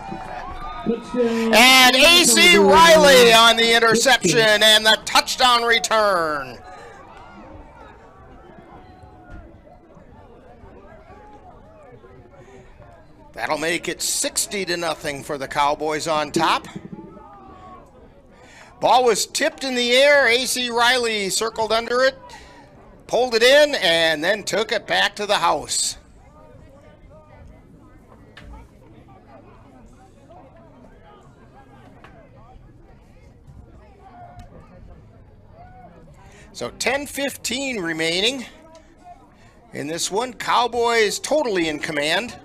And A.C. Riley on the interception and the touchdown return. That'll make it 60-0 for the Cowboys on top. Ball was tipped in the air. A.C. Riley circled under it, pulled it in, and then took it back to the house. So 10:15 remaining in this one. Cowboys totally in command.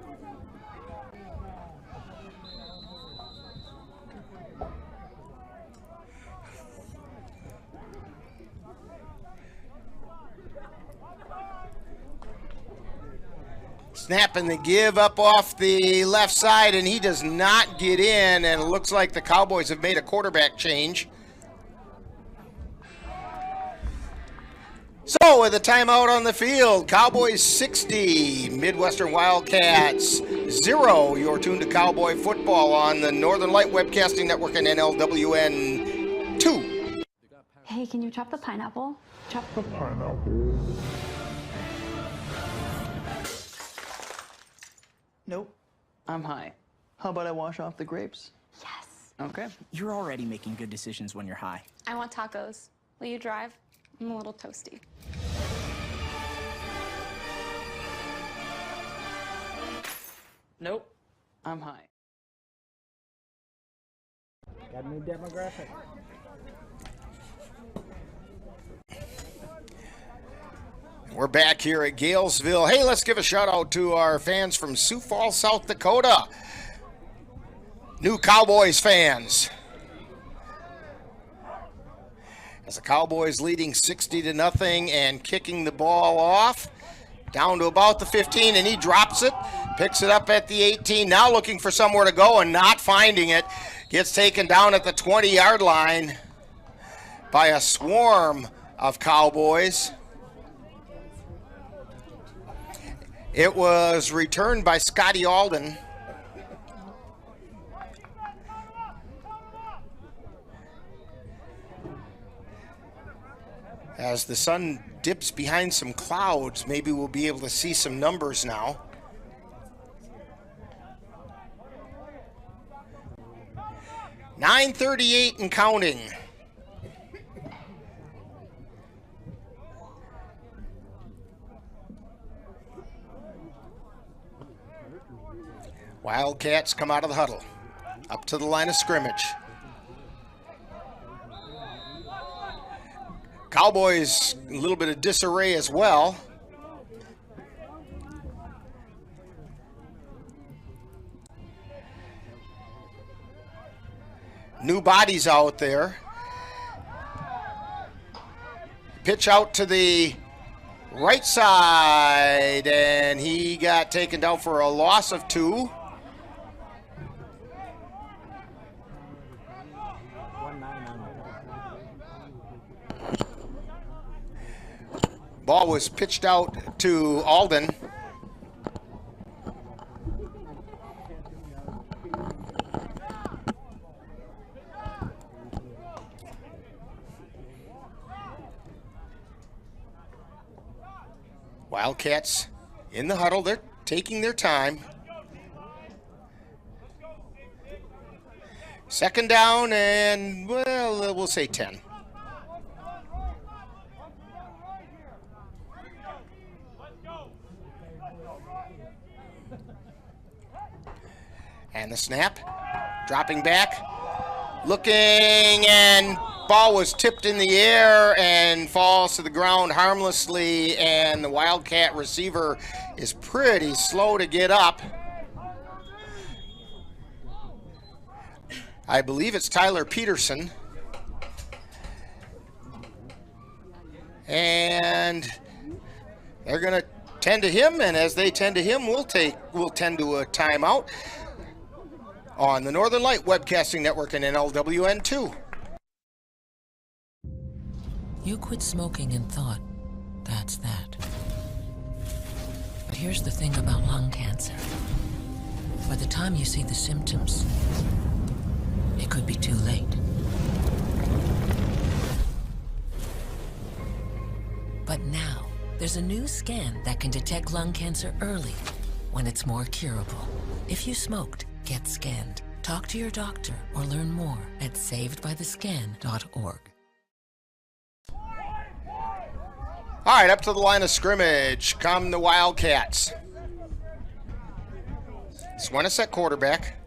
Snap and the give up off the left side, and he does not get in, and it looks like the Cowboys have made a quarterback change. So with a timeout on the field, Cowboys 60, Mid-Western Wildcats 0. You're tuned to Cowboy Football on the Northern Light Webcasting Network and NLWN 2. Hey, can you chop the pineapple? Chop the pineapple. Nope, I'm high. How about I wash off the grapes? Yes. Okay. You're already making good decisions when you're high. I want tacos. Will you drive? I'm a little toasty. Nope, I'm high. Got a new demographic. We're back here at Galesville. Hey, let's give a shout out to our fans from Sioux Falls, South Dakota. New Cowboys fans. As the Cowboys leading 60-0 and kicking the ball off down to about the 15, and he drops it, picks it up at the 18, now looking for somewhere to go and not finding it. Gets taken down at the 20-yard line by a swarm of Cowboys. It was returned by Scotty Alden. As the sun dips behind some clouds, maybe we'll be able to see some numbers now. .938 and counting. Wildcats come out of the huddle, up to the line of scrimmage. Cowboys, a little bit of disarray as well. New bodies out there. pitch out to the right side, and he got taken down for a loss of 2. Ball was pitched out to Alden. Wildcats in the huddle. They're taking their time. Second down and, well, we'll say 10. And the snap, dropping back, looking, and ball was tipped in the air and falls to the ground harmlessly, and the Wildcat receiver is pretty slow to get up. I believe it's Tyler Peterson. And they're going to tend to him, and as they tend to him, we'll tend to a timeout on the Northern Light Webcasting Network and NLWN 2. You quit smoking and thought, that's that. But here's the thing about lung cancer. By the time you see the symptoms, it could be too late. But now, there's a new scan that can detect lung cancer early, when it's more curable. If you smoked, get scanned. Talk to your doctor or learn more at savedbythescan.org. All right, up to the line of scrimmage come the Wildcats. Swenis at quarterback.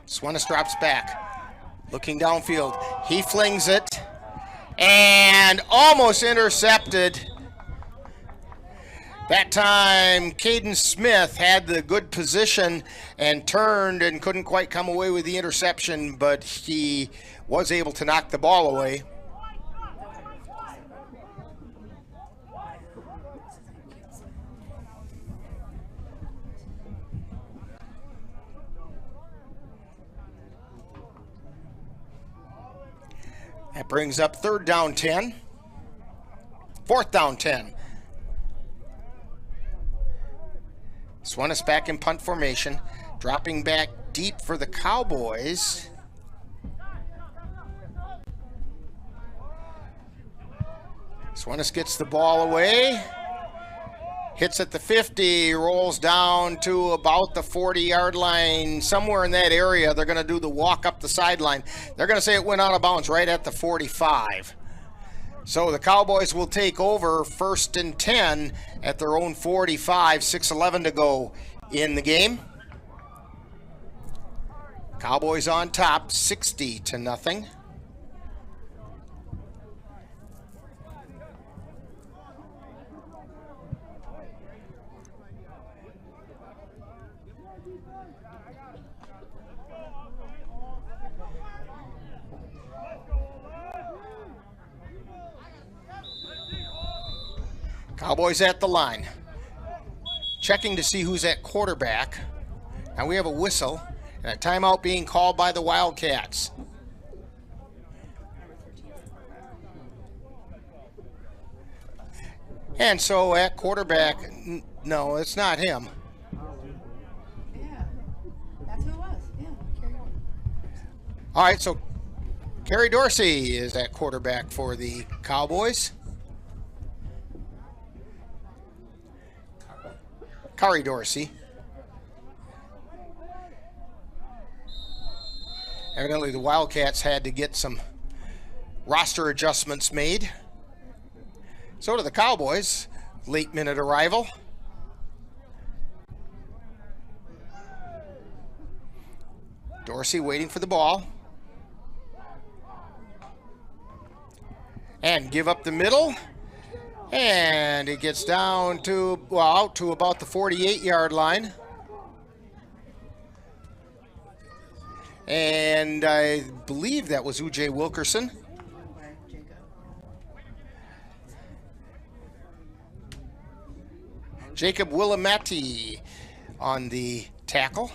Swenis drops back, looking downfield. He flings it and almost intercepted. That time, Caden Smith had the good position and turned and couldn't quite come away with the interception, but he was able to knock the ball away. That brings up 3rd down 10. 4th down 10. Swenis back in punt formation, dropping back deep for the Cowboys. Swenis gets the ball away, hits at the 50, rolls down to about the 40-yard line, somewhere in that area. They're going to do the walk up the sideline. They're going to say it went out of bounds right at the 45. So the Cowboys will take over 1st and 10 at their own 45, 6:11 to go in the game. Cowboys on top, 60-0. Cowboys at the line, checking to see who's at quarterback. Now we have a whistle and a timeout being called by the Wildcats. And so at quarterback, no, it's not him. Yeah, that's who it was. Yeah, Kerry. All right, so Kerry Dorsey is at quarterback for the Cowboys. Kari Dorsey. Evidently the Wildcats had to get some roster adjustments made. So do the Cowboys. Late minute arrival. Dorsey waiting for the ball. And give up the middle. And it gets down to, well, out to about the 48-yard line. And I believe that was U.J. Wilkerson. Jacob Willamette on the tackle.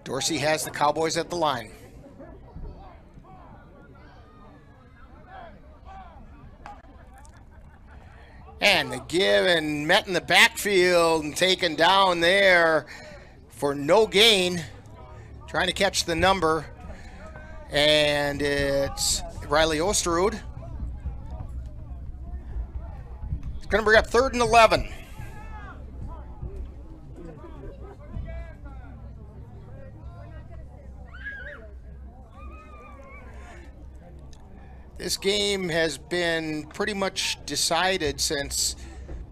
Dorsey has the Cowboys at the line. And the give and met in the backfield and taken down there for no gain. Trying to catch the number. And it's Riley Osterud. It's going to bring up 3rd and 11. This game has been pretty much decided since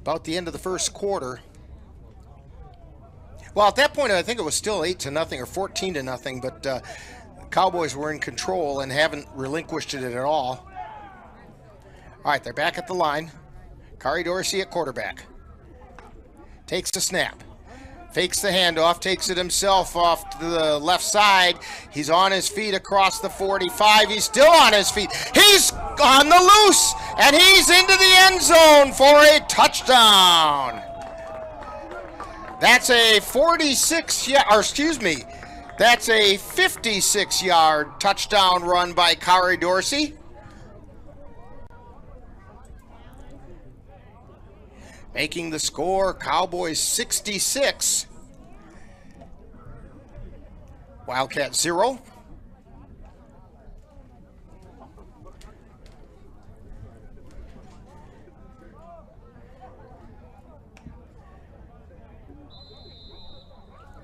about the end of the first quarter. Well, at that point, I think it was still 8-0 or 14-0, but the Cowboys were in control and haven't relinquished it at all. All right, they're back at the line. Kari Dorsey at quarterback. Takes the snap. Fakes the handoff, takes it himself off to the left side. He's on his feet across the 45. He's still on his feet. He's on the loose, and he's into the end zone for a touchdown. That's a 56-yard touchdown run by Kari Dorsey. Making the score, Cowboys 66. Wildcats 0.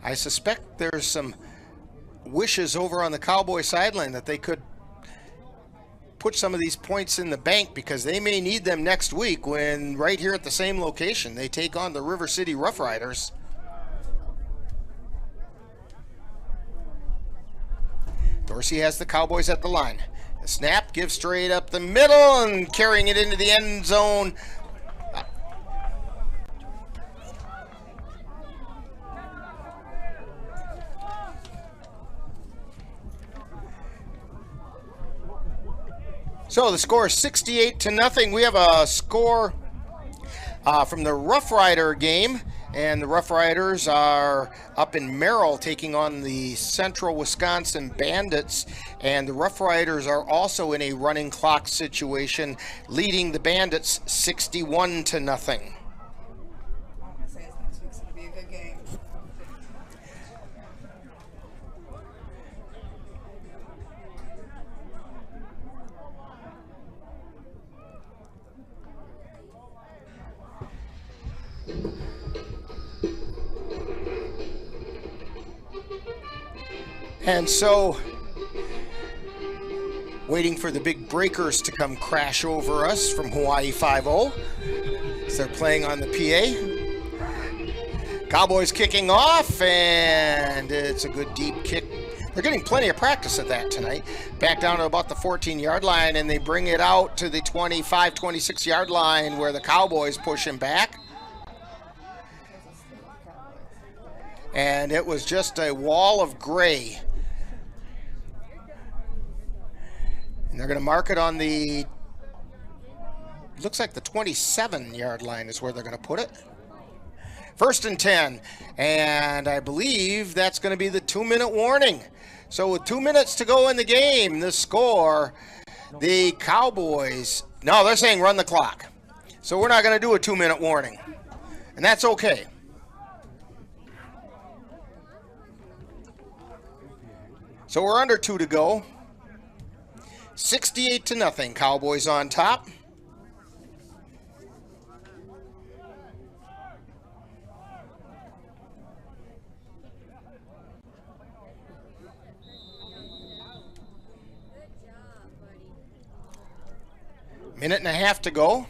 I suspect there's some wishes over on the Cowboy sideline that they could put some of these points in the bank, because they may need them next week when right here at the same location they take on the River City Rough Riders. Dorsey has the Cowboys at the line. The snap gives straight up the middle and carrying it into the end zone. So the score is 68-0. We have a score from the Rough Rider game, and the Rough Riders are up in Merrill taking on the Central Wisconsin Bandits, and the Rough Riders are also in a running clock situation, leading the Bandits 61-0. And so, waiting for the big breakers to come crash over us from Hawaii 5-0. So they're playing on the PA. Cowboys kicking off, and it's a good deep kick. They're getting plenty of practice at that tonight. Back down to about the 14-yard line, and they bring it out to the 25, 26-yard line where the Cowboys push him back. And it was just a wall of gray. And they're going to mark it on the, looks like the 27-yard line is where they're going to put it. 1st and 10. And I believe that's going to be the 2-minute warning. So with 2 minutes to go in the game, the score, the Cowboys, no, they're saying run the clock. So we're not going to do a 2-minute warning. And that's okay. So we're under 2 to go. 68-0, Cowboys on top. Minute and a half to go.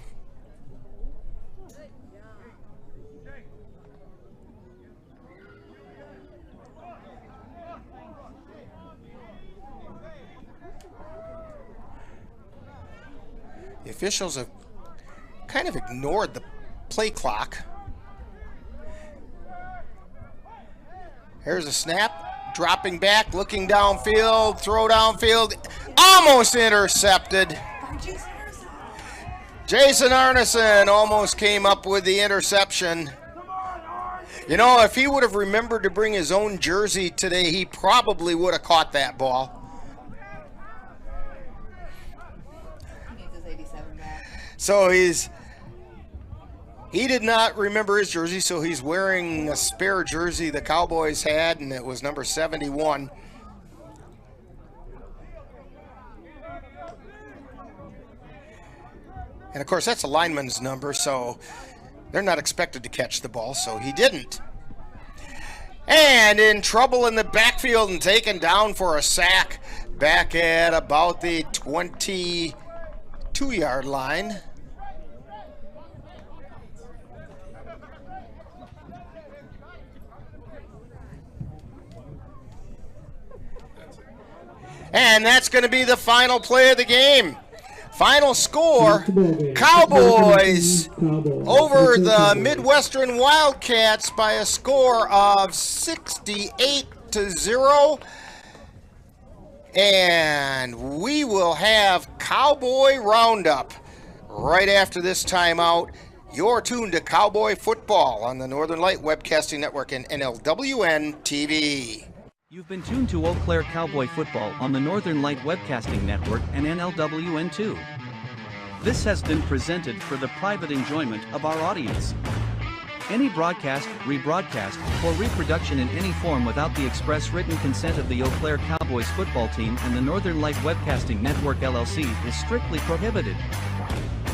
The officials have kind of ignored the play clock. Here's a snap, dropping back, looking downfield, throw downfield, almost intercepted. Jason Arneson almost came up with the interception. You know, if he would have remembered to bring his own jersey today, he probably would have caught that ball. He needs his 87 back. So he did not remember his jersey, so he's wearing a spare jersey the Cowboys had, and it was number 71. And of course, that's a lineman's number, so they're not expected to catch the ball, so he didn't. And in trouble in the backfield and taken down for a sack back at about the 22-yard line. And that's going to be the final play of the game. Final score, Cowboys over the Mid-Western Wildcats by a score of 68-0. And we will have Cowboy Roundup right after this timeout. You're tuned to Cowboy Football on the Northern Light Webcasting Network and NLWN TV. You've been tuned to Eau Claire Cowboy Football on the Northern Light Webcasting Network and NLWN2. This has been presented for the private enjoyment of our audience. Any broadcast, rebroadcast, or reproduction in any form without the express written consent of the Eau Claire Cowboys football team and the Northern Light Webcasting Network LLC is strictly prohibited.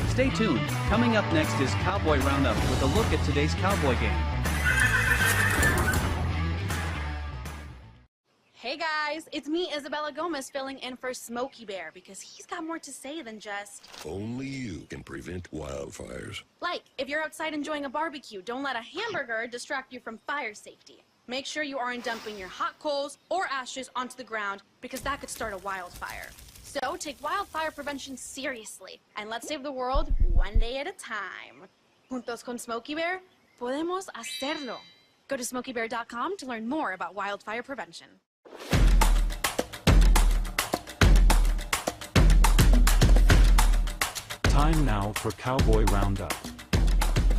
Stay tuned. Coming up next is Cowboy Roundup with a look at today's Cowboy game. Hey guys, it's me, Isabella Gomez, filling in for Smokey Bear because he's got more to say than just... Only you can prevent wildfires. Like, if you're outside enjoying a barbecue, don't let a hamburger distract you from fire safety. Make sure you aren't dumping your hot coals or ashes onto the ground because that could start a wildfire. So take wildfire prevention seriously and let's save the world one day at a time. Juntos con Smokey Bear, podemos hacerlo. Go to smokeybear.com to learn more about wildfire prevention. Time now for Cowboy Roundup.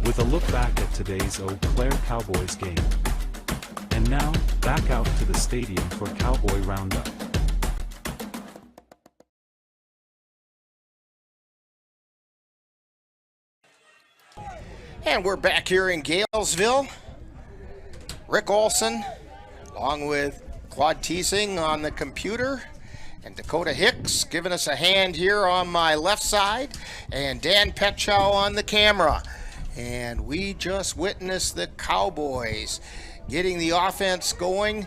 With a look back at today's Eau Claire Cowboys game. And now, back out to the stadium for Cowboy Roundup. And we're back here in Galesville. Rick Olson, along with Claude Teasing on the computer, and Dakota Hicks giving us a hand here on my left side, and Dan Petchow on the camera. And we just witnessed the Cowboys getting the offense going,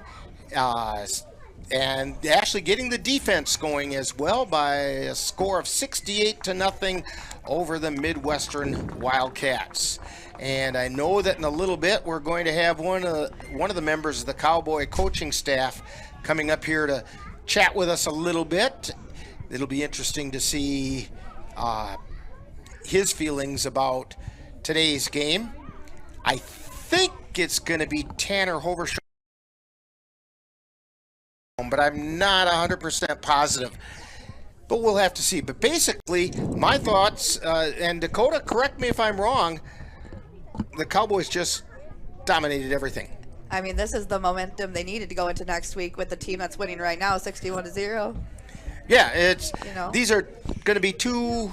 and actually getting the defense going as well by a score of 68-0 over the Mid-Western Wildcats. And I know that in a little bit we're going to have one of the members of the Cowboy coaching staff coming up here to chat with us a little bit. It'll be interesting to see his feelings about today's game. I think it's going to be Tanner Hovershaw, but I'm not 100% positive. But we'll have to see. But basically, my thoughts, and Dakota, correct me if I'm wrong, the Cowboys just dominated everything. I mean, this is the momentum they needed to go into next week with the team that's winning right now, 61-0. Yeah, it's these are going to be two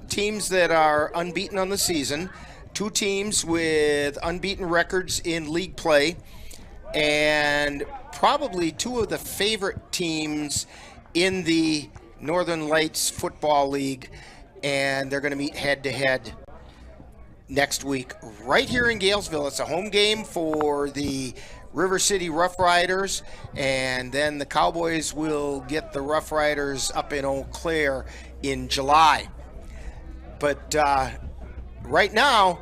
teams that are unbeaten on the season, two teams with unbeaten records in league play, and probably two of the favorite teams in the Northern Lights Football League, and they're going to meet head-to-head next week right here in Galesville. It's a home game for the River City Rough Riders, and then the Cowboys will get the Rough Riders up in Eau Claire in July. But right now,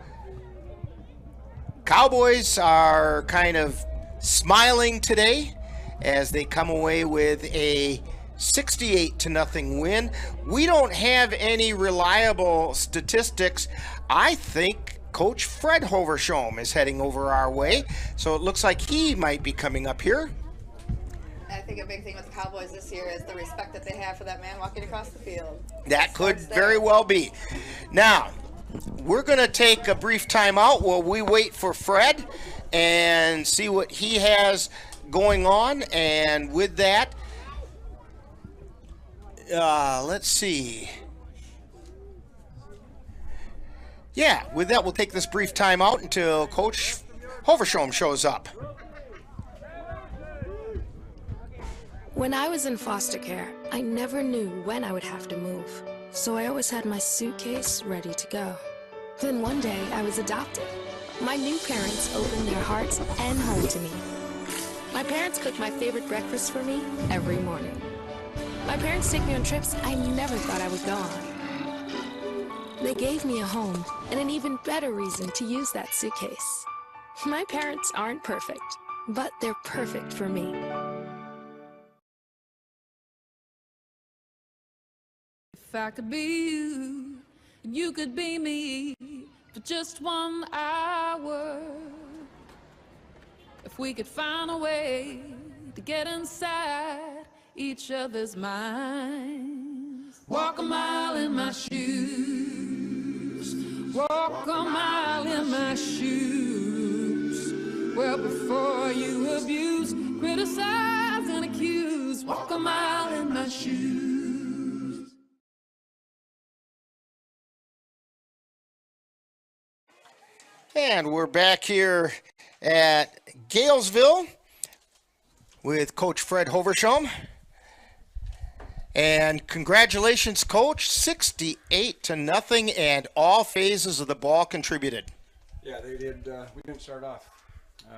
Cowboys are kind of smiling today as they come away with a 68-0 win. We don't have any reliable statistics. I think Coach Fred Hoversholm is heading over our way, so it looks like he might be coming up here. I think a big thing with the Cowboys this year is the respect that they have for that man walking across the field. That could very well be. Now, we're going to take a brief time out while we wait for Fred and see what he has going on. And with that, let's see. Yeah, with that, we'll take this brief time out until Coach Hoversholm shows up. When I was in foster care, I never knew when I would have to move, so I always had my suitcase ready to go. Then one day, I was adopted. My new parents opened their hearts and home to me. My parents cook my favorite breakfast for me every morning. My parents take me on trips I never thought I would go on. They gave me a home and an even better reason to use that suitcase. My parents aren't perfect, but they're perfect for me. If I could be you, and you could be me for just 1 hour. If we could find a way to get inside each other's minds. Walk a mile in my shoes. Walk a mile in my shoes. Well, before you abuse, criticize, and accuse. Walk a mile in my shoes. And we're back here at Galesville with Coach Fred Hoversholm. And congratulations, Coach. 68-0, and all phases of the ball contributed. Yeah, they did. We didn't start off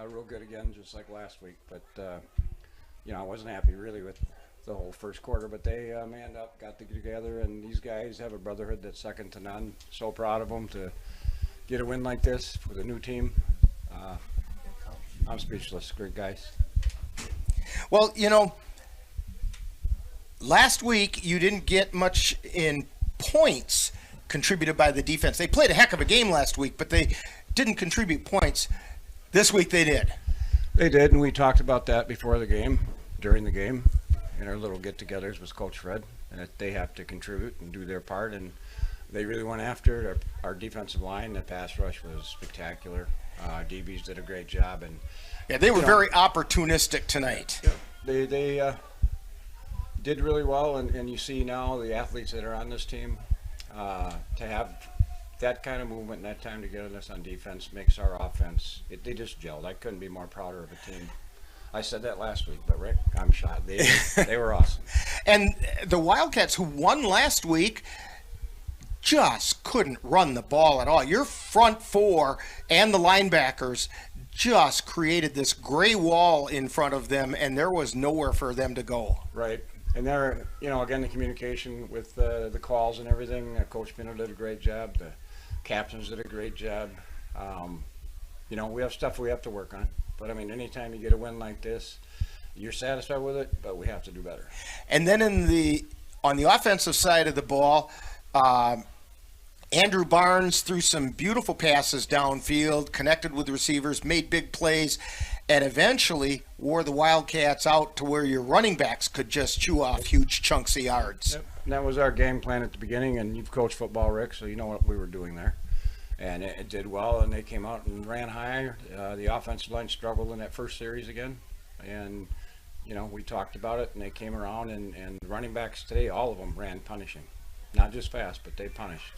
real good again, just like last week. But, you know, I wasn't happy really with the whole first quarter. But they manned up, got together, and these guys have a brotherhood that's second to none. So proud of them to get a win like this with a new team. I'm speechless. Great guys. Well, you know, last week you didn't get much in points contributed by the defense. They played a heck of a game last week, but they didn't contribute points. This week they did. They did, and we talked about that before the game, during the game, in our little get-togethers with Coach Fred, and that they have to contribute and do their part. And they really went after it. Our defensive line, the pass rush was spectacular. DBs did a great job, and yeah, they were very opportunistic tonight. Yeah, they did really well, and you see now the athletes that are on this team to have that kind of movement and that time togetherness on defense makes our offense. They just gelled. I couldn't be more prouder of a team. I said that last week, but Rick, I'm shot. They were awesome. And the Wildcats, who won last week, just couldn't run the ball at all. Your front four and the linebackers just created this gray wall in front of them, and there was nowhere for them to go. Right. And there, you know, again, the communication with the calls and everything, Coach Minnow did a great job. The captains did a great job. You know, we have stuff we have to work on. But, I mean, anytime you get a win like this, you're satisfied with it, but we have to do better. And then on the offensive side of the ball, Andrew Barnes threw some beautiful passes downfield, connected with receivers, made big plays, and eventually wore the Wildcats out to where your running backs could just chew off huge chunks of yards. Yep. And that was our game plan at the beginning, and you've coached football, Rick, so you know what we were doing there. And it did well, and they came out and ran high. The offensive line struggled in that first series again, and you know, we talked about it, and they came around, and the running backs today, all of them ran punishing. Not just fast, but they punished.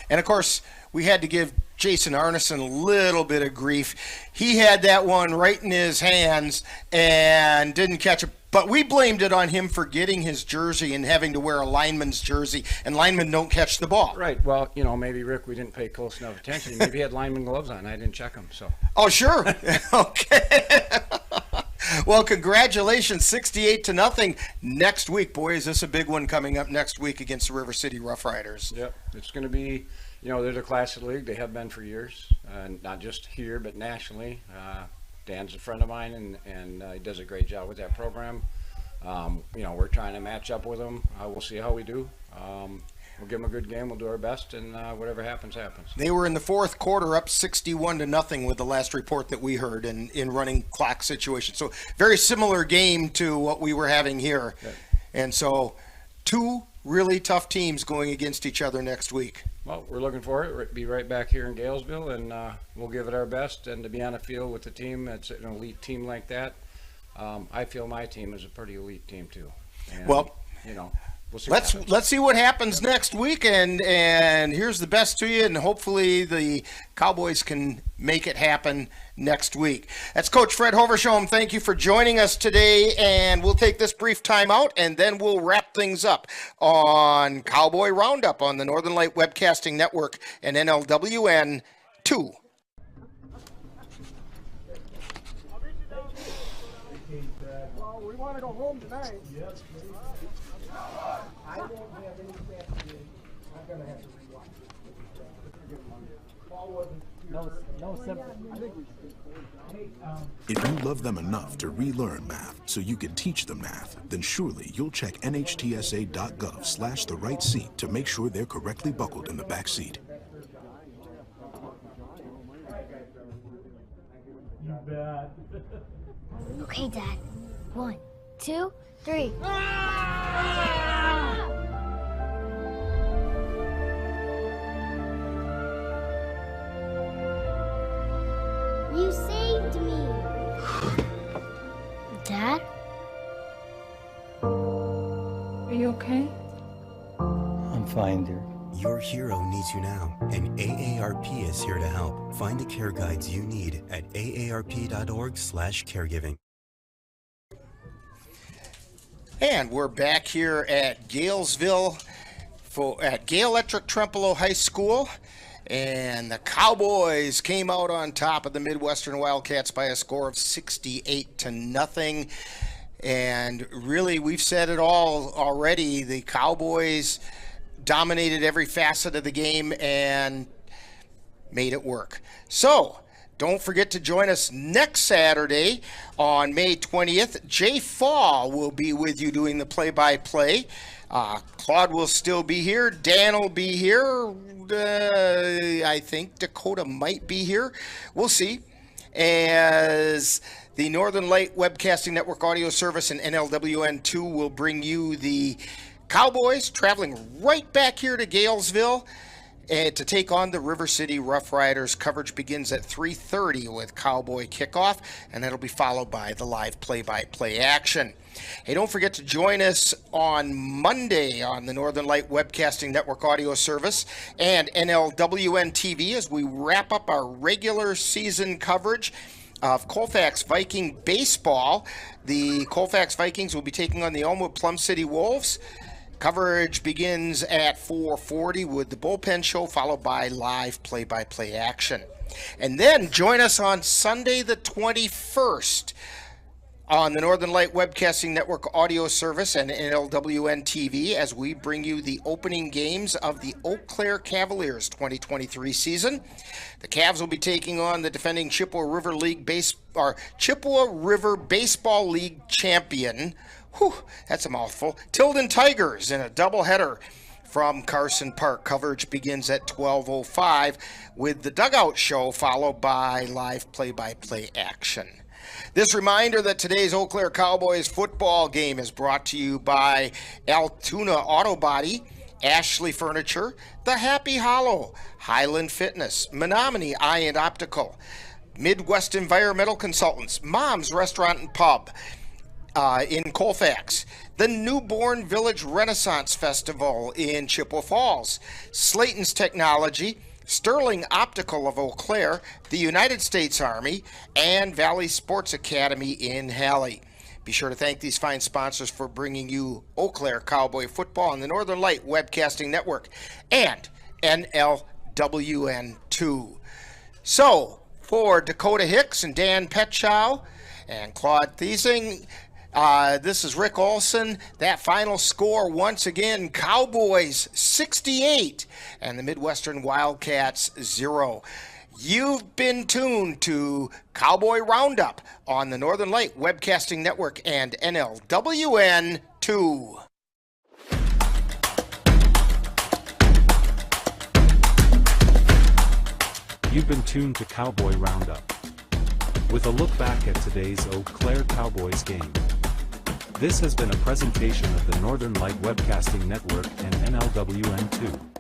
And, of course, we had to give Jason Arneson a little bit of grief. He had that one right in his hands and didn't catch it. But we blamed it on him for getting his jersey and having to wear a lineman's jersey, and linemen don't catch the ball. Right. Well, you know, maybe, Rick, we didn't pay close enough attention. Maybe he had lineman gloves on. I didn't check them. So. Oh, sure. Okay. Well, congratulations, 68-0 next week. Boy, is this a big one coming up next week against the River City Rough Riders. Yep, it's going to be, you know, they're the class of the league. They have been for years, not just here, but nationally. Dan's a friend of mine, and he does a great job with that program. We're trying to match up with them. We'll see how we do. We'll give them a good game. We'll do our best, and whatever happens, happens. They were in the fourth quarter up 61-0 with the last report that we heard in running clock situation. So very similar game to what we were having here. Yeah. And so 2 really tough teams going against each other next week. Well, we're looking for it. We'll be right back here in Galesville, and we'll give it our best. And to be on the field with a team that's an elite team like that, I feel my team is a pretty elite team too. And, well, we'll see let's see what happens next week, and here's the best to you, and hopefully the Cowboys can make it happen next week. That's Coach Fred Hoversholm. Thank you for joining us today, and we'll take this brief time out, and then we'll wrap things up on Cowboy Roundup on the Northern Light Webcasting Network and NLWN 2. Well, we want to go home tonight. Yes. I don't have any fancy. I'm going to have to rewatch it. Paul wasn't. No simple. I think we should. If you love them enough to relearn math so you can teach them math, then surely you'll check nhtsa.gov/the-right seat to make sure they're correctly buckled in the back seat. You bet. Okay, Dad. 1, 2, 3. You saved me. Dad? Are you okay? I'm fine, dear. Your hero needs you now, and AARP is here to help. Find the care guides you need at aarp.org/caregiving. And we're back here at Galesville at Gale Electric Trempealeau High School. And the Cowboys came out on top of the Mid-Western Wildcats by a score of 68-0. And really, we've said it all already. The Cowboys dominated every facet of the game and made it work. So, don't forget to join us next Saturday on May 20th. Jay Fall will be with you doing the play-by-play. Claude will still be here. Dan will be here. I think Dakota might be here. We'll see. As the Northern Light Webcasting Network audio service and NLWN2 will bring you the Cowboys traveling right back here to Galesville to take on the River City Rough Riders. Coverage begins at 3:30 with Cowboy kickoff, and that'll be followed by the live play-by-play action. Hey, don't forget to join us on Monday on the Northern Light Webcasting Network audio service and NLWN TV as we wrap up our regular season coverage of Colfax Viking baseball. The Colfax Vikings will be taking on the Elmwood Plum City Wolves. Coverage begins at 4:40 with the bullpen show, followed by live play-by-play action. And then join us on Sunday the 21st on the Northern Light Webcasting Network audio service and NLWN TV as we bring you the opening games of the Eau Claire Cavaliers 2023 season. The Cavs will be taking on the defending Chippewa River Baseball League champion. Whew, that's a mouthful. Tilden Tigers in a doubleheader from Carson Park. Coverage begins at 12:05 with the Dugout Show followed by live play-by-play action. This reminder that today's Eau Claire Cowboys football game is brought to you by Altoona Auto Body, Ashley Furniture, The Happy Hollow, Highland Fitness, Menominee Eye and Optical, Midwest Environmental Consultants, Mom's Restaurant and Pub, in Colfax, the Newborn Village Renaissance Festival in Chippewa Falls, Slayton's Technology, Sterling Optical of Eau Claire, the United States Army, and Valley Sports Academy in Halley. Be sure to thank these fine sponsors for bringing you Eau Claire Cowboy Football on the Northern Light Webcasting Network and NLWN2. So, for Dakota Hicks and Dan Petchow and Claude Thiesing, this is Rick Olson. That final score, once again, Cowboys 68 and the Mid-Western Wildcats 0. You've been tuned to Cowboy Roundup on the Northern Light Webcasting Network and NLWN 2. You've been tuned to Cowboy Roundup, with a look back at today's Eau Claire Cowboys game. This has been a presentation of the Northern Light Webcasting Network and NLWN 2.